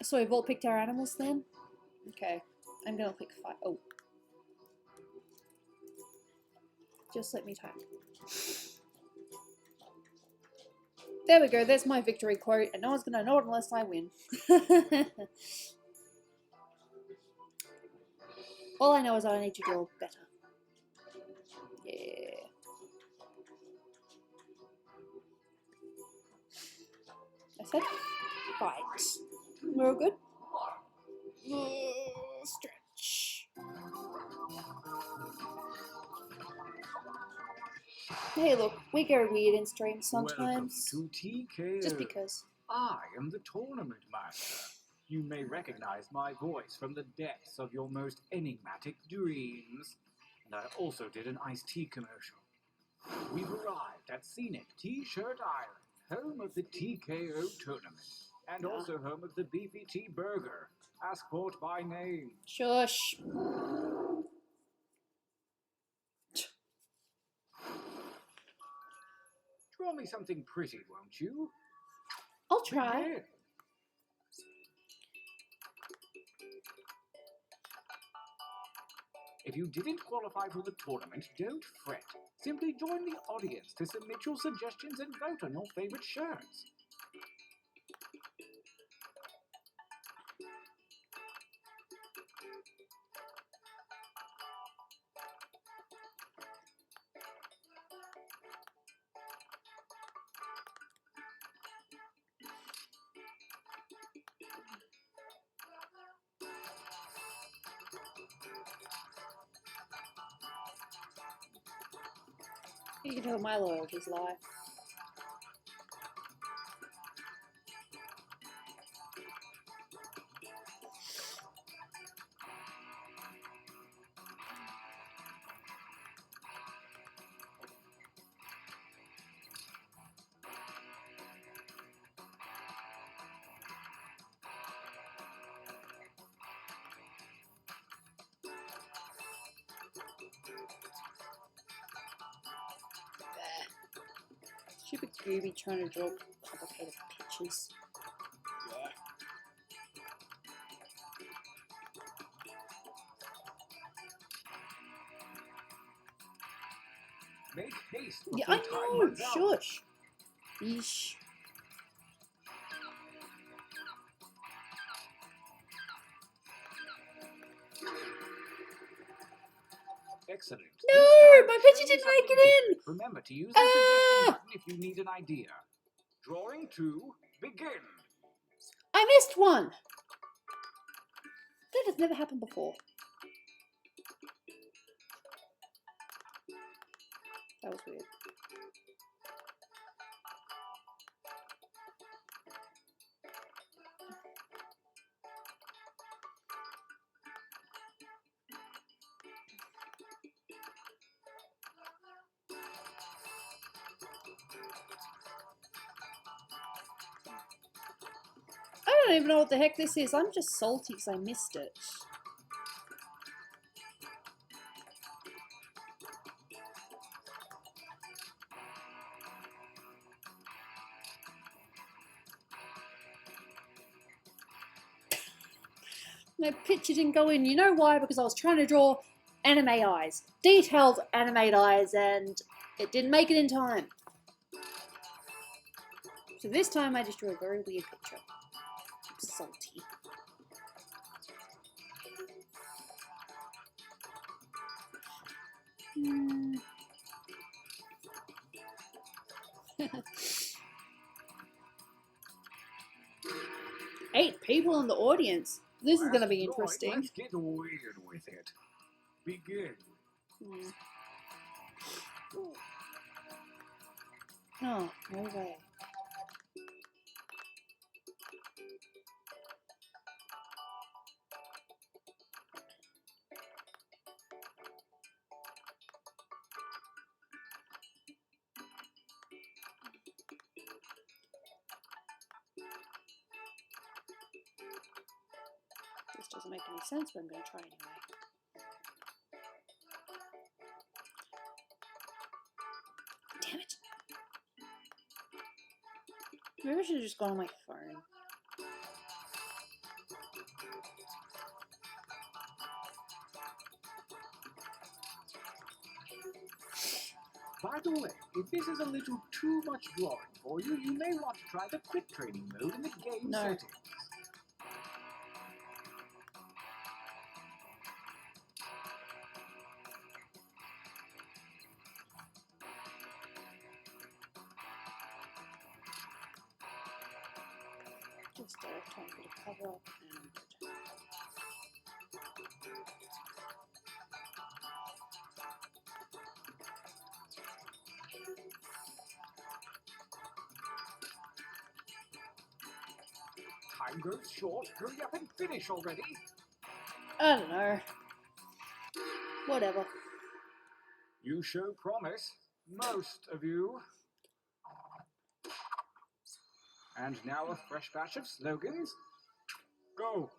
So we've all picked our animals then? Okay. I'm gonna click 5. Oh. Just let me type. There we go, there's my victory quote, and no one's gonna know it unless I win. All I know is I need to draw better. Yeah. I said fight. We're all good? Stretch. Hey look, we go weird in streams sometimes. Welcome to TKO. Just because. I am the tournament master. You may recognize my voice from the depths of your most enigmatic dreams. And I also did an iced tea commercial. We've arrived at scenic T-Shirt Island, home of the TKO tournament, and also home of the Beefy Tea Burger. Ask for it by name. Shush. Draw me something pretty, won't you? I'll try. Begin. If you didn't qualify for the tournament, don't fret. Simply join the audience to submit your suggestions and vote on your favorite shirts. You can tell my loyalties lie. Stupid Gooby trying to draw complicated pictures. Yeah. Make haste. Yeah, before I time know. runs out. Shush. Yeesh. Excellent. No, This my time, picture show me didn't make something it in. different. Remember to use the suggestion Ah! button if you need an idea. Drawing 2, begin. I missed one. That has never happened before. That was weird. I don't even know what the heck this is. I'm just salty because I missed it. My picture didn't go in. You know why? Because I was trying to draw anime eyes. Detailed animate eyes, and it didn't make it in time. So this time I just drew a very weird picture. I'm salty. Hmm. 8 people in the audience. This is going to be Last drawing, interesting. Let's get weird with it. Begin. Hmm. Oh, no way. This doesn't make any sense, but I'm going to try anyway. Damn it. Maybe I should have just gone on my phone. By the way, if this is a little too much drawing for you, you may want to try the quick training mode in the game No. settings. Just time for the cover up and Time goes short. Hurry up and finish already. I don't know. Whatever. You show promise. Most of you. And now a fresh batch of slogans. Go.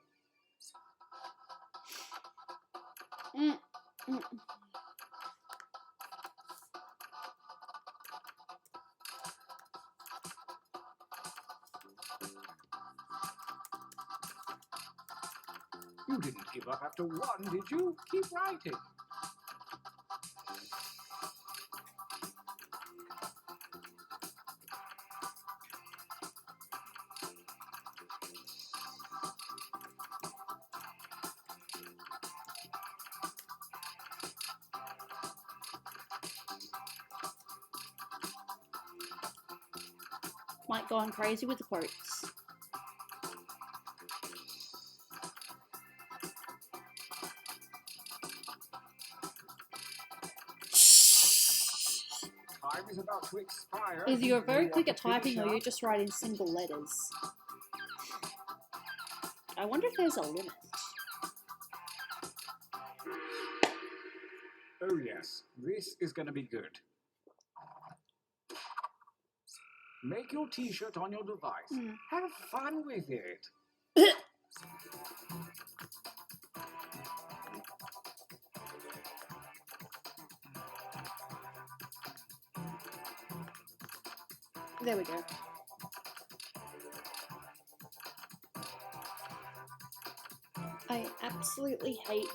You didn't give up after one, did you? Keep writing. Mike gone crazy with the quotes. time is about to expire. Either you're very You quick want at to finish typing or up? you're just writing single letters. I wonder if there's a limit. Oh yes, this is gonna be good. Make your t-shirt on your device. Have fun with it. There we go. I absolutely hate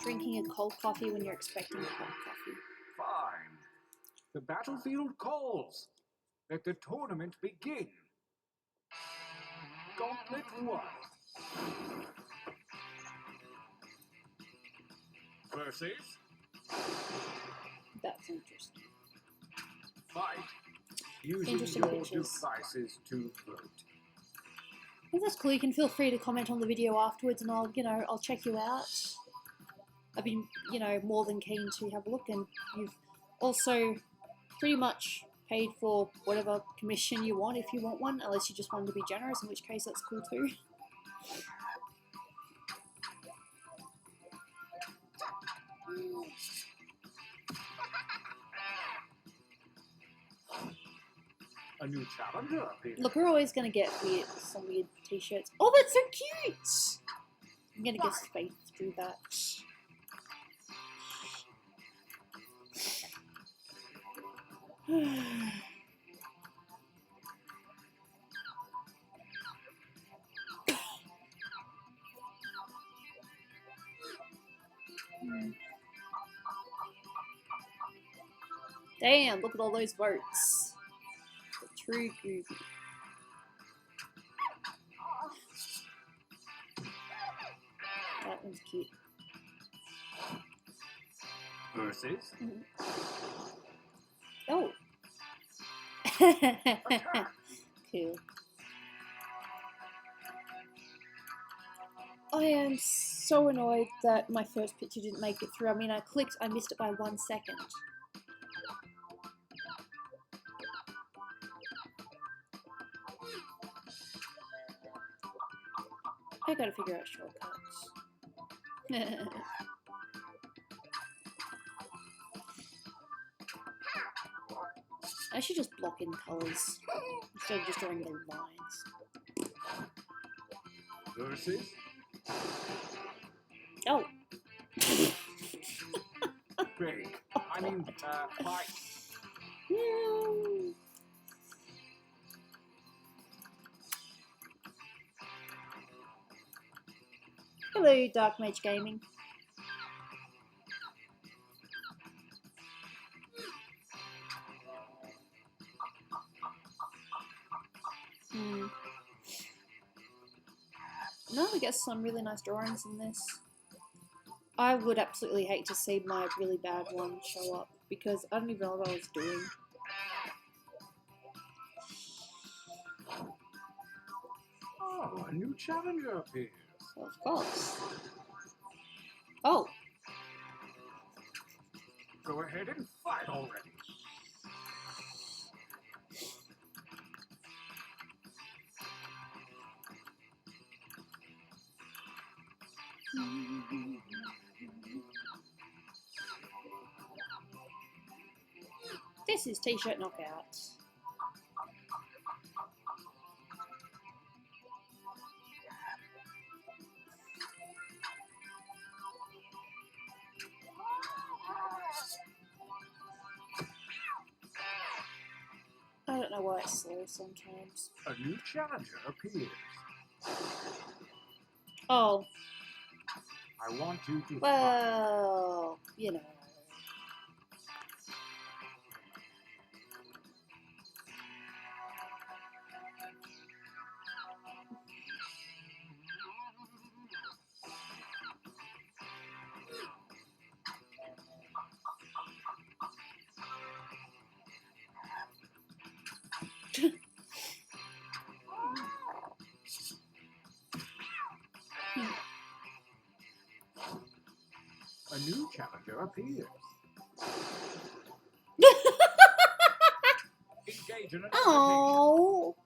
drinking a cold coffee when you're expecting a hot coffee. Fine. The battlefield calls. Let the tournament begin. Gauntlet 1. Versus That's interesting. fight. Using Interesting your pictures. devices to vote. Well, that's cool. You can feel free to comment on the video afterwards, and I'll check you out. I've been, more than keen to have a look, and you've also pretty much paid for whatever commission you want if you want one, unless you just wanted to be generous, in which case that's cool too. A new challenger appears. Look, we're always going to get some weird t-shirts. Oh, that's so cute! I'm going to guess Faith drew that. Damn, look at all those votes. The true Gooby. That one's cute. Versus Oh. Cool. I am so annoyed that my first picture didn't make it through. I mean, I clicked, I missed it by 1 second. I gotta figure out shortcuts. I should just block in colours instead of just drawing the lines. versus Oh! break. I mean, fight. No. Hello, Dark Mage Gaming. No, we get some really nice drawings in this. I would absolutely hate to see my really bad one show up because I don't even know what I was doing. Oh, a new challenger appears. Of course. Oh. Go ahead and fight already. This is T-shirt knockout. I don't know why it's slow sometimes. A new challenger appears. Oh, I want you to fight. well, you know. A new challenger appears. occasion an invitation. Oh,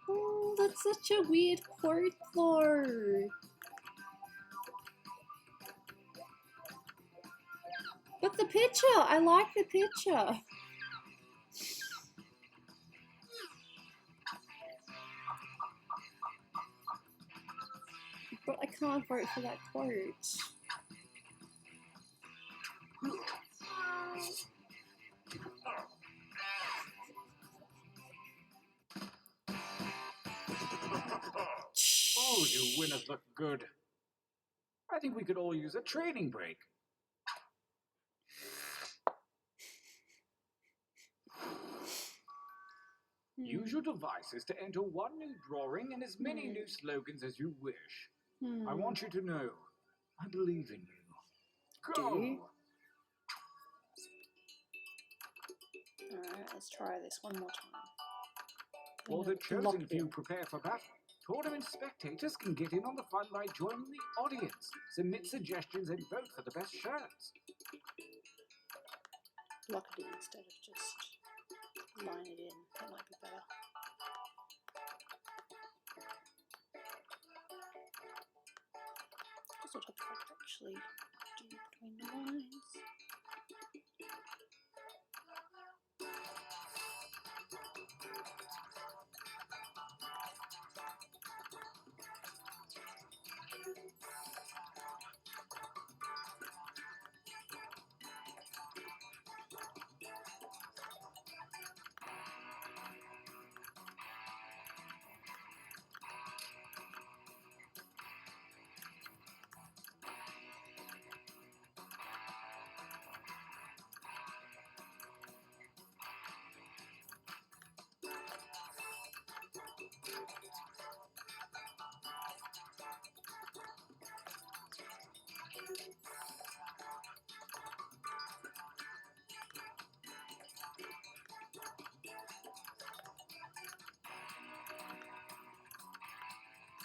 oh, that's such a weird quote, though. But the picture, I like the picture. But I can't vote for that quote. Oh, you winners look good. I think we could all use a training break. Use your devices to enter one new drawing and as many new slogans as you wish. I want you to know, I believe in you. Go! Alright, let's try this one more time. For the chosen few prepare for battle, tournament spectators can get in on the fun by joining the audience, submit suggestions and vote for the best shirts. Lock it in instead of just line it in. That might be better. Also, what I could actually do between the lines.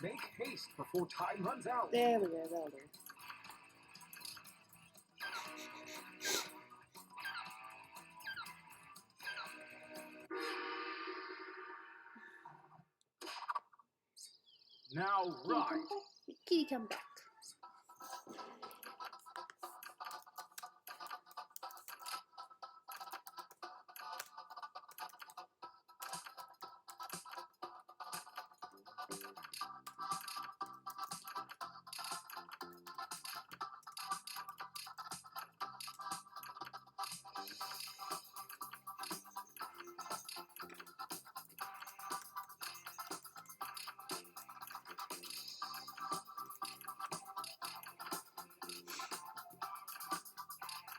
Make haste before time runs out. There we go, that'll do. Now, right. Kitty, come back.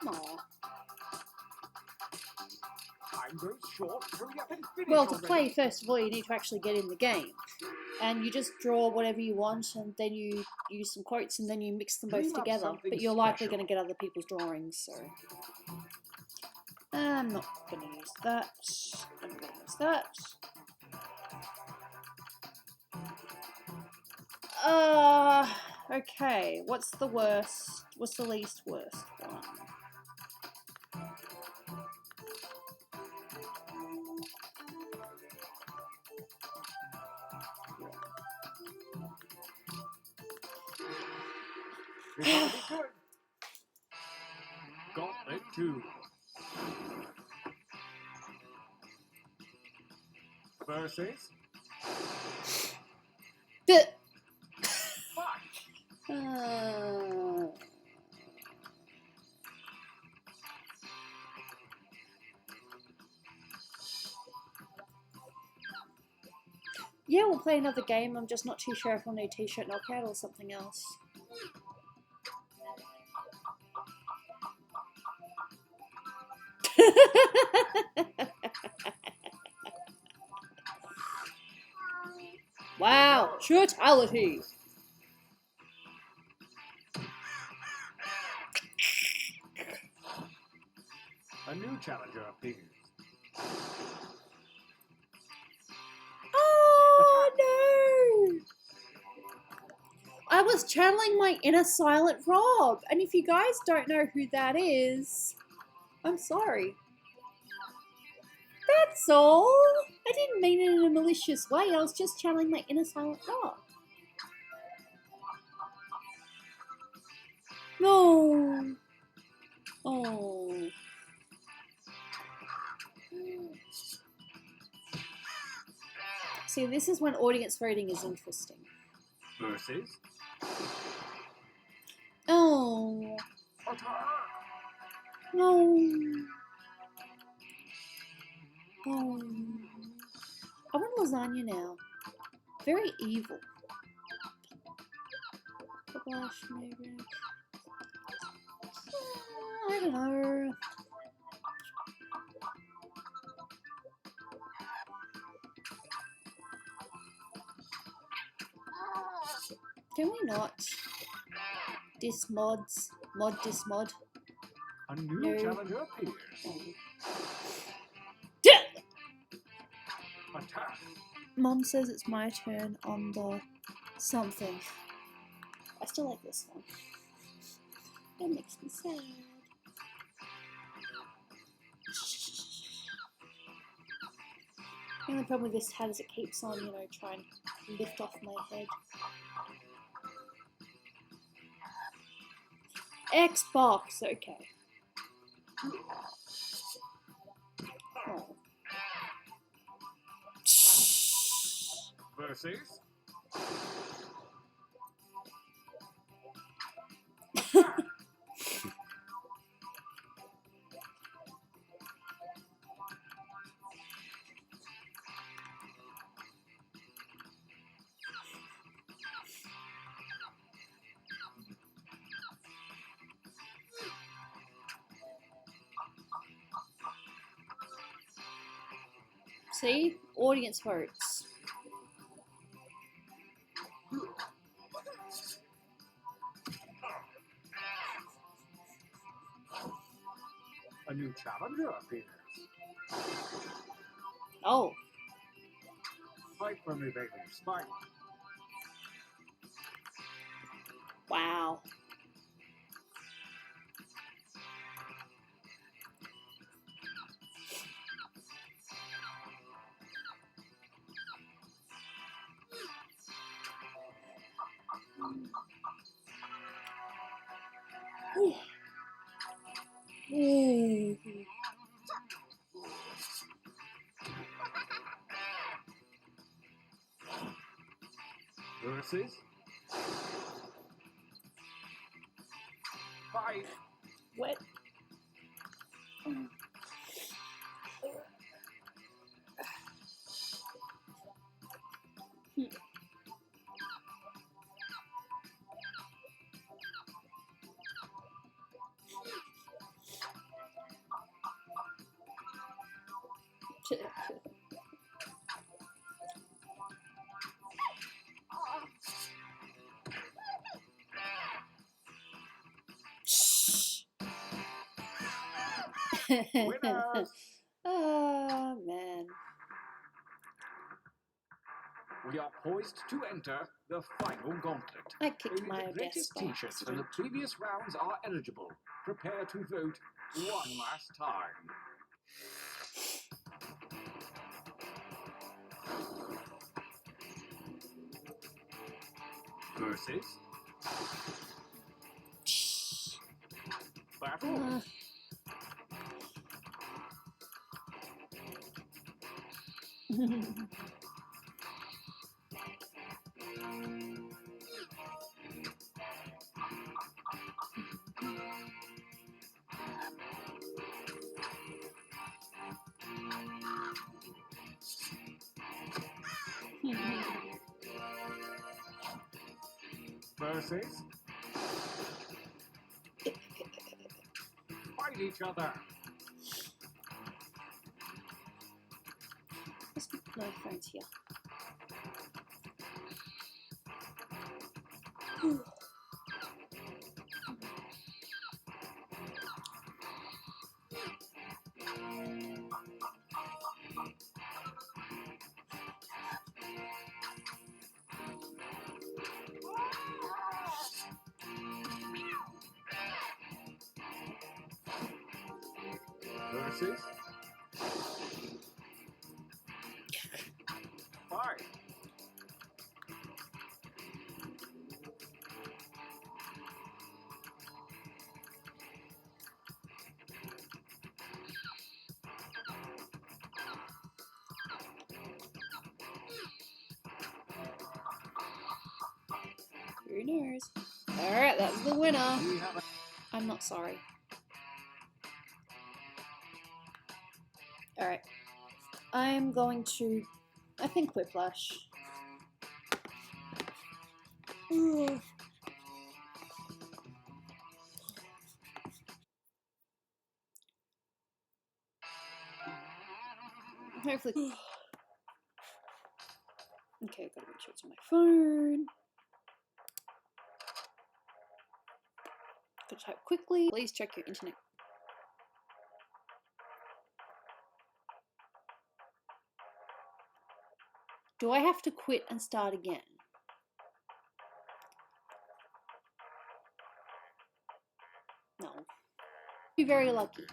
Aww. Time goes short. Hurry up and finish. Well, to already. play, first of all, you need to actually get in the game. And you just draw whatever you want, and then you use some quotes, and then you mix them both Dream up together. something But you're likely special. going to get other people's drawings, so... I'm not going to use that. I'm going to use that. Okay, what's the worst? What's the least worst one? This ought to be good. Gauntlet 2. Versus But, fight. yeah, we'll play another game. I'm just not too sure if I'll need T-shirt knockout or something else. Wow, brutality. A new challenger appears. Oh no! I was channeling my inner Silent Rob, and if you guys don't know who that is, I'm sorry. That's all. I didn't mean it in a malicious way. I was just channeling my inner silent heart. No. Oh. See, this is when audience voting is interesting. Versus. Oh. Attack. No. Oh. I want lasagna now. Very evil. Gosh, maybe. I don't know. Can we not diss mods? Mod diss mod? A new No. challenger appears. Oh. Attack. Mom says it's my turn on the something. I still like this one. That makes me sad. The only problem with this hat is it keeps on, trying to lift off my head. Xbox, okay. Oh. Versus. See? Audience votes. A new challenger appears. Oh. Fight for me, baby. Spike. Wow. Ooh. Ooh. Versus. Fight. What? Winners. Oh, man. We are poised to enter the final gauntlet. I kicked Only my the greatest desk by t-shirts from the accident. previous rounds are eligible. Prepare to vote one last time. Versus. Battle. Versus. Fight each other. Let's put no phones here. Versus. Who knows? Alright, that's the winner. I'm not sorry. Alright. I'm going to, I think, Whiplash. Ooh. Hopefully. Okay, I've got to make sure it's on my phone. Gotta type quickly. Please check your internet. Do I have to quit and start again? No. Be very lucky.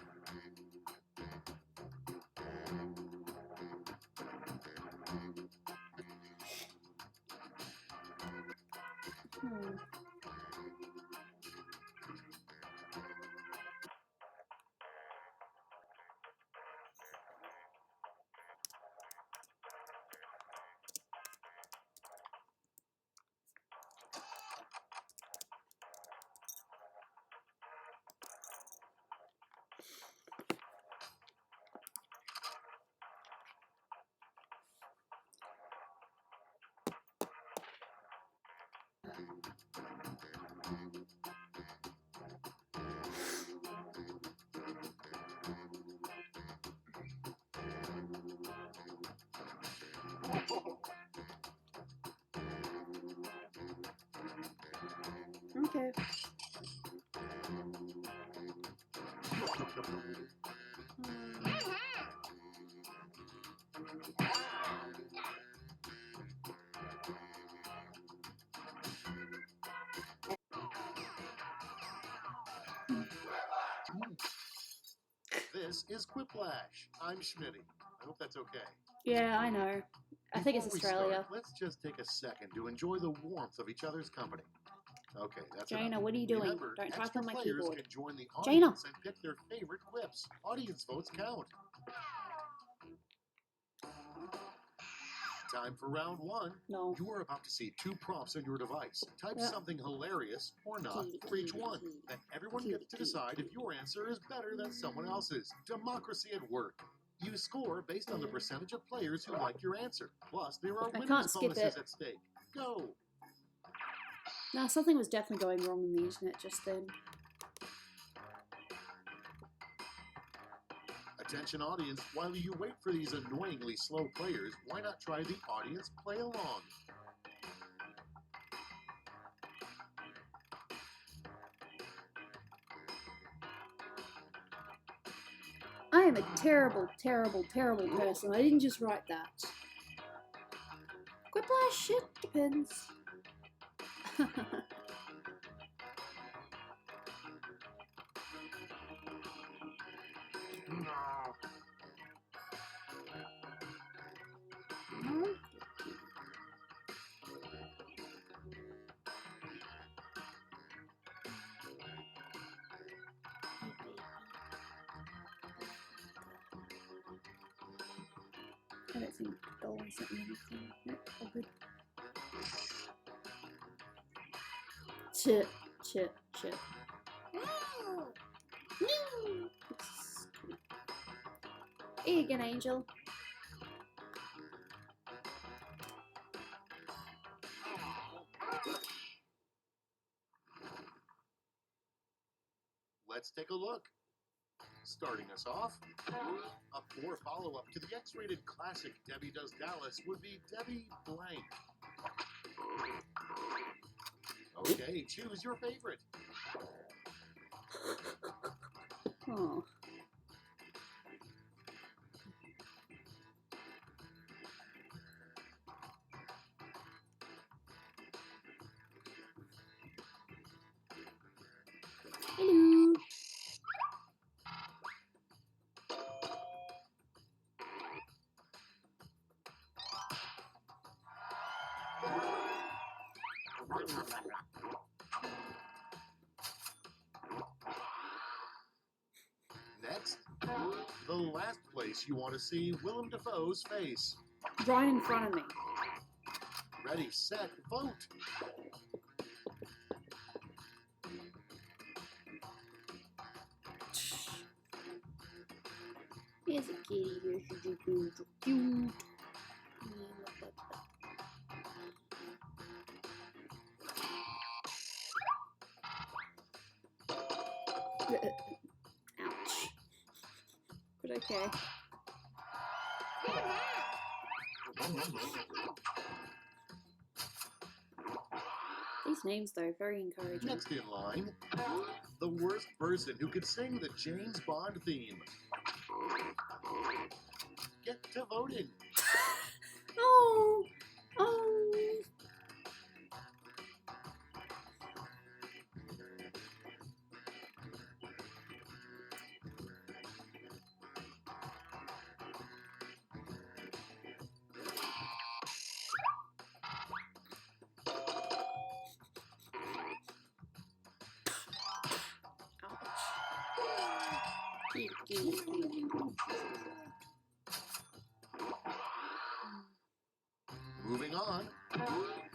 Okay. This is Quiplash. I'm Schmitty. I hope that's okay. Yeah, I know. I think it's Before we Australia. start, let's just take a second to enjoy the warmth of each other's company. Okay, that's Jaina, enough. what are you doing? Remember, Don't type extra on my players keyboard. can join the Jaina! audience and pick their favorite quips. Audience votes count. Time for round one. No. You are about to see two prompts on your device. Type something hilarious or not for each one. Then everyone gets to decide if your answer is better than someone else's. Democracy at work. You score based on the percentage of players who like your answer. Plus, there are winners bonuses at stake. Go! Now, something was definitely going wrong on the internet just then. Attention audience, while you wait for these annoyingly slow players, why not try the audience play along? I am a terrible, terrible, terrible person. I didn't just write that. Quiplash, it depends. I don't think Dolan sent me anything. Nope, all good. Chip, chip, chip. Here you go, Angel. Let's take a look. Starting us off, a poor follow-up to the X-rated classic Debbie Does Dallas would be Debbie Blank. Okay, choose your favorite. Oh. Hello. Next, the last place you want to see Willem Dafoe's face. Right in front of me. Ready, set, vote. Here's a kitty. Here's a cute. So cute. Ouch. But okay. These names, though, very encouraging. Next in line, the worst person who could sing the James Bond theme. Get to voting. Oh! Oh! Moving on,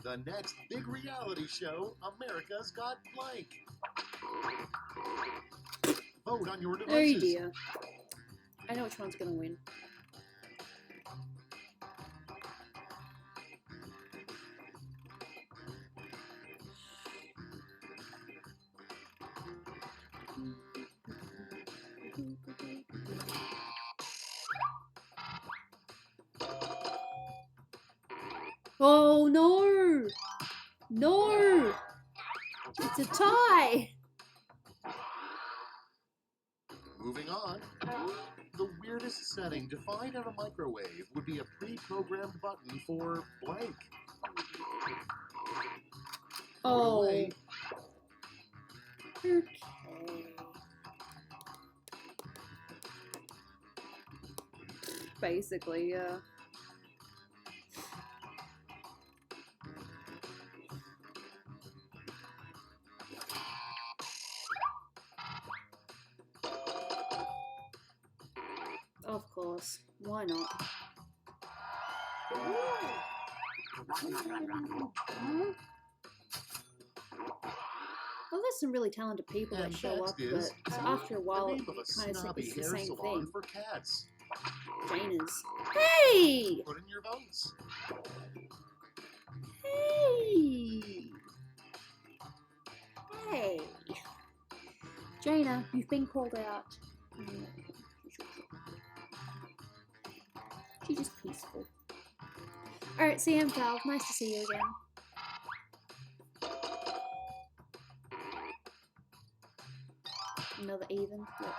the next big reality show, America's Got Blank. Vote on your Oh devices. dear. I know which one's gonna win. Oh no! No! It's a tie! Moving on, the weirdest setting to find on a microwave would be a pre-programmed button for blank. Oh. Away. Okay. Basically, yeah. Of course. Why not? Well, there's some really talented people that And show up, next but is after a while, the it name of a kind of snobby it's the hair same salon thing. for cats. Jaina's. Hey! Put in your votes. Hey! Hey! Jaina, you've been called out. She's just peaceful. Alright, CM Val, nice to see you again. Another even. Yep.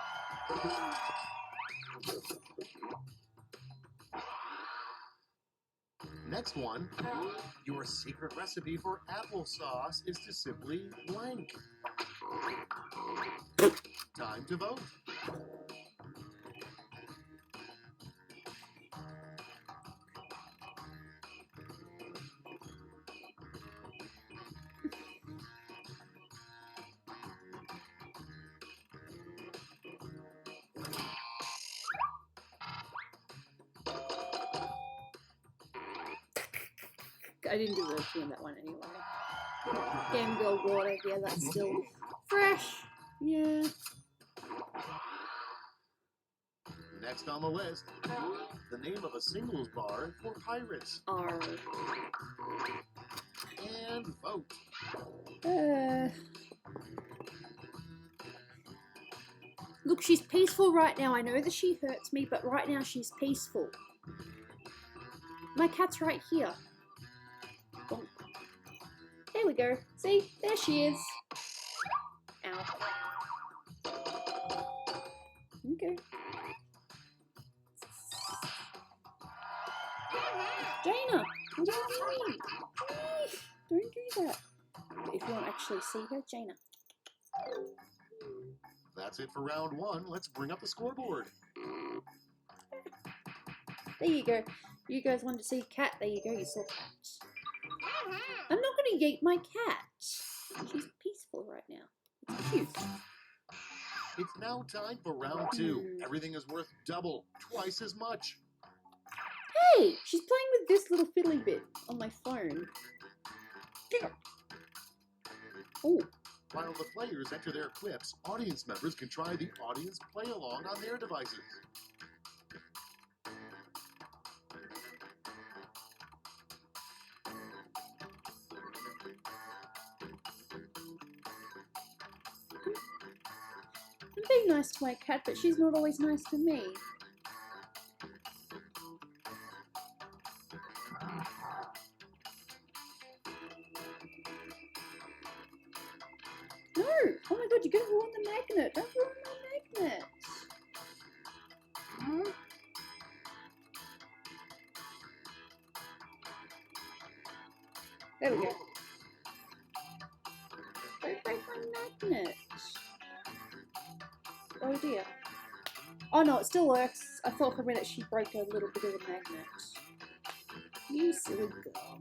Next one, your secret recipe for applesauce is to simply blank. Time to vote. I didn't deserve to win that one anyway. Game Girl Water, yeah, that's still fresh. Yeah. Next on the list, the name of a singles bar for pirates. R. And vote. Look, she's peaceful right now. I know that she hurts me, but right now she's peaceful. My cat's right here. Bonk. There we go. See? There she is. Ow. Okay. Jaina! What do you mean? Don't do that. If you want to actually see her, Jaina. That's it for round one. Let's bring up the scoreboard. There you go. You guys wanted to see cat. There you go. You saw cat. I'm not going to yeet my cat. She's peaceful right now. It's cute. It's now time for round two. Everything is worth double, twice as much. Hey, she's playing with this little fiddly bit on my phone. Oh. While the players enter their clips, audience members can try the audience play along on their devices. being nice to my cat, but she's not always nice to me. No! Oh my god, you're gonna ruin the magnet! Don't ruin my magnet! Huh? There we go. Don't break my magnet! Oh dear. Oh no, it still works. I thought for a minute she broke a little bit of the magnet. You silly girl.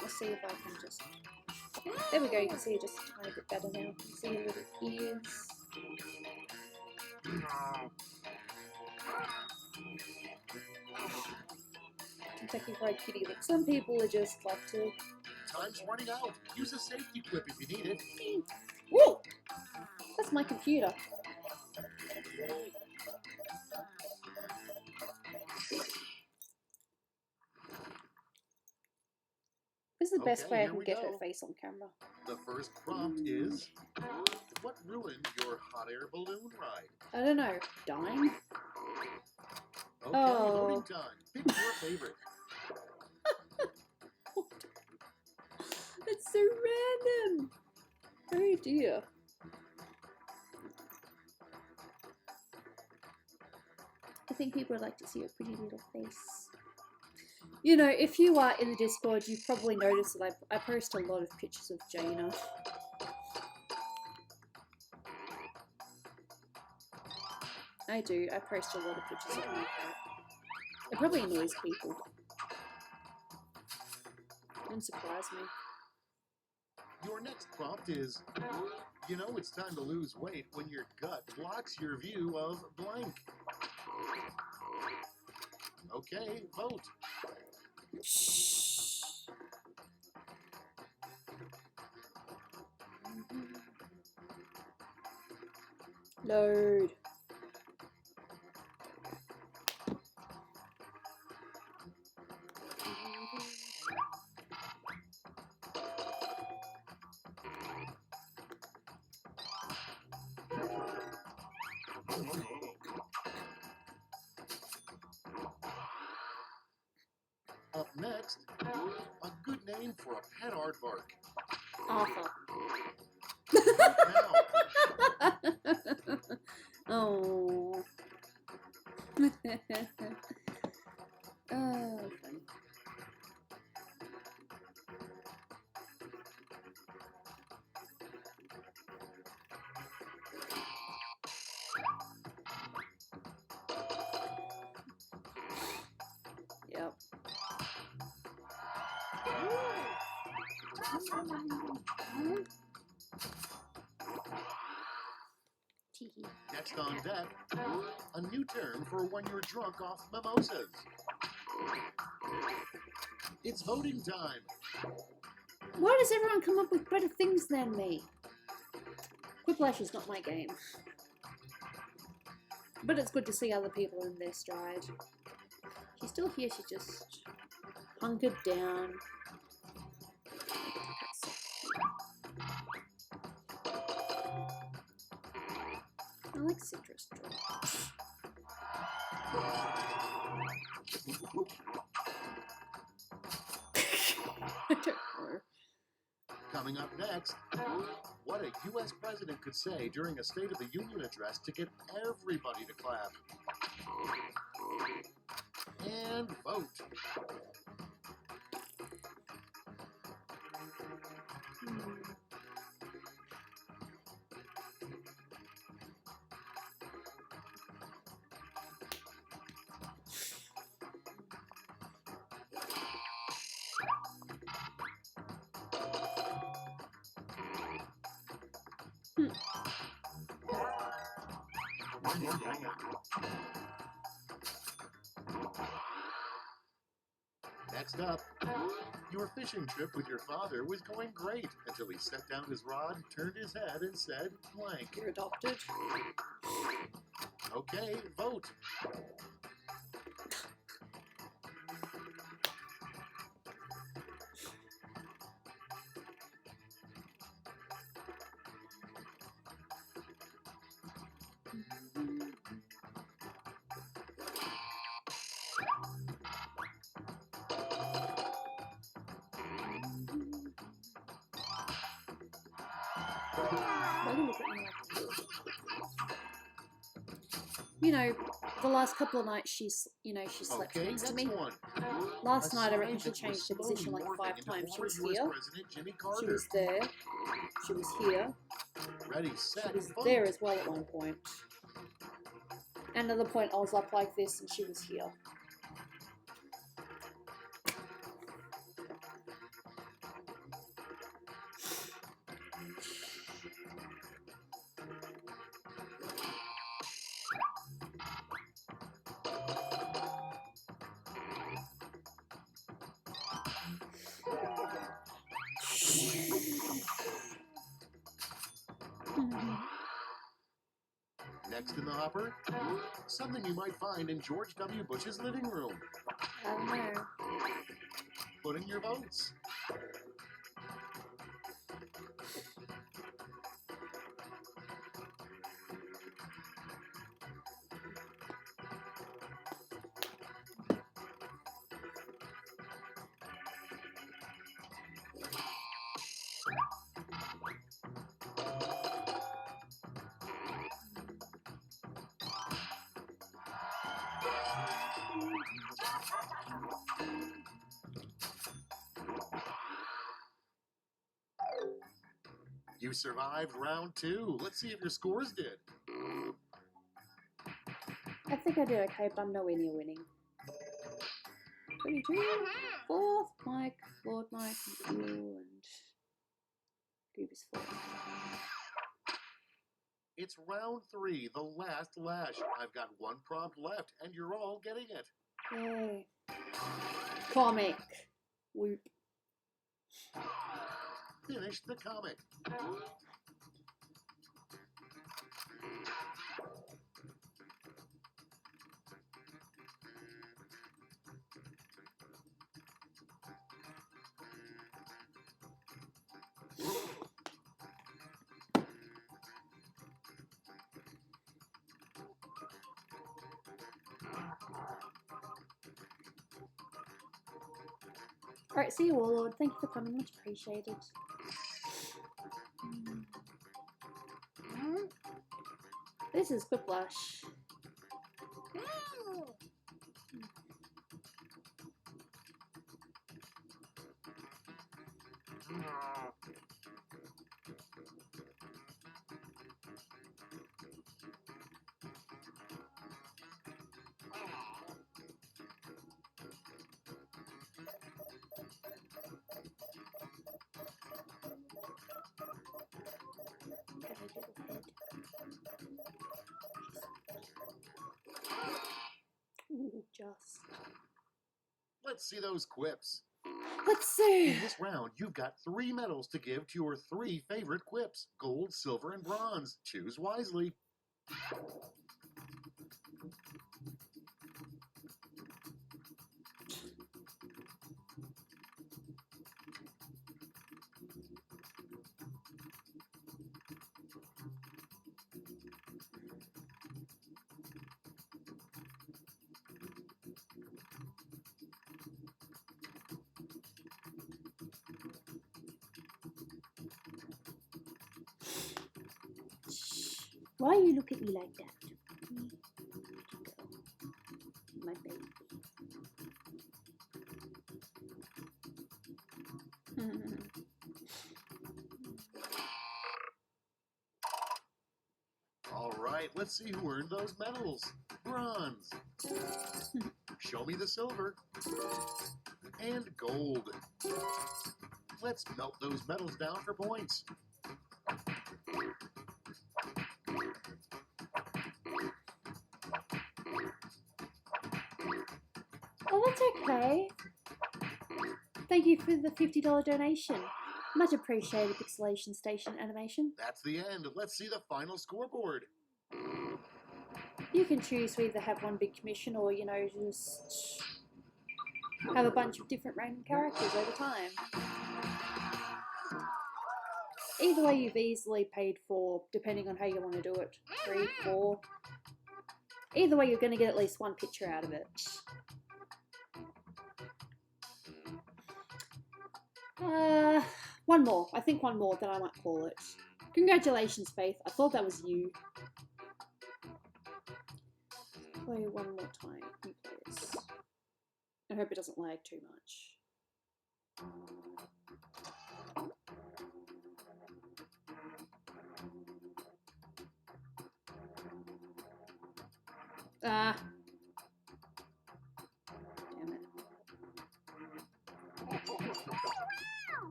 Let's see if I can just... There we go, you can see it just a tiny bit better now. You can see a little ears. Kentucky Fried Kitty. Like, some people are just like to... Time's running out. Use a safety clip if you need it. Whoa! That's my computer. This is the best way I can get her face on camera. The first prompt is, what ruined your hot air balloon ride? I don't know. Dying? Okay, voting time. Pick your favorite. It's so random. Oh dear. I think people would like to see a pretty little face. You know, if you are in the Discord, you've probably noticed that I post a lot of pictures of Jaina. I do. I post a lot of pictures of my cat. It probably annoys people. Wouldn't surprise me. Your next prompt is, you know it's time to lose weight when your gut blocks your view of blank. Okay, vote. Shh. Load. Up next, a good name for a pet aardvark. Arthur. Now, Oh. Oh, funny. Yep. next on deck, a new term for when you're drunk off mimosas. It's voting time. Why does everyone come up with better things than me? Quiplash is not my game. But it's good to see other people in their stride. She's still here, she's just hunkered down. I like citrus drinks. I don't know. Coming up next, what a U.S. president could say during a State of the Union address to get everybody to clap. And vote. Next up, your fishing trip with your father was going great until he set down his rod, turned his head, and said blank. You're adopted. Okay, vote. Why do you look at me like that? You know, the last couple of nights she slept Okay, next to next me. one. Last A night I reckon sign she that was changed her slowly position like morphing 5 into times. She former was US here, President Jimmy she Carter. was there, she was here, Ready, she set, was vote. there as well at one point. And another point I was up like this and she was here. Next in the hopper, something you might find in George W. Bush's living room. I don't know. Put in your votes. You survived round 2. Let's see if your scores did. I think I did okay, but I'm nowhere near winning. 22, 4th, Mike, Lord Mike, and you, and Gooby's 4th. It's round 3, the last lash. I've got 1 prompt left, and you're all getting it. Yay. Comic. Whoop. Finish the comic. Alright, see you, Warlord. Thank you for coming. Much appreciated. This is Quiplash. Ooh, just. Let's see those quips. Let's see. In this round, you've got 3 medals to give to your 3 favorite quips. Gold, silver, and bronze. Choose wisely. Why you look at me like that? My baby. All right, let's see who earned those medals. Bronze. Show me the silver. And gold. Let's melt those medals down for points. Oh, that's okay. Thank you for the $50 donation. Much appreciated, Pixelation Station Animation. That's the end. Let's see the final scoreboard. You can choose to either have one big commission or, you know, just have a bunch of different random characters over time. Either way, you've easily paid for, depending on how you want to do it. 3, 4. Either way, you're going to get at least one picture out of it. One more. I think one more, then I might call it. Congratulations, Faith. I thought that was you. Play one more time. Let me play this. I hope it doesn't lag too much. Ah. Damn it.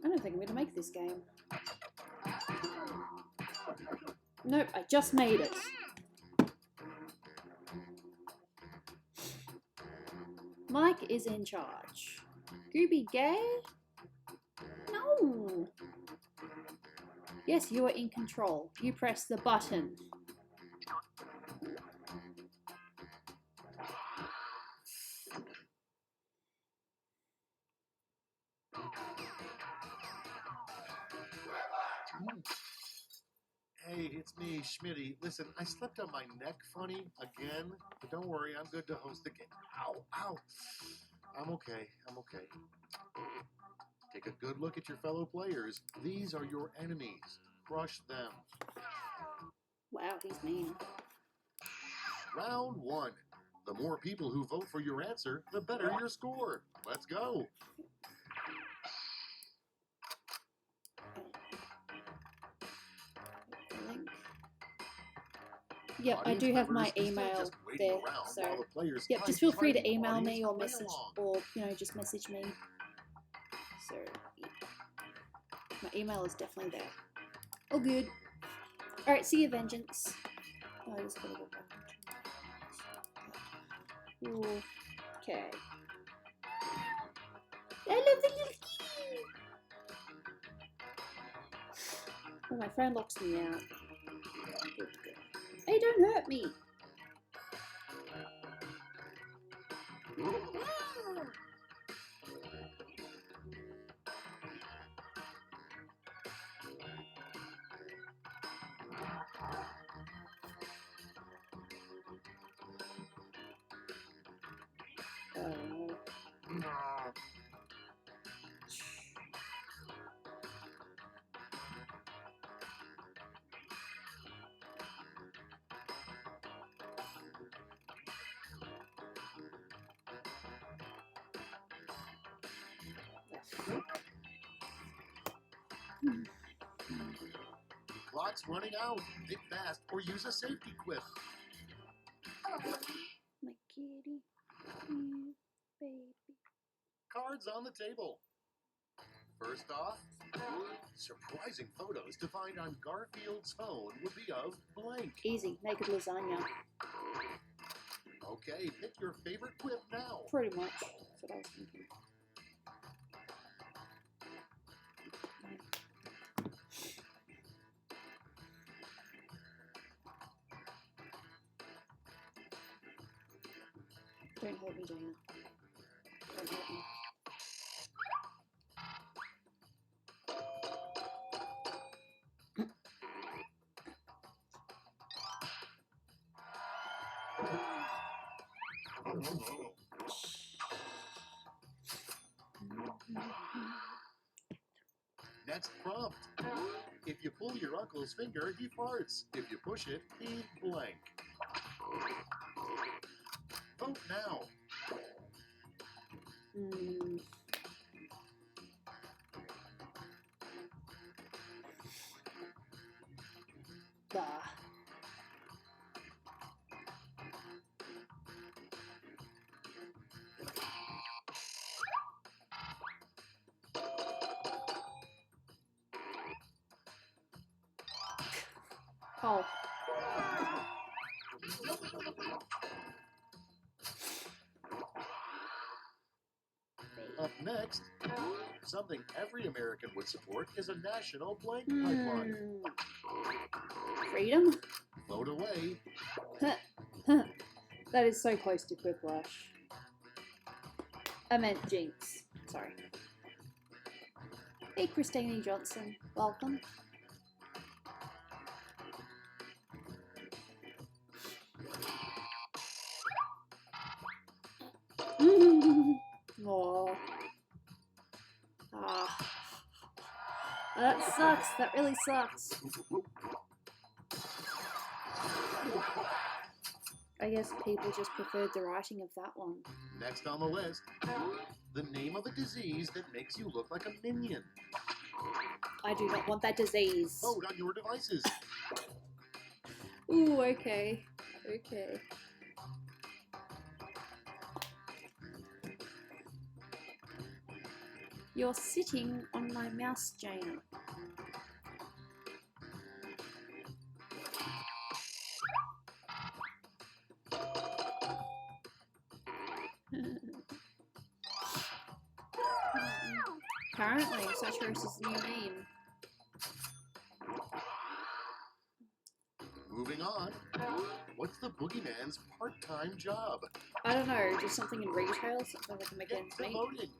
I don't think I'm going to make this game. Nope, I just made it. Mike is in charge. Gooby gay? No. Yes, you are in control. You press the button. Hey, it's me, Schmitty. Listen, I slipped on my neck funny again, but don't worry, I'm good to host the game. Ow, ow. I'm okay, I'm okay. Take a good look at your fellow players. These are your enemies. Crush them. Wow, he's mean. Round 1. The more people who vote for your answer, the better your score. Let's go. Link. Yep, I do have my email there, so yep, just feel free to email me or message, or just message me. So yeah. My email is definitely there. All good. All right, see you, Vengeance. Oh, I just gotta go back. Okay. I love the little key. Oh, my friend locks me out. Good, good. Hey, don't hurt me. Clock's running out. Think fast or use a safety quip. My kitty, baby. Cards on the table. First off, surprising photos to find on Garfield's phone would be of blank. Easy, naked lasagna. Okay, pick your favorite quip now. Pretty much. That's what I was thinking. Don't hurt me, Dana. Don't hurt me. Next prompt. If you pull your uncle's finger, he farts. If you push it, he blank. Vote now. Oh. Up next, something every American would support is a national blank pipeline. Freedom? Vote away. That is so close to Quiplash. I meant Jinx. Sorry. Hey, Christine Johnson. Welcome. Aww. That sucks. That really sucks. I guess people just preferred the writing of that one. Next on the list, the name of a disease that makes you look like a minion. I do not want that disease. Vote on your devices. Ooh, okay. Okay. You're sitting on my mouse, Jane. Apparently, Satura's new name. Moving on. What's the boogeyman's part-time job? I don't know, just something in retail, something that can make Get ends to meet. voting.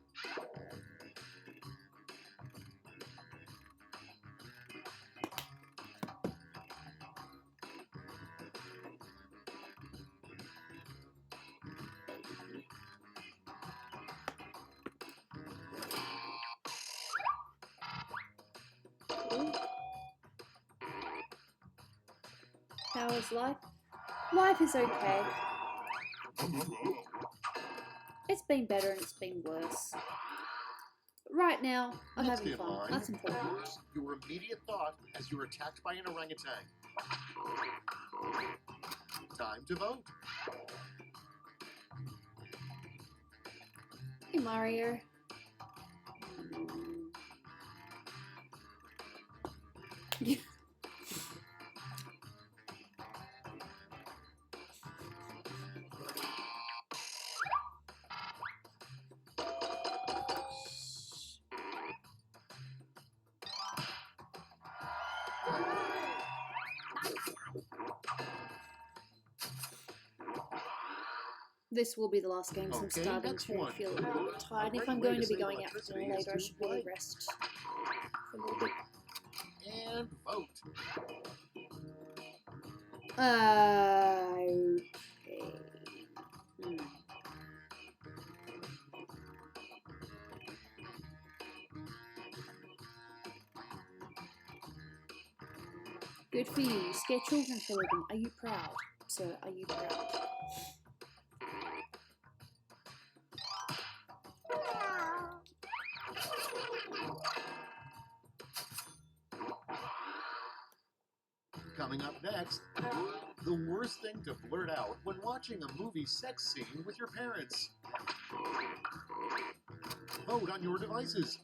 Ooh. How is life? Life is okay. It's been better and it's been worse. But right now, I'm Next having in fun. line. That's important. Your immediate thought as you're attacked by an orangutan. Time to vote. Hey, Mario. This will be the last game since I'm Okay, starting next to one. feel a little bit tired. If Great I'm way going to to be save going out for dinner electricity is later, I to should probably like. rest for a little bit. And vote. Okay. Hmm. Good for you. You scare children for a living. Are you proud? Sir, are you proud? Coming up next, the worst thing to blurt out when watching a movie sex scene with your parents. Vote on your devices.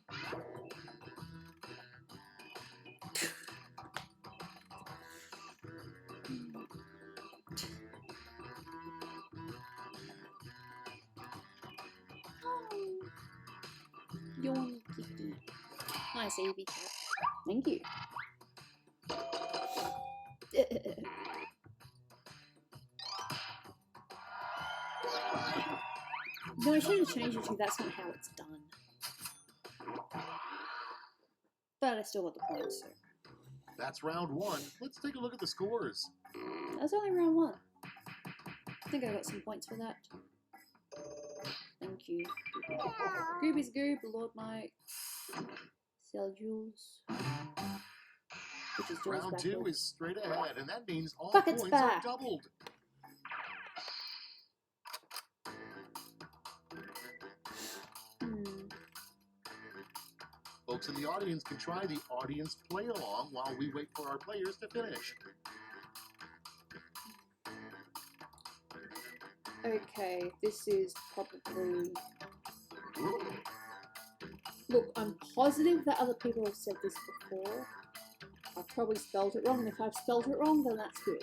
Yawn, Kiki. Nice Evie cat. Thank you. No, I should have changed it to that's not how it's done. But I still got the points, so. That's round one. Let's take a look at the scores. That's only round one. I think I got some points for that. Thank you. Gooby's Goob, Lord Mike, Sell Jules. Which is Jules Round two backwards. is straight ahead, and that means all Fuck, it's points are back. doubled. Folks in the audience can try the audience play along while we wait for our players to finish. Okay, this is probably... Look, I'm positive that other people have said this before. I've probably spelled it wrong, and if I've spelled it wrong, then that's good.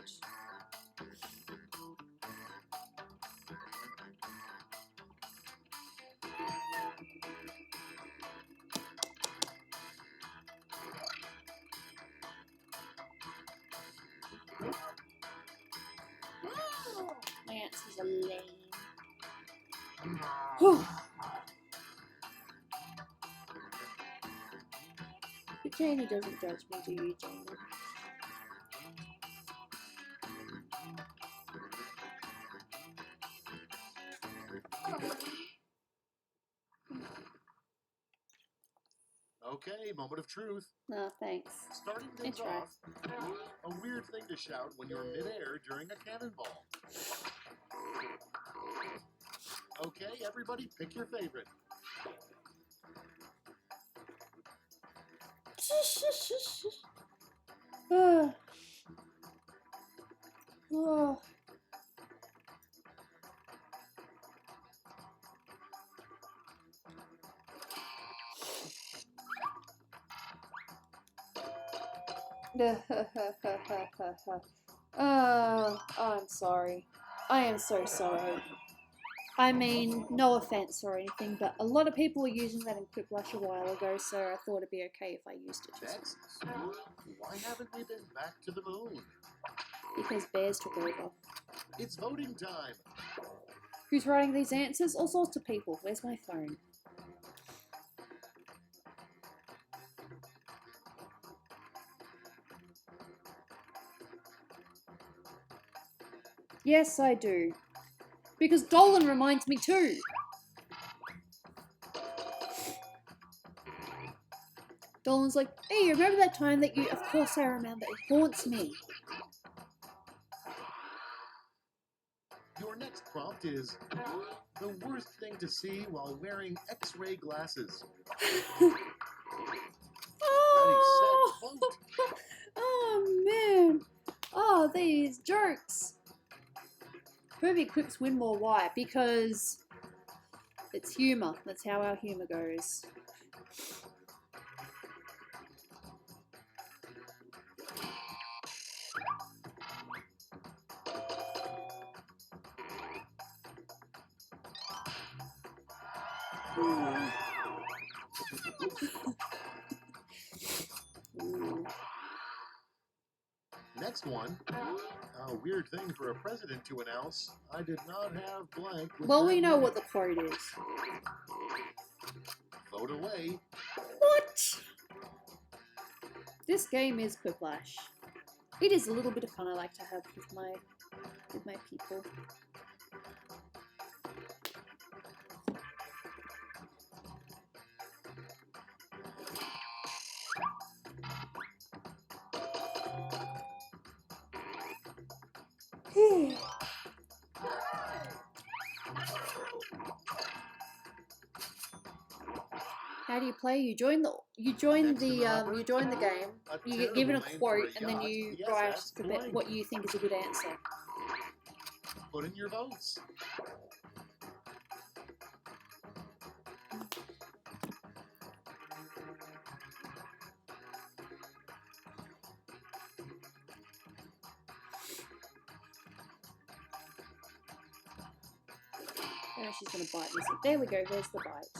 My answers are lame. Whew. But Jamie doesn't judge me, do you, Jamie? Okay, moment of truth. No, thanks. Starting things Intro. off, a weird thing to shout when you're midair during a cannonball. Okay, everybody pick your favorite. Oh. Oh. Oh, I'm sorry. I am so sorry. I mean, no offense or anything, but a lot of people were using that in Quiplash a while ago, so I thought it'd be okay if I used it just Next, why haven't we been back to the moon? because bears took over. It's voting time. Who's writing these answers? All sorts of people. Where's my phone? Yes, I do. Because Dolan reminds me too. Dolan's like, hey, remember that time that you... Of course I remember. It haunts me. Your next prompt is the worst thing to see while wearing X-ray glasses. Oh! Ready, set, vote. Oh, man. Oh, these jerks. Pervy quips win more. Why? Because it's humour. That's how our humour goes. Ooh. Next one. A weird thing for a president to announce. I did not have blank. Well, we know what the quote is. Vote away. What? This game is Quiplash. It is a little bit of fun I like to have with my people. How do you play? You join the game. You get given a quote, and then you write what you think is a good answer. Put in your votes. Oh, she's gonna bite me. There we go. There's the bite.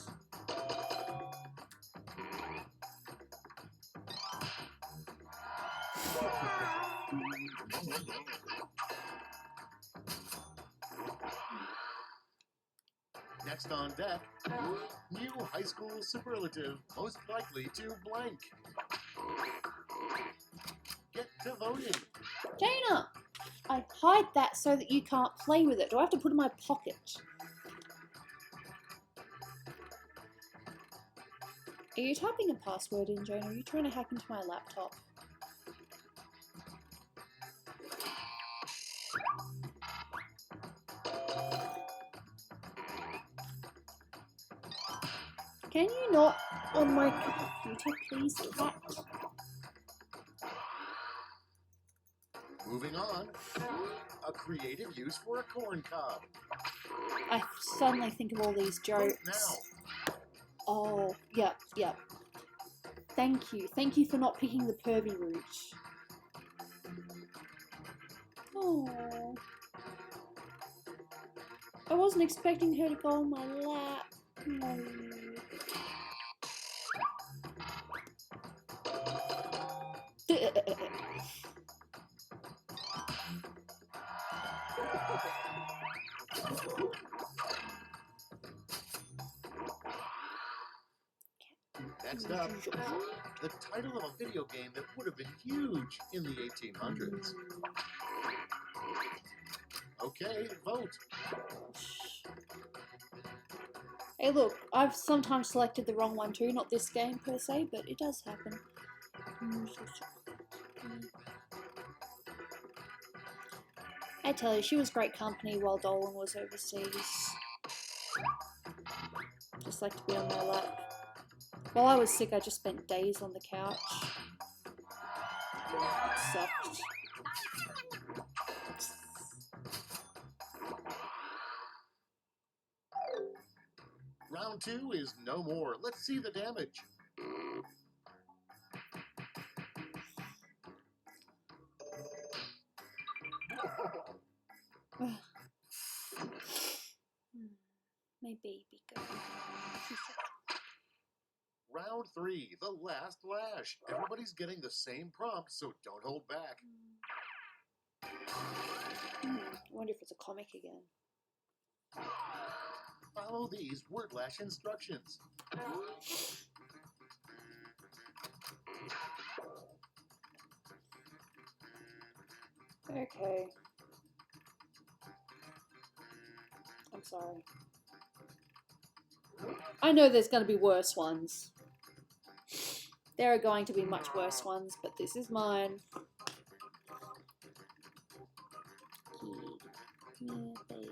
Next on deck, new high school superlative, most likely to blank. Get to voting. Jaina, I hide that so that you can't play with it. Do I have to put it in my pocket? Are you typing a password in, Jaina? Are you trying to hack into my laptop? Can you not on my computer, please, cat? Moving on, a creative use for a corn cob. I suddenly think of all these Vote jokes. now. Oh, yep, yep. Thank you. Thank you for not picking the pervy route. Oh. I wasn't expecting her to go on my lap. No. Next up, the title of a video game that would have been huge in the 1800s. Okay, vote. Hey look, I've sometimes selected the wrong one too, not this game per se, but it does happen. I tell you, she was great company while Dolan was overseas. Just like to be on my lap. While I was sick, I just spent days on the couch. It sucked. Round 2 is no more. Let's see the damage. My baby girl. Round 3, the last lash. Everybody's getting the same prompt, so don't hold back. I wonder if it's a comic again. Follow these word lash instructions. Okay. I'm sorry. I know there's going to be worse ones. There are going to be much worse ones, but this is mine. Yeah, baby.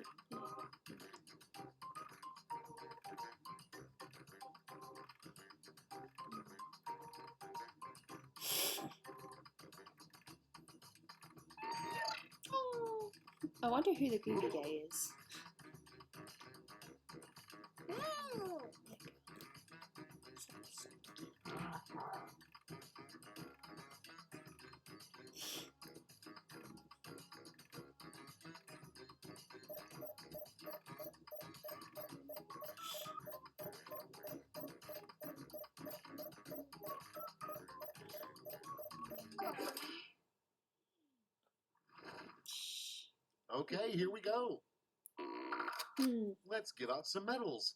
Oh, I wonder who the Gooby Gay is. Okay, here we go. Let's give out some medals.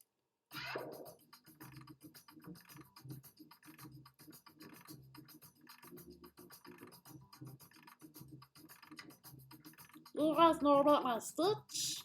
You guys know about my stitch?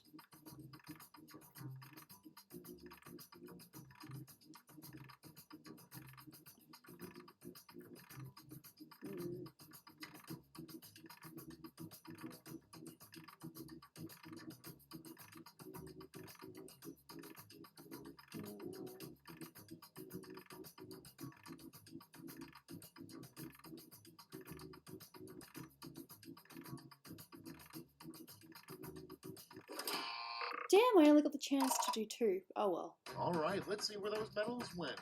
Damn, I only got the chance to do 2. Oh well. All right, let's see where those medals went.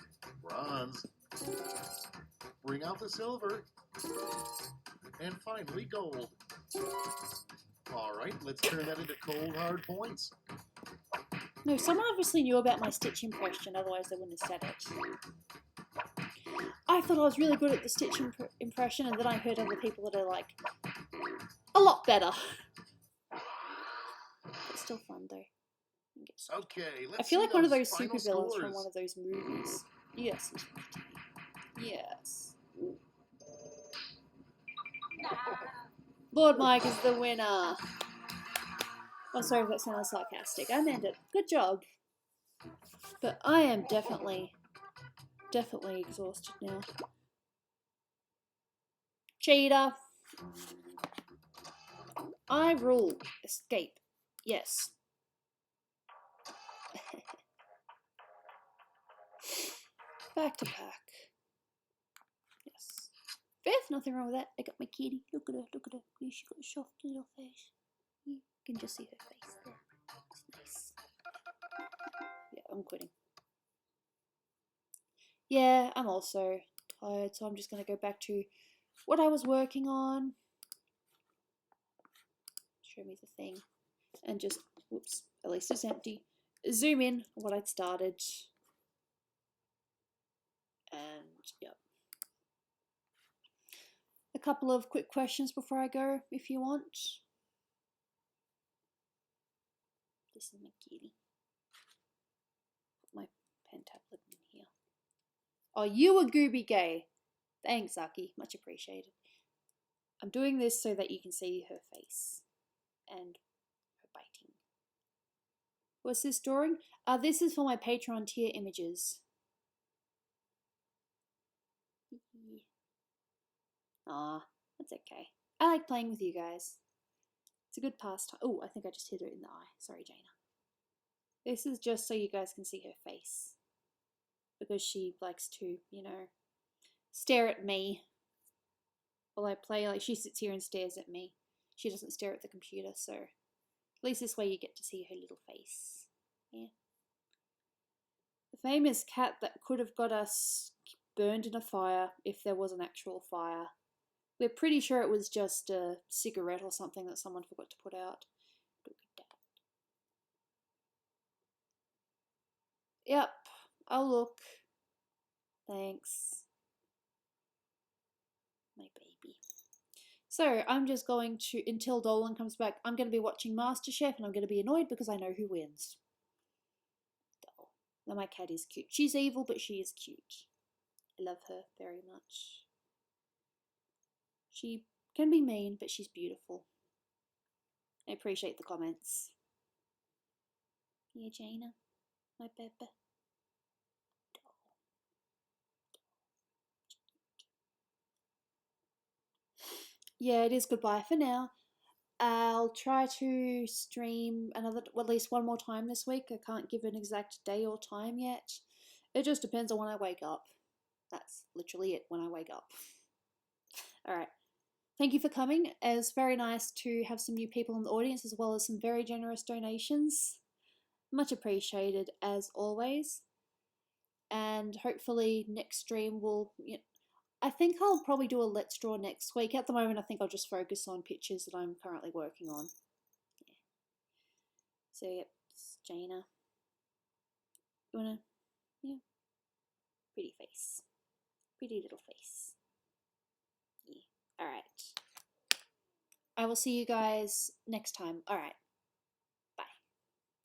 Bronze. Bring out the silver. And finally, gold. All right, let's turn that into cold, hard points. No, someone obviously knew about my stitch impression, otherwise they wouldn't have said it. I thought I was really good at the stitch impression, and then I heard other people that are like, a lot better. It's still fun though. Okay, let's I feel see like one of those those final supervillains scores. from one of those movies. Yes. Yes. Lord Mike is the winner. I'm sorry if that sounded sarcastic. I meant it. Good job. But I am definitely exhausted now. Cheater. I rule. Escape. Yes. Back to pack. Yes. Fifth, nothing wrong with that. I got my kitty. Look at her, look at her. She got a soft little face. You can just see her face there. It's nice. Yeah, I'm quitting. Yeah, I'm also tired, so I'm just going to go back to what I was working on. Show me the thing. And just, whoops, at least it's empty. Zoom in what I'd started. And, yep. A couple of quick questions before I go, if you want. This is my kitty. Put my pen tablet in here. Oh, you a Gooby Gay. Thanks, Aki. Much appreciated. I'm doing this so that you can see her face and her biting. What's this drawing? This is for my Patreon tier images. Aw, that's okay. I like playing with you guys. It's a good pastime. Oh, I think I just hit her in the eye. Sorry, Jaina. This is just so you guys can see her face. Because she likes to, you know, stare at me while I play. Like, she sits here and stares at me. She doesn't stare at the computer, so at least this way you get to see her little face. Yeah. The famous cat that could have got us burned in a fire if there was an actual fire. We're pretty sure it was just a cigarette or something that someone forgot to put out. Yep, I'll look. Thanks. My baby. So I'm just going to, until Dolan comes back, I'm going to be watching MasterChef and I'm going to be annoyed because I know who wins. Now my cat is cute. She's evil, but she is cute. I love her very much. She can be mean, but she's beautiful. I appreciate the comments. Yeah, Jaina, my baby. Yeah, it is goodbye for now. I'll try to stream another, well, at least one more time this week. I can't give an exact day or time yet. It just depends on when I wake up. That's literally it, when I wake up. Alright. Thank you for coming. It's very nice to have some new people in the audience as well as some very generous donations. Much appreciated as always. And hopefully next stream will... I think I'll probably do a Let's Draw next week. At the moment, I think I'll just focus on pictures that I'm currently working on. Yeah. So, yep, it's Jaina. You wanna... Yeah. Pretty face. Pretty little face. Yeah. Alright. I will see you guys next time. Alright.